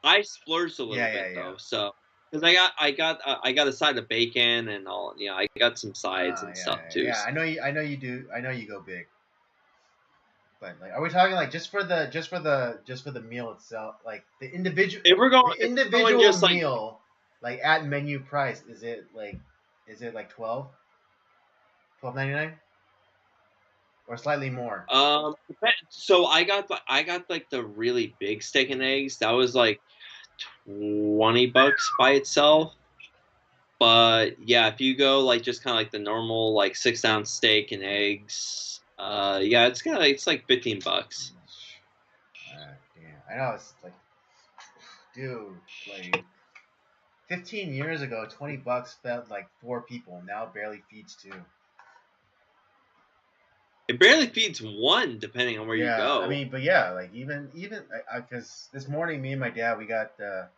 I splurged a little bit though, so because I got a side of bacon and all. I got some sides and stuff too. Yeah, I know you do. I know you go big. But like, are we talking like just for the meal itself, like the individual? If we're going, individual just meal, like at menu price, is it like $12.99? Or slightly more. So I got like the really big steak and eggs. That was like $20 by itself. But yeah, if you go like just kind of like the normal like 6-ounce steak and eggs, yeah, it's like $15. Damn, I know it's like, dude, like 15 years ago, $20 fed like 4 people. Now it barely feeds 2. It barely feeds 1, depending on where you go. I mean, but yeah, like even because this morning, me and my dad, we got the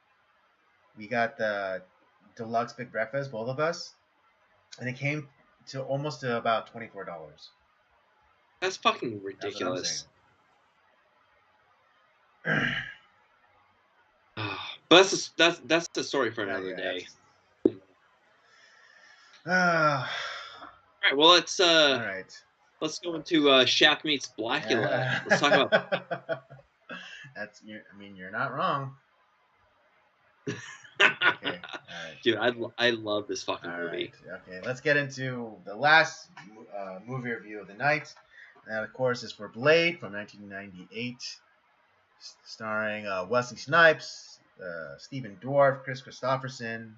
deluxe big breakfast, both of us, and it came to almost to about $24. That's fucking ridiculous. But that's the story for another day. All right, well let's all right. Let's go into Shaft Meets Blackula. Let's talk about. You're not wrong. Okay. All right. Dude, I love this fucking movie. Right. Okay, let's get into the last movie review of the night. And that, of course, is for Blade from 1998, starring Wesley Snipes, Stephen Dorff, Chris Christopherson.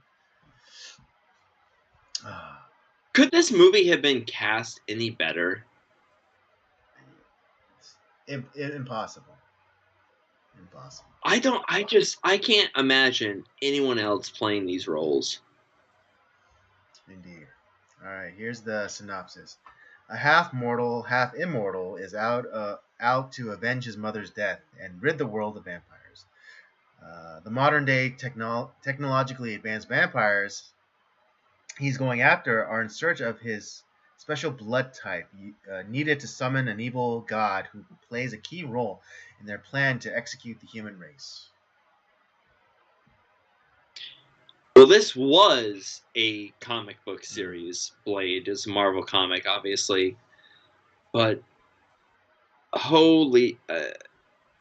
Could this movie have been cast any better? Impossible. I can't imagine anyone else playing these roles. Indeed. All right, here's the synopsis. A half mortal, half immortal, is out to avenge his mother's death and rid the world of vampires. The modern day technologically advanced vampires he's going after are in search of his special blood type needed to summon an evil god who plays a key role in their plan to execute the human race. Well, this was a comic book series. Blade is a Marvel comic, obviously, but holy,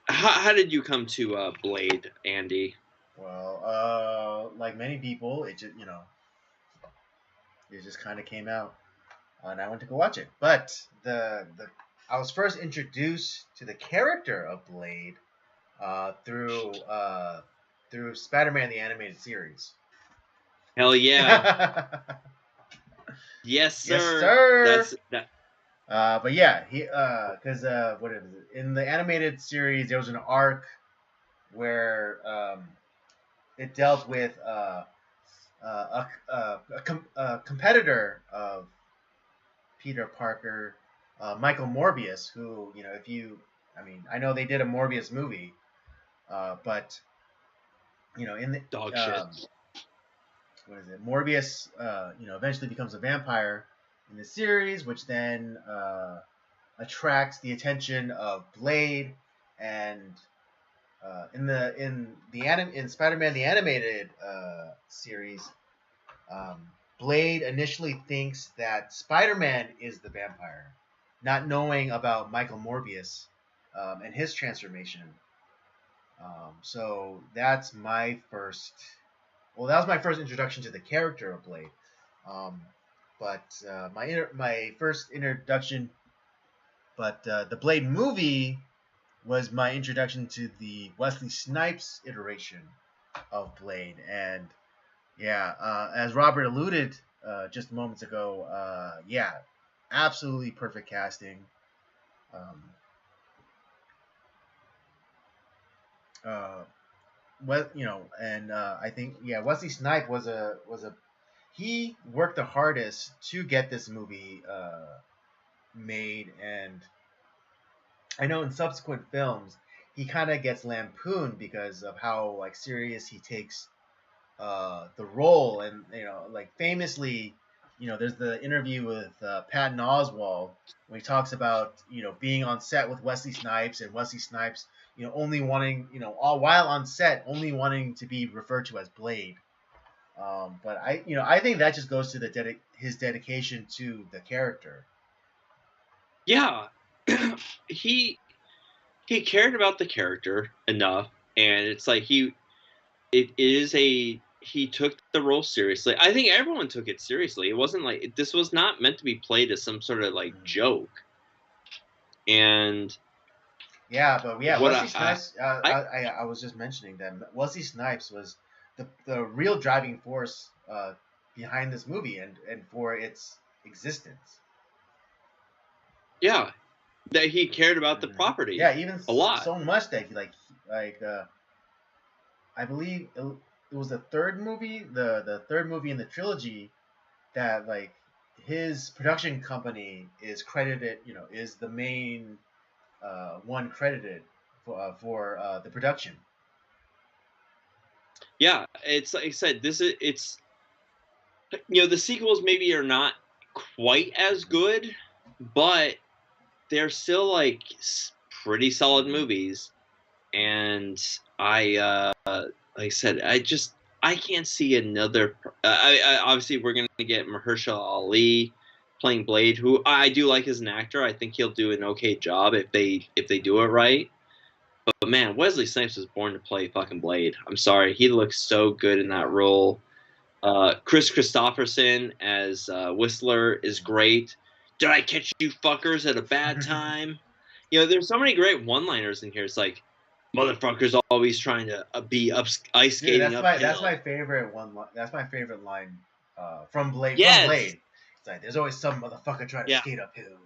how did you come to Blade, Andy? Well, like many people, it just kind of came out, and I went to go watch it. But the I was first introduced to the character of Blade uh, through uh, through Spider-Man the animated series. Hell yeah, yes, Yes, sir. sir. That's that. But yeah, he because what is it? In the animated series, there was an arc where it dealt with a competitor of Peter Parker, Michael Morbius, who if I mean, I know they did a Morbius movie, but in the Dog shit. what is it? Morbius, eventually becomes a vampire in the series, which then attracts the attention of Blade, and in Spider-Man the animated series, Blade initially thinks that Spider-Man is the vampire, not knowing about Michael Morbius and his transformation. So that's my first. Well, that was my first introduction to the character of Blade. Um, but my first introduction, but the Blade movie was my introduction to the Wesley Snipes iteration of Blade, and yeah, as Robert alluded just moments ago, yeah, absolutely perfect casting. Um, uh, and I think Wesley Snipes was a he worked the hardest to get this movie made, and I know in subsequent films he kind of gets lampooned because of how like serious he takes the role, and like famously, there's the interview with Patton Oswalt when he talks about being on set with Wesley Snipes, and Wesley Snipes only wanting all while on set only wanting to be referred to as Blade. But I think that just goes to his dedication to the character. Yeah, he he cared about the character enough, and it's like it is a he took the role seriously. I think everyone took it seriously. It wasn't like this was not meant to be played as some sort of like joke. And Yeah, but yeah, what Wesley Snipes. I I was just mentioning that Wesley Snipes was the real driving force behind this movie and for its existence. yeah, that he cared about the property Yeah, even a lot. so much that he I believe it was the third movie, the third movie in the trilogy that like his production company is credited, is the main one credited for the production. Yeah, it's like I said, this is it's the sequels maybe are not quite as good, but they're still like pretty solid movies. And like I said, I can't see another. Obviously we're gonna get Mahershala Ali playing Blade, who I do like as an actor. I think he'll do an okay job if they do it right. But man, Wesley Snipes was born to play fucking Blade. I'm sorry, he looks so good in that role. Chris Christopherson as Whistler is great. Did I catch you fuckers at a bad time? There's so many great one-liners in here. It's like motherfuckers always trying to be ice skating Dude, uphill. that's my favorite one. That's my favorite line from Blade. Yes. From Blade, it's like there's always some motherfucker trying to skate uphill.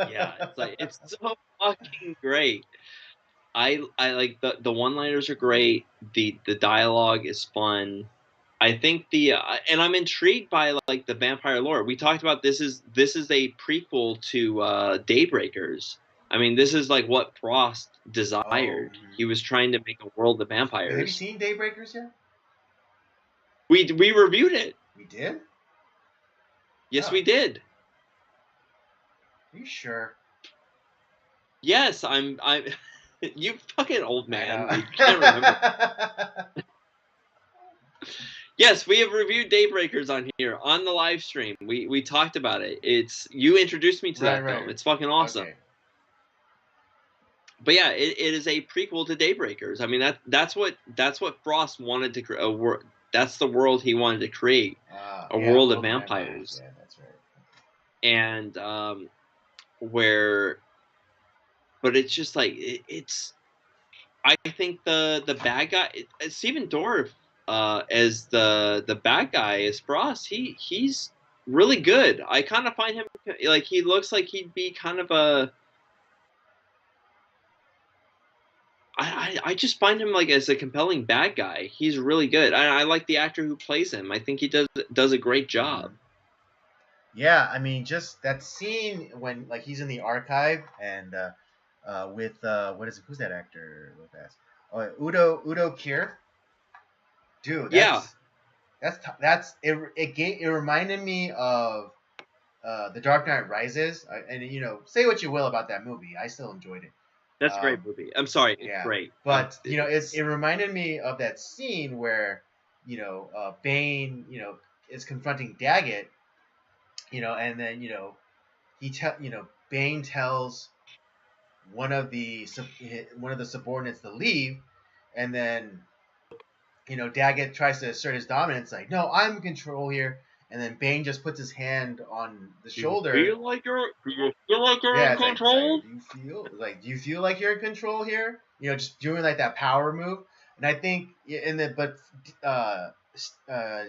Yeah, it's like it's so fucking great. I like the one-liners are great. The dialogue is fun. I think the and I'm intrigued by like the vampire lore. We talked about this is a prequel to Daybreakers. I mean, this is like what Frost Oh, desired. He was trying to make a world of wait, have you vampires. seen Daybreakers yet? We reviewed it. We did. Yes, Oh, we did. are you sure? Yes, I'm you fucking old I man. You can't remember. know. Yes, we have reviewed Daybreakers on here on the live stream. We talked about it. It's you introduced me to Right, that right. film. It's fucking awesome. Okay. But yeah, it is a prequel to Daybreakers. I mean that's what Frost wanted to create. That's the world he wanted to create, a Yeah, world of World of Vampires. vampires, Yeah, that's right. and where, but it's just like it's. I think the bad guy, Stephen Dorff, as the bad guy as Frost. He's really good. I kind of find him like he looks like he'd be kind of a. I just find him like as a compelling bad guy. He's really good. I like the actor who plays him. I think he does a great job. Yeah, I mean, just that scene when like he's in the archive and with what is it? Who's that actor? Real fast. Oh, Udo Kier. Dude, Yeah, that's it. It reminded me of The Dark Knight Rises, and say what you will about that movie, I still enjoyed it. that's a great movie. I'm sorry, it's Yeah, great. but It's it reminded me of that scene where Bane is confronting Daggett, and then Bane tells one of the subordinates to leave, and then Daggett tries to assert his dominance, like, no, I'm in control here, and then Bane just puts his hand on the shoulder. do you feel like you're Yeah, in it's like, control? do you feel like you're in control here? Just doing like that power move. And I think in the but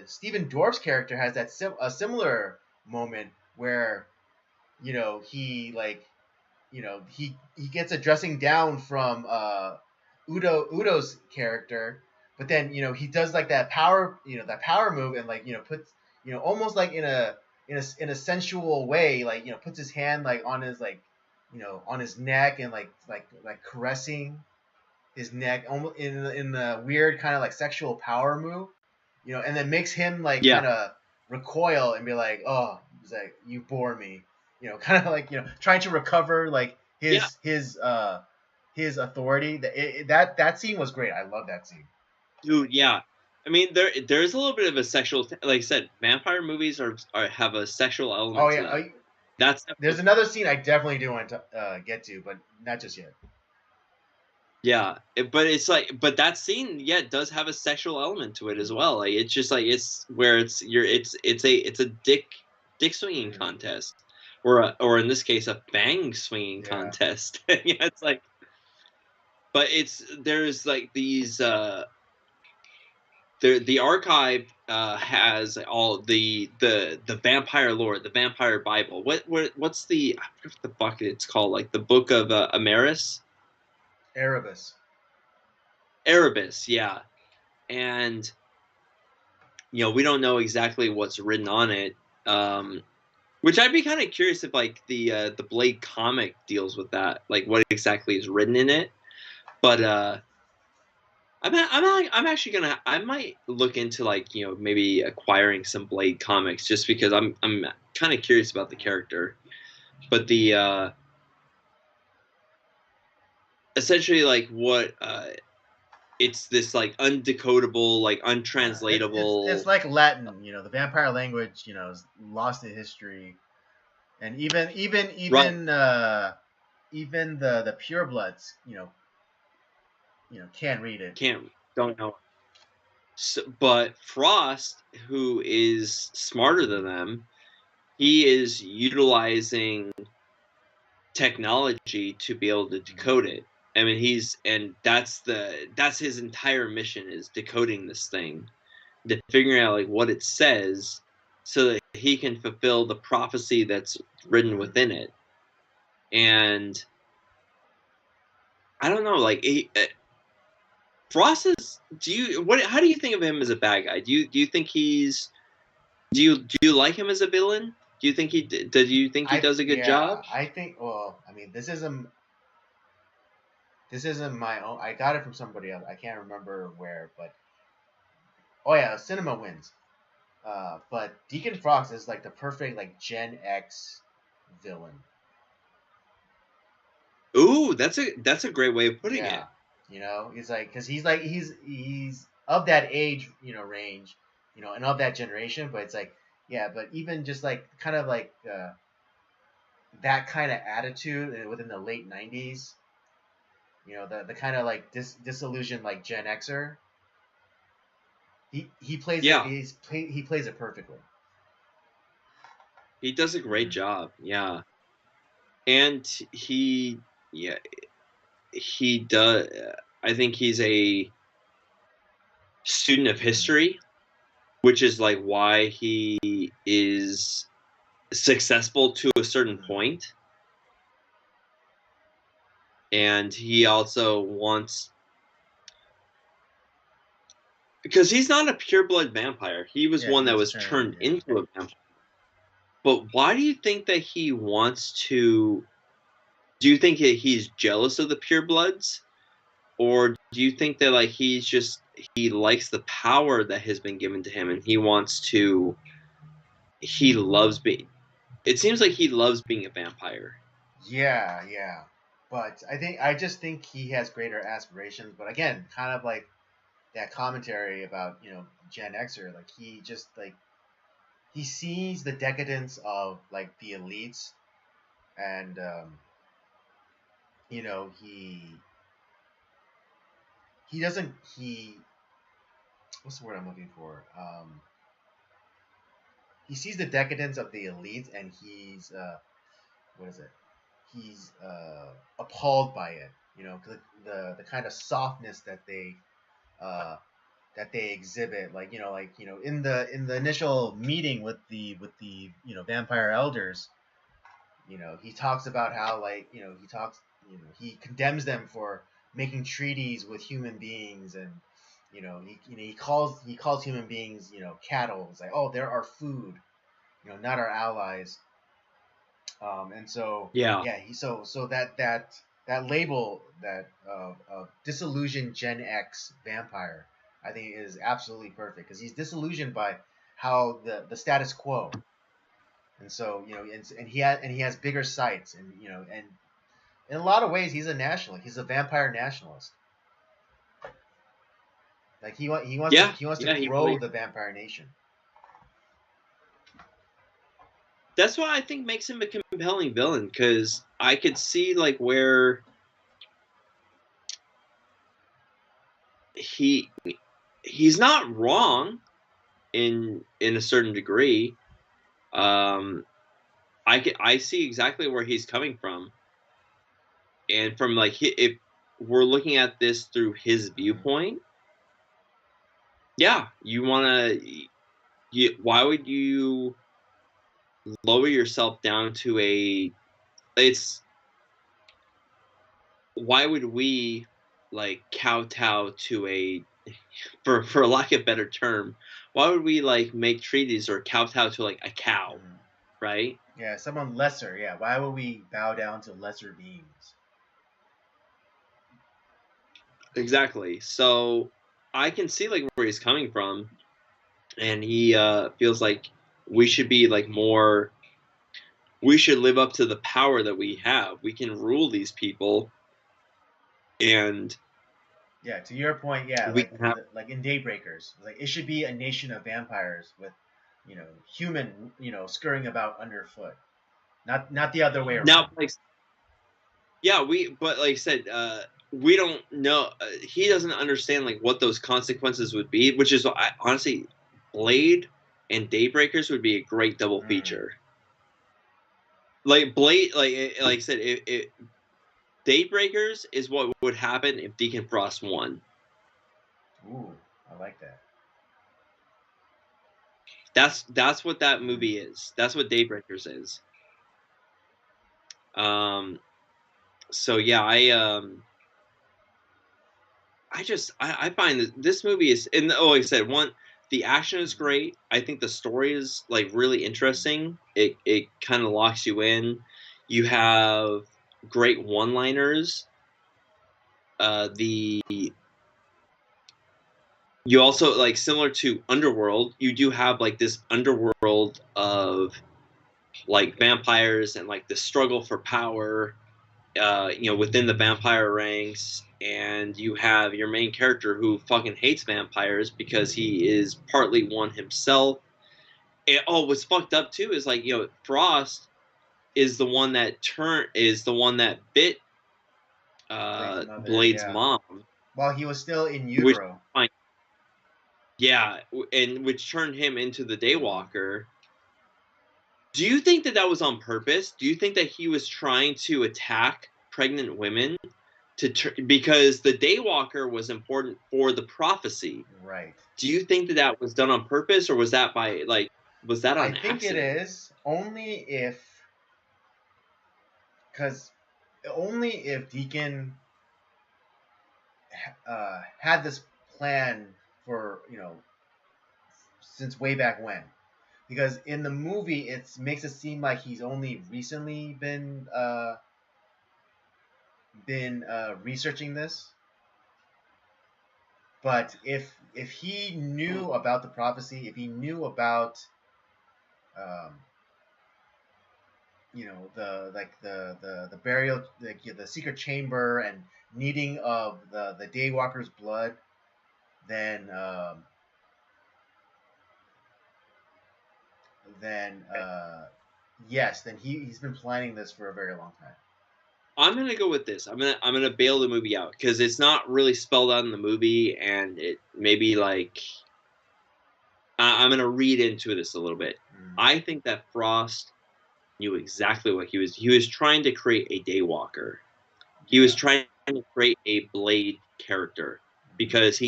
Stephen Dorff's character has a similar moment where he like he gets a dressing down from Udo's character, but then he does like that power move, and like puts almost like in a sensual way, like puts his hand like on his like on his neck, and like caressing his neck, almost in the weird kind of like sexual power move, and then makes him like Yeah, kind of recoil and be like, oh, he's like, you bore me, kind of like trying to recover like yeah, his authority. That scene was great. I love that scene. dude, yeah. I mean, there's a little bit of a sexual, like I said, vampire movies are have a sexual Oh element to yeah, them. That's there's another scene I definitely do want to get to, but not just yet. Yeah, but it's like, but that scene, yeah, it does have a sexual element to it as well. Like it's just like it's where it's a dick swinging Mm, contest, or in this case a bang swinging yeah. contest. Yeah, it's like, but there's like these the archive has all the vampire lore, the vampire Bible. What's the I forget what the fuck it's called, like the Book of Ameris, Erebus. Erebus, yeah, and we don't know exactly what's written on it. Which I'd be kind of curious if like the Blade comic deals with that, like what exactly is written in it. But I'm actually gonna I might look into like maybe acquiring some Blade comics just because I'm kind of curious about the character. But the essentially like what it's this like undecodable, like It's untranslatable. like Latin. The vampire language. Is lost to history, and Right, even the purebloods. Can't read it. don't know. So, but Frost, who is smarter than them, he is utilizing technology to be able to decode it. I mean, that's his entire mission, is decoding this thing, to figuring out like what it says, so that he can fulfill the prophecy that's written Mm. within it. And I don't know, like Frost is. How do you think of him as a bad guy? Do you think he's do you like him as a villain? Do you think he does a good job? I think. Well, I mean, this isn't my own. I got it from somebody else. I can't remember where, but oh yeah, Cinema wins. But Deacon Frost is like the perfect like Gen X villain. Ooh, that's a great way of putting it. Yeah, he's like because he's of that age, range, and of that generation. But it's like yeah, but even just like kind of like that kind of attitude within the late '90s. The kind of like disillusioned like Gen Xer. He plays it. Yeah, He plays it perfectly. he does a great Mm-hmm. job. Yeah, and yeah, he does. I think he's a student of Mm-hmm. history, which is like why he is successful to a certain Mm-hmm. point. And he also wants, because he's not a pureblood vampire. He was Yeah, one he that was was turned. turned Yeah. into a vampire. But why do you think that he wants to? Do you think that he's jealous of the purebloods, or do you think that like he likes the power that has been given to him, and he wants to? He loves being. It seems like he loves being a vampire. Yeah, yeah. But I just think he has greater aspirations. But again, kind of like that commentary about Gen Xer, like he just like he sees the decadence of like the elites, and he doesn't he what's the word I'm looking for? He sees the decadence of the elites, and he's what is it? He's appalled by it. The kind of softness uh, that they exhibit, like in the initial meeting with the vampire elders. He talks about how he condemns them for making treaties with human beings, and he calls human beings cattle. It's like, oh, they're our food, not our allies. And so Yeah, yeah, that label, that disillusioned Gen X vampire, I think is absolutely perfect because he's disillusioned by how the status quo, and so and he has bigger sights, and in a lot of ways he's a nationalist. He's a vampire nationalist. Like yeah, he wants to yeah. He grow really. the vampire nation. That's what I think makes him a compelling villain, because I could see like where he he's not wrong in a certain degree. Um, I see exactly where he's coming from, and from like if we're looking at this through his Mm-hmm. viewpoint, yeah, you want to. Why would you lower yourself down to a? It's why would we like kowtow to a, for lack of a better term, why would we like make treaties or kowtow to like a cow, Mm-hmm. right? Yeah, someone lesser. Yeah, why would we bow down to lesser beings? Exactly. So I can see like where he's coming from, and he feels like we should be like more. We should live up to the power that we have. We can rule these people, and Yeah, to your point, yeah, we can have. like in Daybreakers, like it should be a nation of vampires with, human, scurrying about underfoot, not the other way Now around. like, yeah, but like I said, we don't know. He doesn't understand like what those consequences would be, which is honestly, Blade and Daybreakers would be a great double Mm. feature. Like Blade, like I said, Daybreakers is what would happen if Deacon Frost won. Ooh, I like that. That's what that Mm. movie is. That's what Daybreakers is. Um. So yeah, I find that this movie is, and like I said, the action is Mhm. great. I think the story is like really interesting. It kind of locks you in. You have great one-liners. The You also, like, similar to Underworld, you do have like this underworld of like vampires and like the struggle for power, within the vampire ranks, and you have your main character who fucking hates vampires because he is partly one himself. What's fucked up too is, like, Frost is the one that bit Blade's mother, Blade's yeah. mom, While he was still in which utero. yeah, and which turned him into the Mhm. Daywalker. Do you think that that was on purpose? Do you think that he was trying to attack pregnant women because the Daywalker was important for the prophecy? Right. Do you think that that was done on purpose, or was that I on think it accident? is because only if Deacon had this plan for since way back when. Because in the movie, it makes it seem like he's only recently been researching this. But if he knew about the prophecy, if he knew about um, the burial, the secret chamber and needing of the Daywalker's blood, then then yes, then he's been planning this for a very long time. I'm gonna go with this. I'm gonna bail the movie out because it's not really spelled out in the movie, and it maybe like I'm gonna read into this a little bit. Mm. I think that Frost knew exactly what he was. He was trying to create a Daywalker. He was Yeah. trying to create a Blade character Mm-hmm. because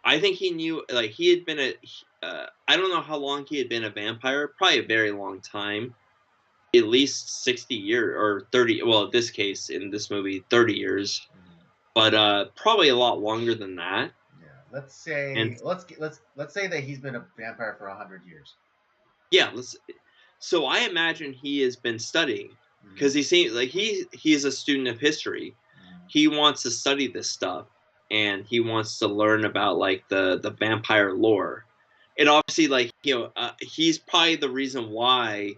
I think he knew, like, he had been I don't know how long he had been a vampire, probably a very long time, at least 60 years or 30. Well, in this case, in this movie, 30 years, Mm-hmm. but probably a lot longer than that. Yeah. And Let's say that he's been a vampire for 100 years. yeah, so I imagine he has been studying because Mm-hmm. he seems like he is a student of history. He wants to study this stuff, and he wants to learn about like the vampire lore. And obviously, like, he's probably the reason why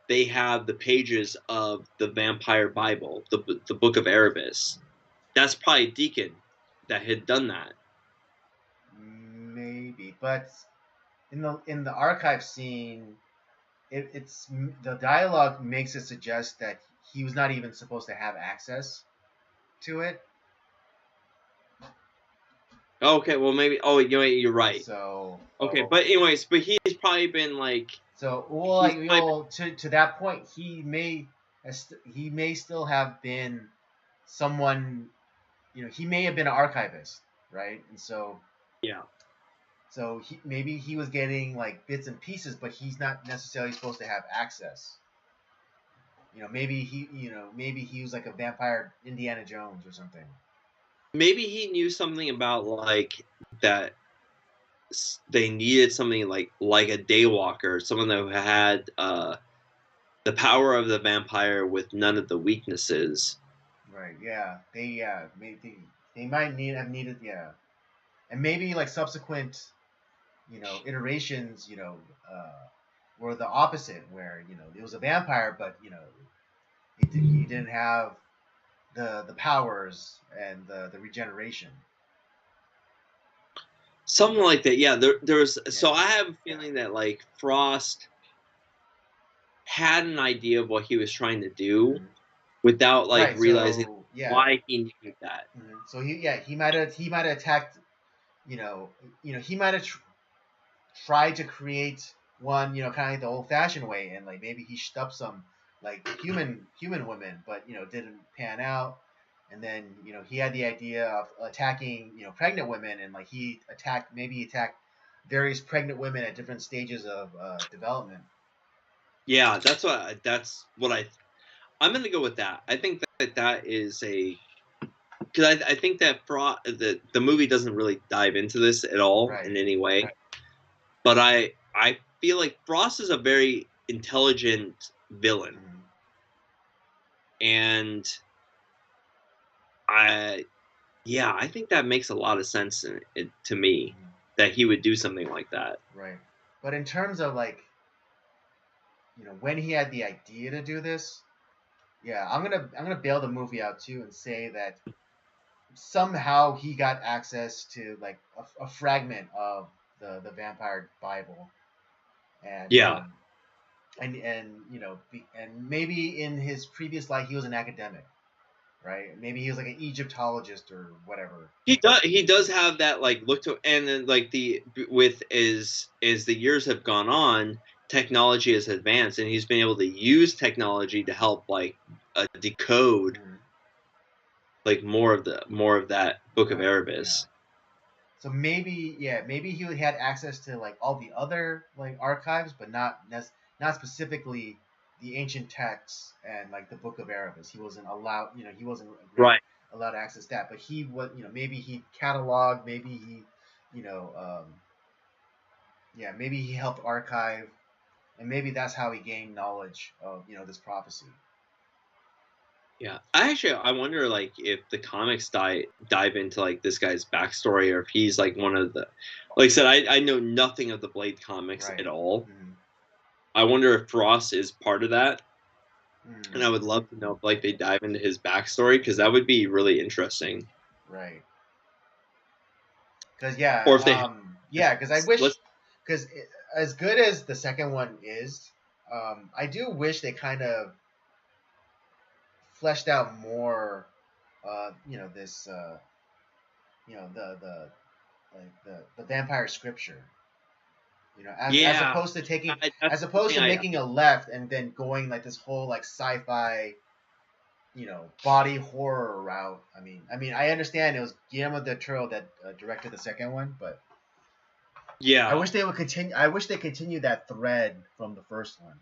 they have the pages of the vampire Bible, the Book of Erebus. That's probably Deacon that had done that. Maybe, but in the archive scene, it's the dialogue makes it suggest that he was not even supposed to have access to it. Okay, well, maybe. Oh, you're right. So Okay, but anyways, but he's probably been like well, he's like probably been, to that point, he may still have been someone. He may have been an archivist, right? And yeah. maybe he was getting like bits and pieces, but he's not necessarily supposed to have access. Maybe he was like a vampire Indiana Jones or something. Maybe he knew something about like that they needed something like a daywalker, someone that had the power of the vampire with none of the weaknesses. Right. Yeah. Maybe they might have needed, yeah, and maybe like subsequent iterations were the opposite, where it was a vampire, but he didn't have the powers and the regeneration. Something like that. Yeah, there's so Yeah. I have a feeling that like Frost had an idea of what he was trying to do Mm-hmm. without like Right. realizing So yeah. why he knew that. So he might have attacked. He might have tried to create one. Kind of like the old-fashioned way, and like maybe he shoved up some like human women, but didn't pan out. And then he had the idea of attacking pregnant women, and like he attacked various pregnant women at different stages of development. Yeah, that's what I'm gonna go with that. I think that that is a because I think that the movie doesn't really dive into this at all Right. in any way. Right. But I feel like Frost is a very intelligent villain, Mhm. and I think that makes a lot of sense to me that he would do something like that. Right. But in terms of like, when he had the idea to do this, yeah, I'm gonna bail the movie out too and say that somehow he got access to like a fragment of the vampire Bible, and Yeah. and maybe in his previous life he was an academic, right? Maybe he was like an Egyptologist or whatever. He does have that like look to, and then like with as the years have gone on, technology has advanced, and he's been able to use technology to help like decode like more of that Book of Erebus. Yeah. So maybe he had access to like all the other like archives, but not specifically the ancient texts and like the Book of Erebus. He wasn't allowed, he wasn't Right. allowed to access that. But he was, maybe he cataloged, maybe he, you know, maybe he helped archive, and maybe that's how he gained knowledge of this prophecy. Yeah, I wonder like if the comics dive into like this guy's backstory, or if he's like one of the, like I said, I know nothing of the Blade comics Right. at all. Mm-hmm. I wonder if Frost is part of that, Mm. and I would love to know if like they dive into his backstory, because that would be really interesting. Right. Because Or if they, because I wish, because as good as the second one is, I do wish they kind of fleshed out more, this, the like the vampire scripture, as yeah, opposed to taking, that's as opposed to something making a left and then going like this whole like sci-fi, body horror route. I mean, I understand it was Guillermo del Toro that directed the second one, but yeah, I wish they would continue. I wish they continued that thread from the first one.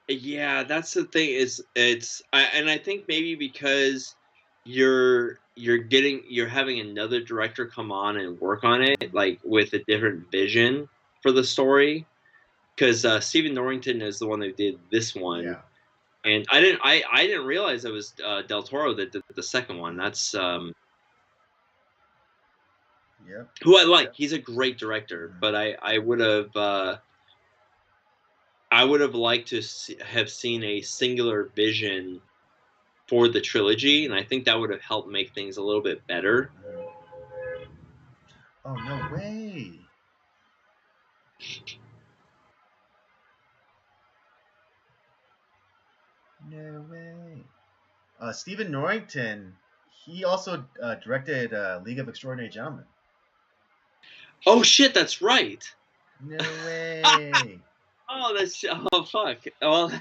yeah, that's the thing. And I think maybe because you're having another director come on and work on it like with a different vision for the story, because Stephen Norrington is the one that did this one. Yeah. And I didn't realize it was Del Toro that did the second one. That's Yep. who I like. He's a great director, but I would have liked to have seen a singular vision for the trilogy, and I think that would have helped make things a little bit better. Oh, no way. No way. Stephen Norrington, he also directed League of Extraordinary Gentlemen. Oh shit, that's right. No way. Oh fuck. Well,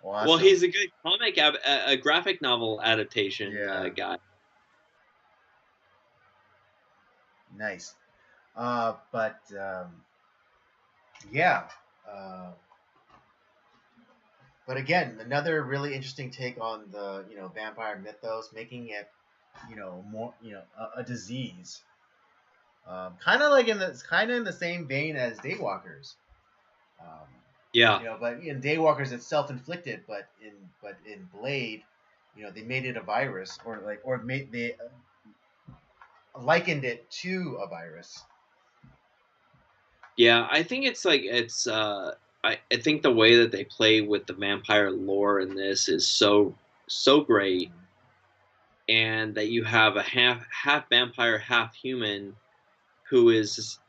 Awesome. well, he's a good comic, a graphic novel adaptation guy. Nice. But yeah. But again, another really interesting take on the vampire mythos, making it more a disease. Kind of like in the same vein as Daywalkers. Um, Yeah. But in Daywalkers it's self-inflicted, but in Blade, they made it a virus, they likened it to a virus. Yeah, I think I think the way that they play with the vampire lore in this is so great, and that you have a half vampire, half human, who is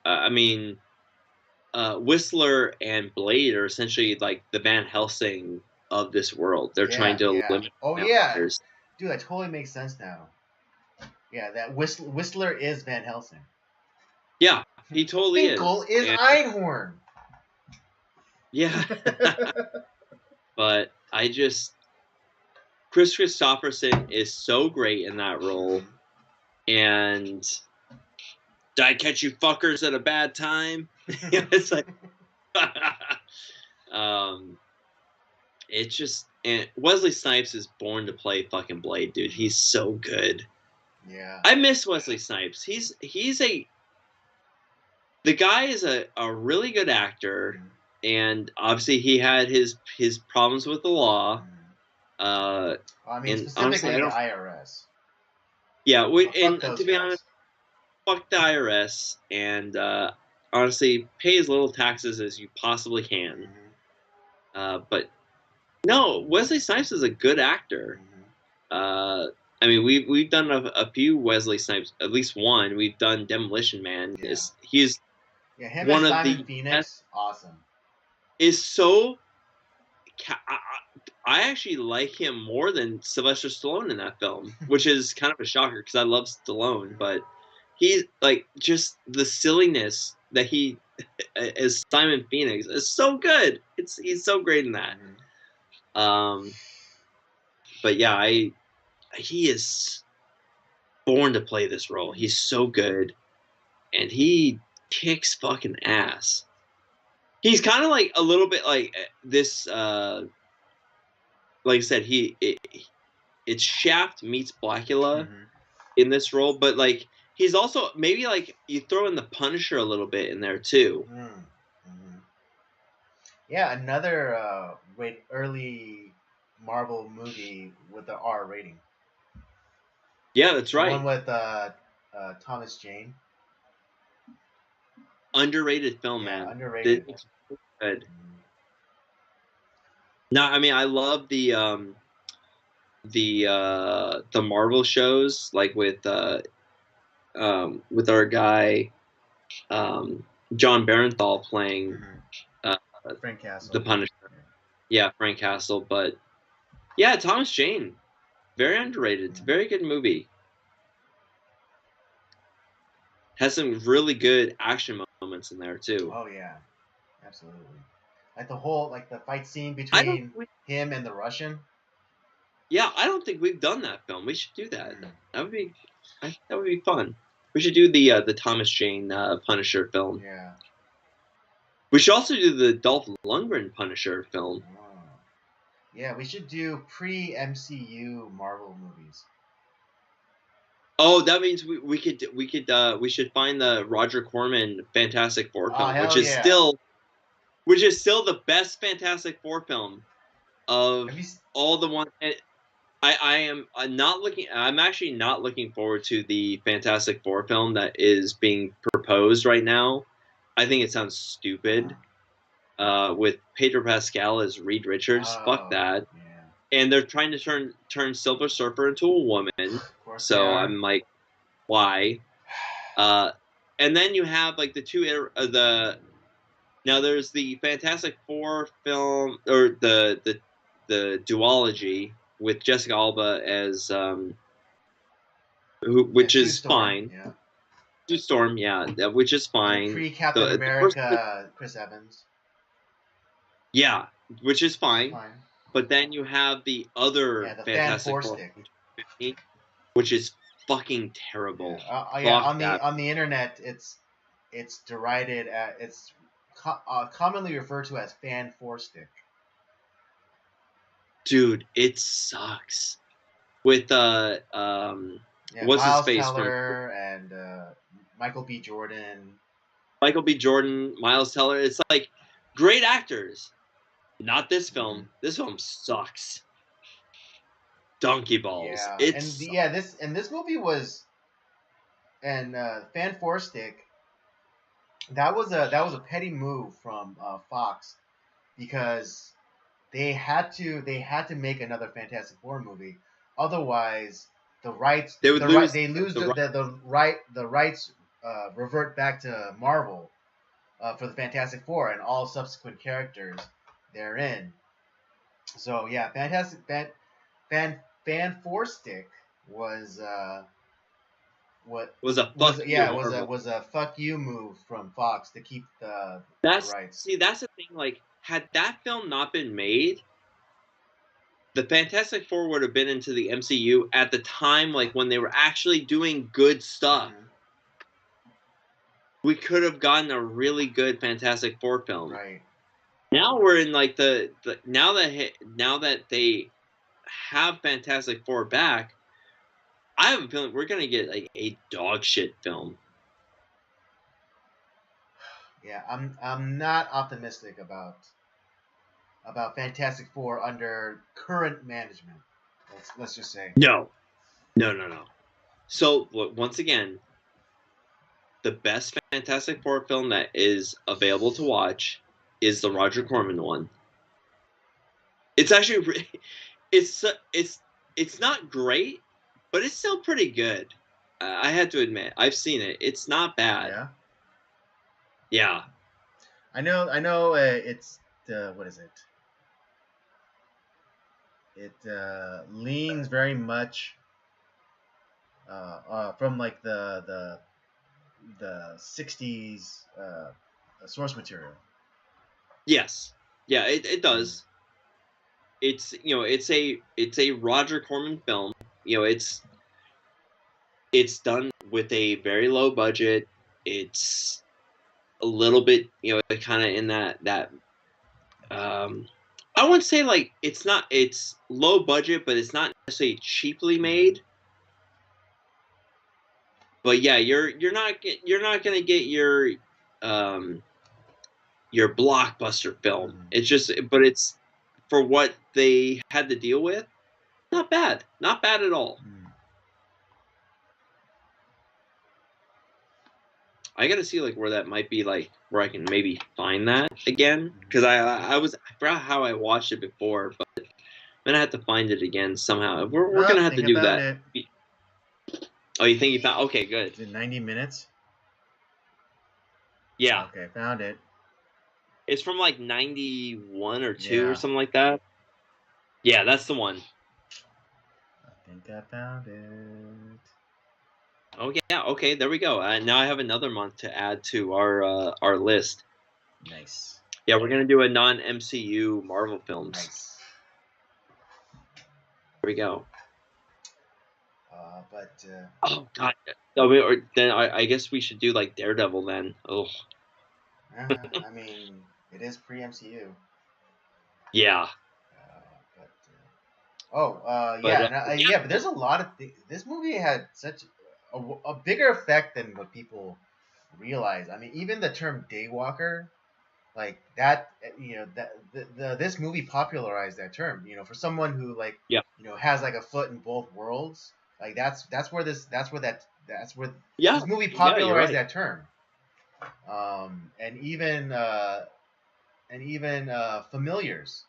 Whistler and Blade are essentially like the Van Helsing of this world. They're trying to eliminate vampires. Dude, that totally makes sense now. Yeah, that Whistler is Van Helsing. Yeah, he totally Finkel is Einhorn. Yeah. But Chris Christopherson is so great in that role. And did I catch you fuckers at a bad time? It's like it's just And Wesley Snipes is born to play fucking Blade, dude. He's so good. Yeah. I miss Wesley Snipes. The guy is a really good actor, and obviously he had his problems with the law. I mean, And specifically honestly, I the don't. IRS. Yeah, Fuck and those to be guys. honest, fuck the IRS, and honestly, pay as little taxes as you possibly can. But no, Wesley Snipes is a good actor. I mean, we've done a few Wesley Snipes, at least one. We've done Demolition Man. Yeah. He's Yeah, him one as of Simon the Phoenix, awesome. is so. I actually like him more than Sylvester Stallone in that film, which is kind of a shocker because I love Stallone, but he's like just the silliness that he as Simon Phoenix is so good. He's so great in that. But yeah, he is born to play this role. He's so good, and he kicks fucking ass. He's kind of like a little bit like this. Like I said, it's Shaft meets Blackula in this role, but like he's also maybe like you throw in the Punisher a little bit in there too. Yeah, another early Marvel movie with the R rating. Yeah, that's right. One with Thomas Jane. Underrated film, man. Underrated. It's good. No, I mean I love the Marvel shows, like with our guy John Barenthal playing Frank Castle. the Punisher. Yeah, Frank Castle. But yeah, Thomas Jane, very underrated. It's a very good movie. Has some really good action moments in there too. Oh yeah, absolutely. Like the fight scene between him and the Russian. Yeah, I don't think we've done that film. We should do that. That would be fun. We should do the Thomas Jane Punisher film. Yeah. We should also do the Dolph Lundgren Punisher film. Oh. Yeah, we should do pre-MCU Marvel movies. Oh, that means we should find the Roger Corman Fantastic Four film, which is still the best Fantastic Four film of all the ones. I am not looking. I'm actually not looking forward to the Fantastic Four film that is being proposed right now. I think it sounds stupid. With Pedro Pascal as Reed Richards, fuck that. Yeah. And they're trying to turn Silver Surfer into a woman. So I'm like, why? And then you have like now there's the Fantastic Four film or the duology with Jessica Alba as which is fine. Yeah. Sue Storm, yeah, which is fine. Pre-Captain America, Chris Evans. Yeah, which is fine. But then you have the other Fantastic Four, which is fucking terrible. On the internet, it's derided it's commonly referred to as Fan Four Stick. Dude, it sucks. With what's Miles his face Teller and Michael B. Jordan. Miles Teller. It's like great actors. Not this film. This film sucks. Donkey balls. Yeah, this movie was, and Fan Four Stick. That was a petty move from Fox, because they had to make another Fantastic Four movie. Otherwise, the rights the rights revert back to Marvel for the Fantastic Four and all subsequent characters therein. So yeah, Fan Four Stick was was a fuck you move from Fox to keep the rights. See, that's the thing. Like, had that film not been made, the Fantastic Four would have been into the MCU at the time, like when they were actually doing good stuff. We could have gotten a really good Fantastic Four film. Right. Now we're in like now that they have Fantastic Four back, I have a feeling we're gonna get like a dog shit film. Yeah, I'm not optimistic about Fantastic Four under current management. Let's just say. No, no. So once again, the best Fantastic Four film that is available to watch is the Roger Corman one. It's actually it's not great, but it's still pretty good. I had to admit, I've seen it. It's not bad. Yeah. Yeah. I know. It's the what is it? It leans very much from like the '60s source material. Yes. Yeah. It does. It's it's a Roger Corman film. It's done with a very low budget. It's a little bit kind of in that I wouldn't say like it's low budget, but it's not necessarily cheaply made. But yeah, you're not gonna get um your blockbuster film. It's just but it's for what they had to deal with. Not bad, not bad at all. I gotta see like where that might be, like where I can maybe find that again, because I forgot how I watched it before, but I'm gonna have to find it again somehow. We're Oh, gonna have to think do about that. it. Oh, you think you found? Okay, good. Is it 90 minutes? Yeah, Okay, found it. it's from like 91 or 2 or Yeah. something like that. Yeah, that's the one. I think I found it. Oh yeah, okay, there we go. Now I have another month to add to our list. Nice. Yeah, we're gonna do a non-MCU Marvel films. Nice. There we go. But Oh god. Or then I guess we should do like Daredevil then. Oh. I mean, it is pre-MCU. Yeah. But But yeah, yeah, but there's a lot of this movie had such a bigger effect than what people realize. I mean, even the term daywalker, like that, this movie popularized that term. For someone who like yeah. has like a foot in both worlds, like that's where this Yeah. movie Yeah, you're popularized right. that term. And even familiars,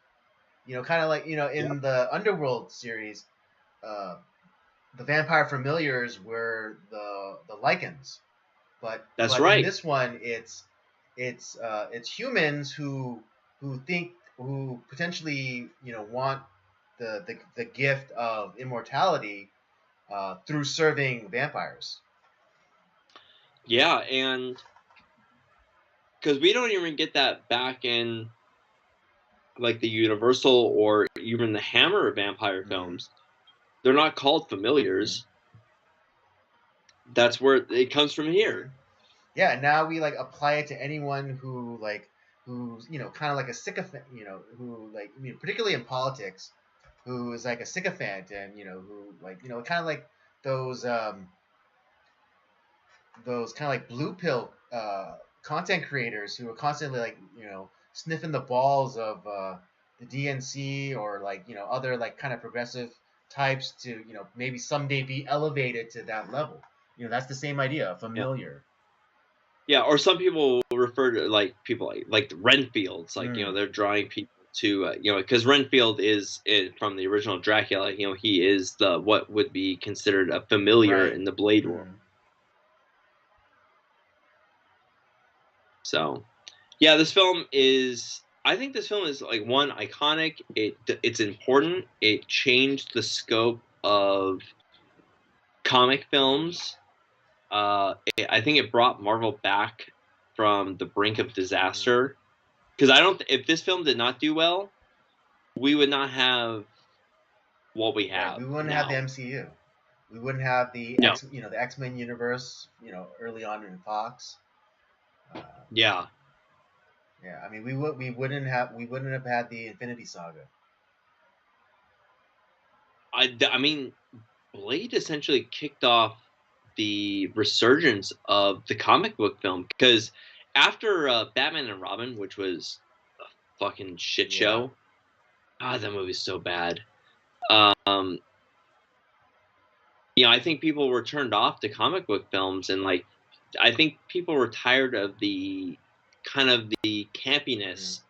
kind of like in the Underworld series, uh, the vampire familiars were the lichens, That's but in right. this one it's humans who potentially want the gift of immortality through serving vampires. Yeah, and because we don't even get that back in like the Universal or even the Hammer vampire films. They're not called familiars. That's where it comes from here. Yeah, now we like apply it to anyone who's kind of like a sycophant, who like particularly in politics, who is like a sycophant and who like kind of like those um those kind of like blue pill content creators who are constantly like sniffing the balls of the DNC or like other like kind of progressive types to maybe someday be elevated to that level. That's the same idea, familiar. Yeah, or some people refer to like people like the Renfields, like they're drawing people to because Renfield is from the original Dracula. He is the what would be considered a familiar Right. in the Blade world. So, yeah, this film is. I think this film is like one iconic. It's important. It changed the scope of comic films. I think it brought Marvel back from the brink of disaster. Because I don't. If this film did not do well, we would not have what we Right. have We wouldn't have the now. MCU. We wouldn't have the No. the X-Men universe, early on in Fox. Yeah. Yeah, I mean, we wouldn't have had the Infinity Saga. I mean, Blade essentially kicked off the resurgence of the comic book film because after Batman and Robin, which was a fucking shit Yeah. show, that movie's so bad. Um, I think people were turned off to comic book films, and like, I think people were tired of the kind of the Hmm. campiness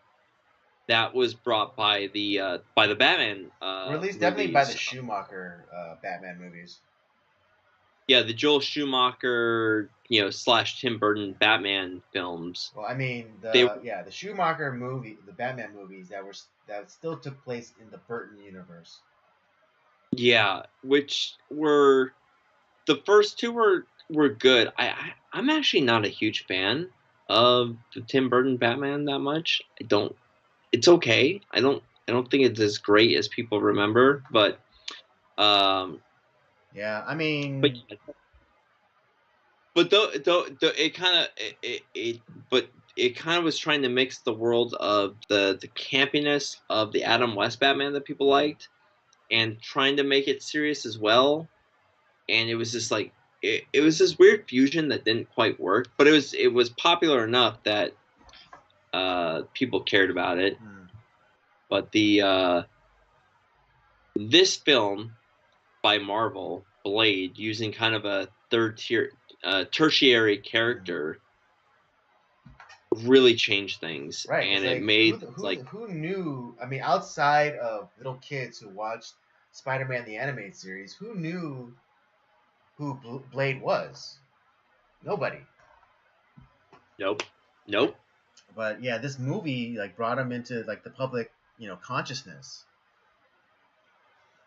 that was brought by the Batman Or at least definitely by the movies. Schumacher Batman movies. Yeah, the Joel Schumacher, slash Tim Burton Batman films. Well, I mean They the Schumacher movie, the Batman movies that still took place in the Burton universe. Yeah, which were the first two were good. I'm actually not a huge fan of the Tim Burton Batman that much. I don't. It's okay. I don't think it's as great as people remember, um, Yeah, I but mean, though it kind of but it kind of was trying to mix the world of the campiness of the Adam West Batman that people mm, liked and trying to make it serious as well. And it was just like it was this weird fusion that didn't quite work, but it was popular enough that people cared about it. mm, But the this film by Marvel, Blade, using kind of a third tier tertiary mm. character really changed things, Right? Because and it like, made like who knew? I mean, outside of little kids who watched Spider-Man the animated series, who knew who Blade was? Nobody. nope, nope, But yeah, this movie like brought him into like the public, consciousness.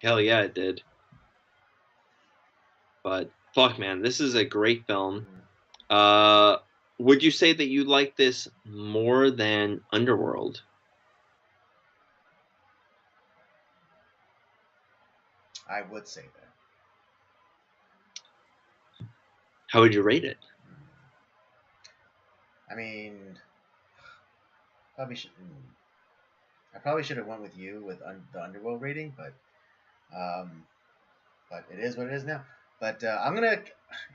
hell yeah, it did. But fuck, man, this is a great film. Mm. Uh, would you say that you like this more than Underworld? I would say that. How would you rate it? I mean, probably should. I probably should have went with you with the Underworld rating, um, but it is what it is now. But I'm gonna,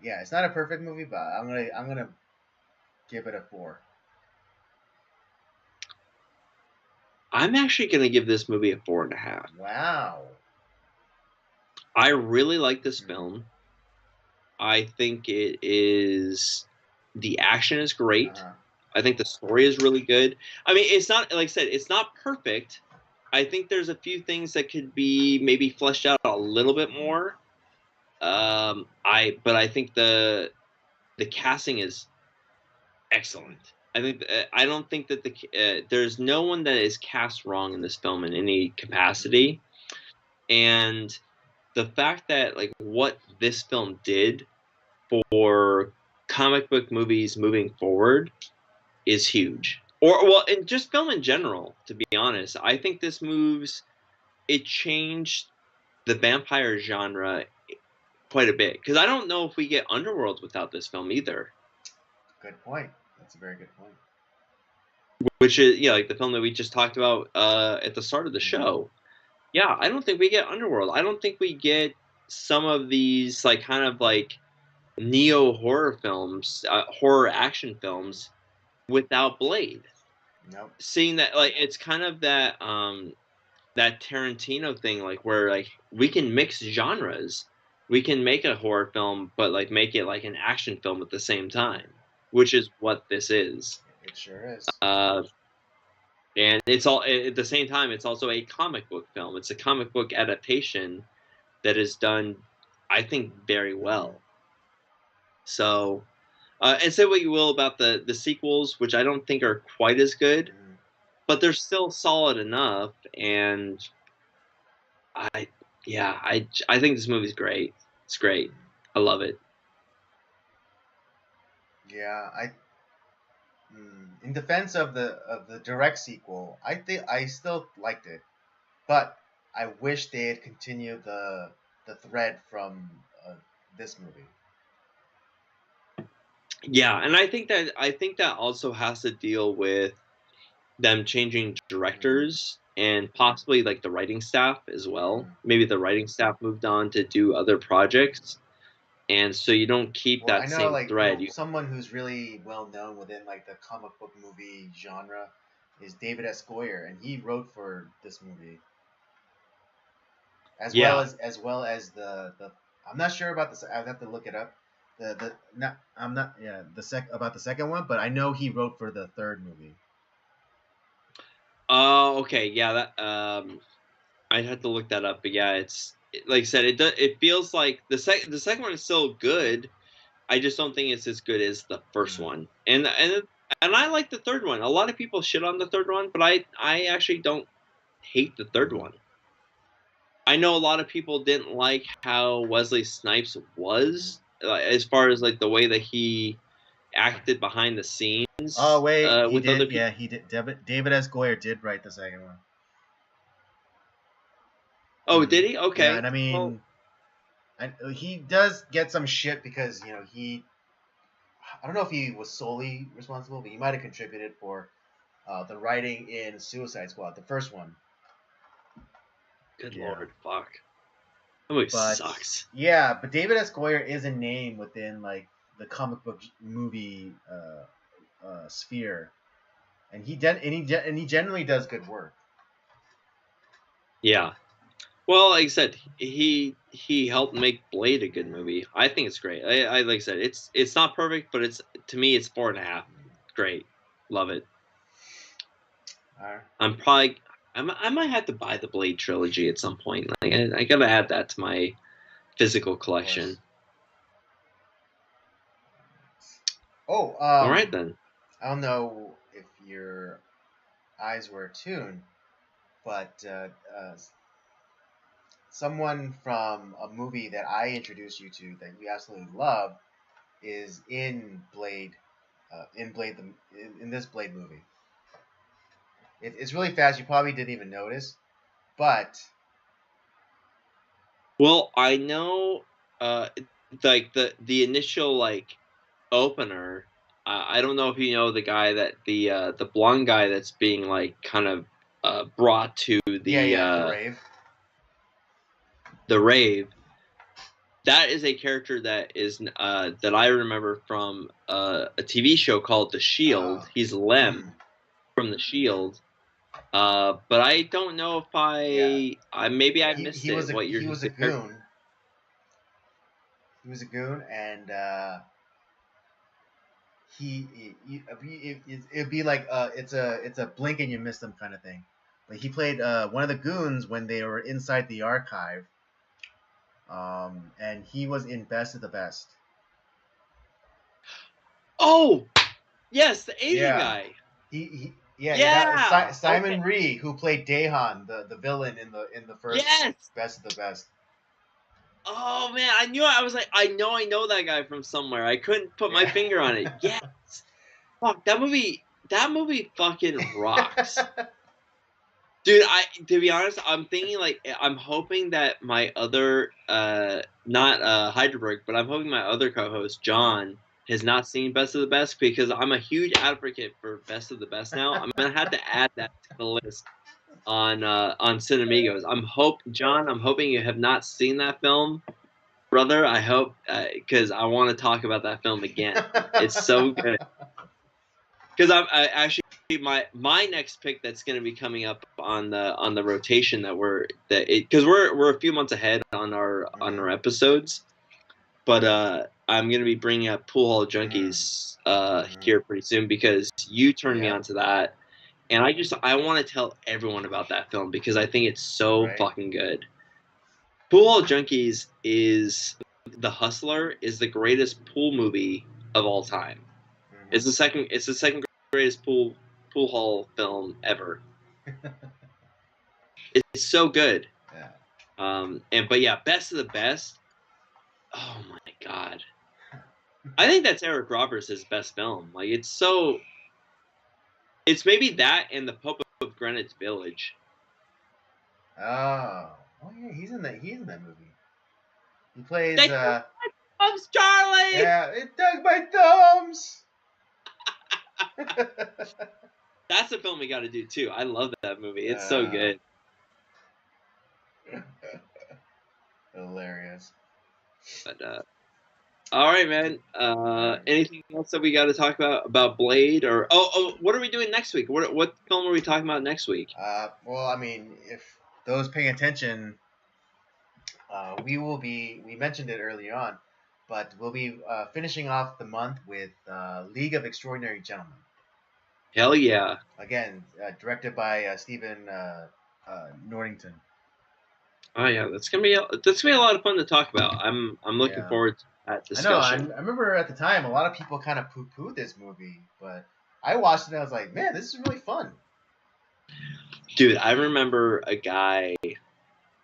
yeah, it's not a perfect movie, but I'm gonna give it a 4. I'm actually going to give this movie a 4.5. Wow. I really like this Mm. film. I think it is the action is great. Uh-huh. I think the story is really good. I mean, it's not like I said, it's not perfect. I think there's a few things that could be maybe fleshed out a little bit Mm. more. I think the casting is excellent. I don't think that there's no one that is cast wrong in this film in any capacity, and the fact that like what this film did for comic book movies moving forward is huge. Or well, and just film in general. To be honest, I think this moves. It changed the vampire genre quite a bit because I don't know if we get Underworld without this film either. Good point. That's a very good point. Which is like the film that we just talked about at the start of the Mm. show. Yeah, I don't think we get Underworld. I don't think we get some of these like kind of like neo horror films, horror action films without Blade. Nope. Seeing that like it's kind of that Tarantino thing like where like we can mix genres. We can make a horror film but like make it like an action film at the same time, which is what this is. It sure is. Uh and it's all at the same time it's also a comic book film. It's a comic book adaptation that is done I think very Mm. well. So and say what you will about the sequels, which I don't think are quite as good, Mm. but they're still solid enough. And I, yeah, I think this movie's great. It's great. I love it. Yeah, in defense of the direct sequel, I think I still liked it, but I wish they had continued the thread from this movie. Yeah, and I think that also has to deal with them changing directors and possibly like the writing staff as well. Maybe the writing staff moved on to do other projects, and so you don't keep Well, I that know, same like, thread. someone who's really well known within like the comic book movie genre is David S. Goyer, and he wrote for this movie Yeah. as well as the. I'm not sure about this. I'd have to look it up. The not I'm not yeah the about the second one, but I know he wrote for the third movie. Oh, okay. Yeah, that I'd have to look that up, but yeah, it's like I said, it feels like the second one is still good. I just don't think it's as good as the first one. And I like the third one. A lot of people shit on the third one, but I actually don't hate the third one. I know a lot of people didn't like how Wesley Snipes was, as far as like the way that he acted behind the Oh scenes wait, he with other did. people. Yeah, he did. David S. Goyer did write the second one. Oh, did he? Yeah, Okay. and I Well, mean, he does get some shit because he. I don't know if he was solely responsible, but he might have contributed for the writing in Suicide Squad, the first one. good Yeah. lord, fuck. That movie But sucks. yeah, but David S. Goyer is a name within like the comic book movie sphere, and he generally does good work. Yeah. Well, like I said, he helped make Blade a good movie. I think it's great. I like I said, it's not perfect, but it's to me it's 4.5. Great, love it. Alright. I'm probably I might have to buy the Blade trilogy at some point. Like I gotta add that to my physical collection. Oh, All right then. I don't know if your eyes were attuned, but someone from a movie that I introduced you to that you absolutely love is in Blade, in this Blade movie. It's really fast. You probably didn't even notice, but Well, I know, uh, like the initial like opener. I don't know if you know the guy that the blonde guy that's being like kind of brought to yeah, the rave. the rave. That is a character that is that I remember from a TV show called The Uh, Shield. He's mm, Lem from The Shield. But I don't know if yeah, I maybe I missed he it. was a What you're he was a the character? goon. He was a goon, and it'd be like it's a blink and you miss them kind of thing. But he played one of the goons when they were inside the archive, and he was in Best of the Best. Oh, yes, the Asian Yeah, guy. yeah, that was Yeah. Simon Okay. Rhee who played Dahan, the villain in the first Yes. Best of the Best. Oh man, I knew it. I was like, I know that guy from somewhere. I couldn't put my Yeah. finger on it. Yes. Fuck that movie. That movie fucking rocks. Dude, I to be honest, I'm thinking like I'm hoping that my other not Heidelberg, but I'm hoping my other co-host John has not seen Best of the Best because I'm a huge advocate for Best of the Best now. I'm gonna have to add that to the list on Cinemigos. I'm hoping you have not seen that film, brother. I hope because I want to talk about that film again. It's so good. Because I actually my next pick that's going to be coming up on the rotation because we're a few months ahead on our episodes, but I'm going to be bringing up Pool Hall Junkies here pretty soon because you turned me Yeah. on to that, and I want to tell everyone about that film because I think it's so Right. fucking good. Pool Hall Junkies is The Hustler is the greatest pool movie of all time. It's the second greatest pool hall film ever. It's so good. Yeah. But yeah, Best of the Best. Oh my god. I think that's Eric Roberts' best film. Like it's maybe that and The Pope of Greenwich Village. Oh. Oh yeah, he's in that movie. He plays They loves Charlie. yeah, it dug my thumbs. That's a film we got to do too. I love that movie. It's so Uh, good. hilarious. But all right, man. All right. Anything else that we got to talk about Blade or what are we doing next week? What film are we talking about next week? Well, I mean, if those paying attention, we mentioned it earlier on, but we'll be finishing off the month with League of Extraordinary Gentlemen. Hell yeah. Again, directed by Stephen Norrington. Oh yeah, that's gonna be a lot of fun to talk about. I'm looking Yeah. forward to that I know. I discussion. remember at the time a lot of people kind of poo-pooed this movie, but I watched it and I was like, man, this is really fun. Dude, I remember a guy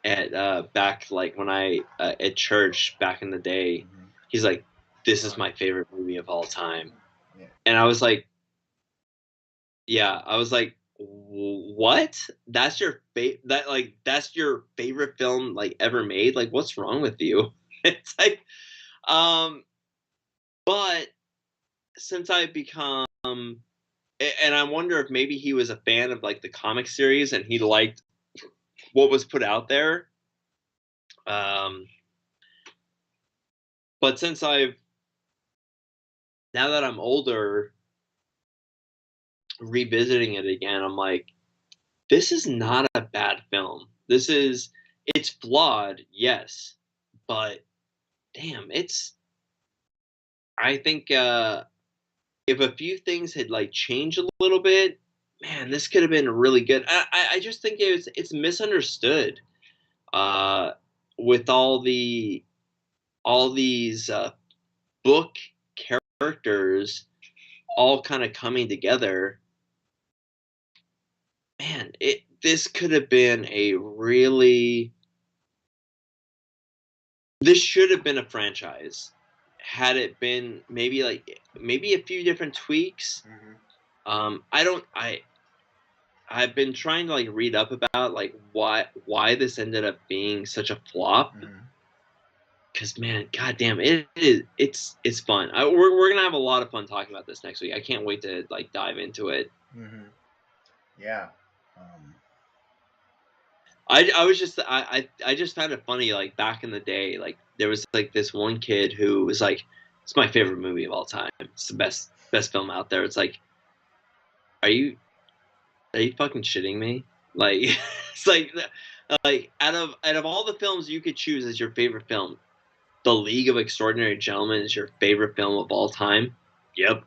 at back like when I at church back in the day. Mm-hmm. He's like, "This is my favorite movie of all time," Yeah. and I was like, "Yeah." I was like, "What? That's your that's your favorite film like ever made? Like, what's wrong with you?" It's like, um, but since I've become and I wonder if maybe he was a fan of like the comic series and he liked what was put out there. Um, but since I've now that I'm older, revisiting it again, I'm like, this is not a bad film. It's flawed, yes, but damn, I think if a few things had like changed a little bit, man, this could have been really good. I just think it's misunderstood uh, with all these book characters all kind of coming together. Man, it this could have been a really this should have been a franchise had it been maybe a few different tweaks. Mm-hmm. I don't I've been trying to like read up about like why this ended up being such a flop. Mm-hmm. Because man, goddamn, it's fun. We're gonna have a lot of fun talking about this next week. I can't wait to like dive into it. Mm-hmm. Yeah. Um, I was just I just found it funny like back in the day like there was like this one kid who was like it's my favorite movie of all time. It's the best film out there. It's are you are you fucking shitting me? Like it's like out of all the films you could choose as your favorite film, The League of Extraordinary Gentlemen is your favorite film of all time. Yep.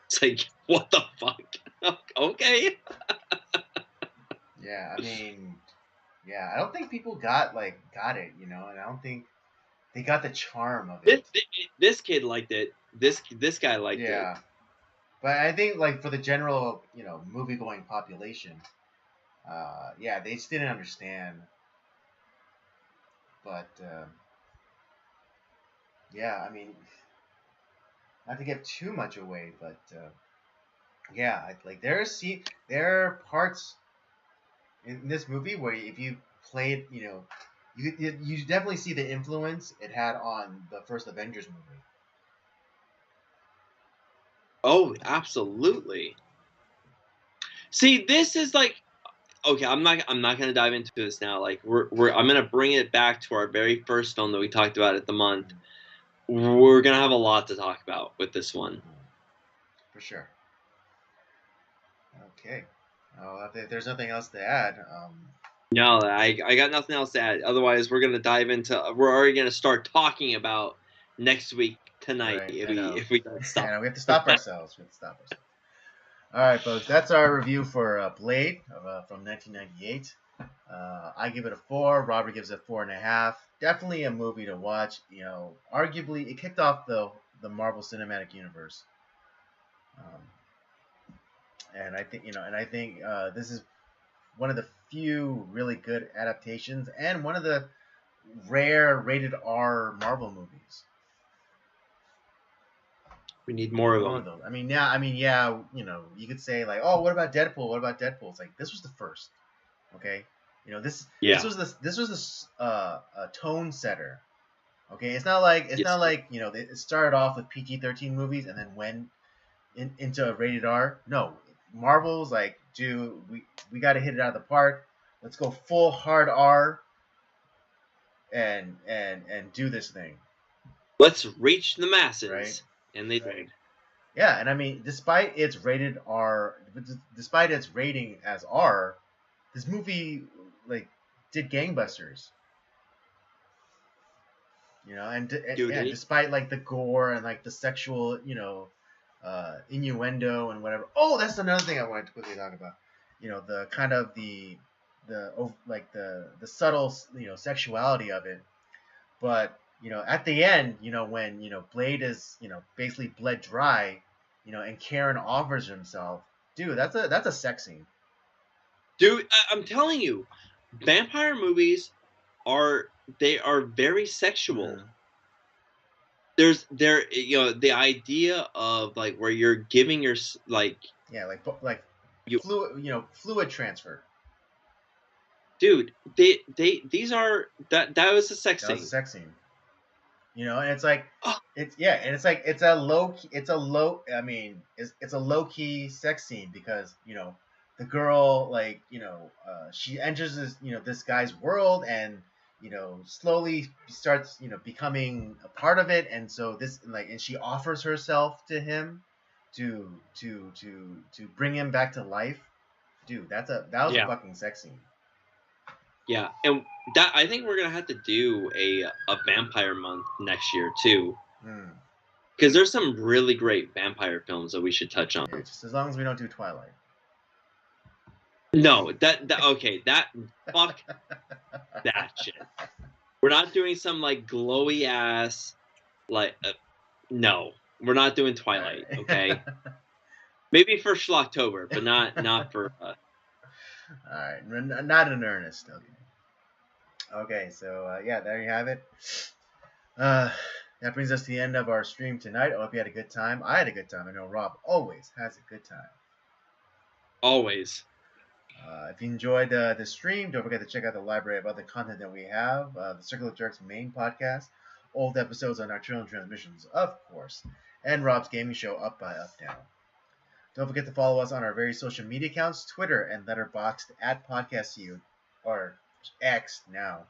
It's like what the fuck? Okay. yeah. I mean, yeah. I don't think people got it, and I don't think they got the charm of This it. this kid liked it. This guy liked it. Yeah. But I think like for the general, movie going population, yeah, they just didn't understand. But yeah, I mean, not to give too much away, but yeah, like there are parts in this movie where if you played, you definitely see the influence it had on the first Avengers movie. Oh, absolutely. See, this is like okay. I'm not gonna dive into this now. Like we're I'm gonna bring it back to our very first film that we talked about at the month. Mm, We're gonna have a lot to talk about with this one. for sure. Okay. Well, if there's nothing else to add, No, I got nothing else to add. Otherwise, we're already gonna start talking about next week tonight right? I know. if we don't I stop. know. We have to stop ourselves. We have to stop ourselves. All right, folks. That's our review for Blade from 1998. I give it a 4. Robert gives it 4.5. Definitely a movie to watch. Arguably it kicked off the Marvel Cinematic Universe. Um, and I think this is one of the few really good adaptations and one of the rare rated R Marvel movies. We need We more need of more of them. those. Yeah. You could say like, oh, what about Deadpool? What about Deadpool? It's like this was the first. Okay, this Yeah. was a tone setter. Okay, it's not like it started off with PG-13 movies and then went into a rated R. No, Marvel's like, dude, we got to hit it out of the park. Let's go full hard R and do this thing, Let's reach the right? masses, and they did. Yeah, and I mean, despite its rated R, despite its rating as R, this movie like did gangbusters. You know, Dude, and it, despite like the gore and like the sexual, innuendo and whatever. Oh, that's another thing I wanted to quickly talk about. You know, the kind of the subtle, sexuality of it. But at the end, when Blade is basically bled dry, and Karen offers himself, dude, that's a sex scene. dude, I'm telling you, vampire movies are very sexual. Mhm. There the idea of like where you're giving your like Yeah, like you fluid transfer. dude these are that was a sex That was a scene. sex scene. And it's like Oh, it's a low. I mean, it's a low key sex scene because the girl she enters this guy's world and slowly starts becoming a part of it, and so and she offers herself to him to bring him back to life. Dude, that was a yeah, fucking sex scene. yeah, and that I think we're gonna have to do a vampire month next year too, Hmm. because there's some really great vampire films that we should touch on. Yeah, just as long as we don't do Twilight. No, that okay, that fuck that shit. We're not doing some like glowy ass like no, we're not doing Twilight. All right. Okay, maybe for Schlocktober, but not for. All right, not in earnest. Okay. Okay, so yeah, there you have it. Uh, that brings us to the end of our stream tonight. I hope you had a good time. I had a good time. I know Rob always has a good time. Always. If you enjoyed the stream, don't forget to check out the library of other content that we have. The Circle of Jerks main podcast, old episodes on Nocturnal Transmissions, of course, and Rob's gaming show Up by Up Down. Don't forget to follow us on our various social media accounts, Twitter and Letterboxd at PodcastCO, or X now,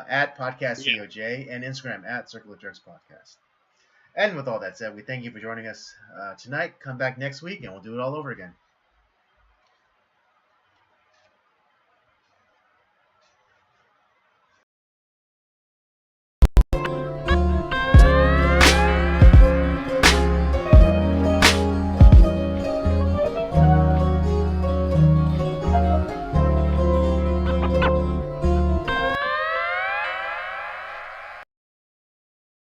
at PodcastCOJ, and Instagram at Circle of Jerks Podcast. And with all that said, we thank you for joining us tonight. Come back next week and we'll do it all over again.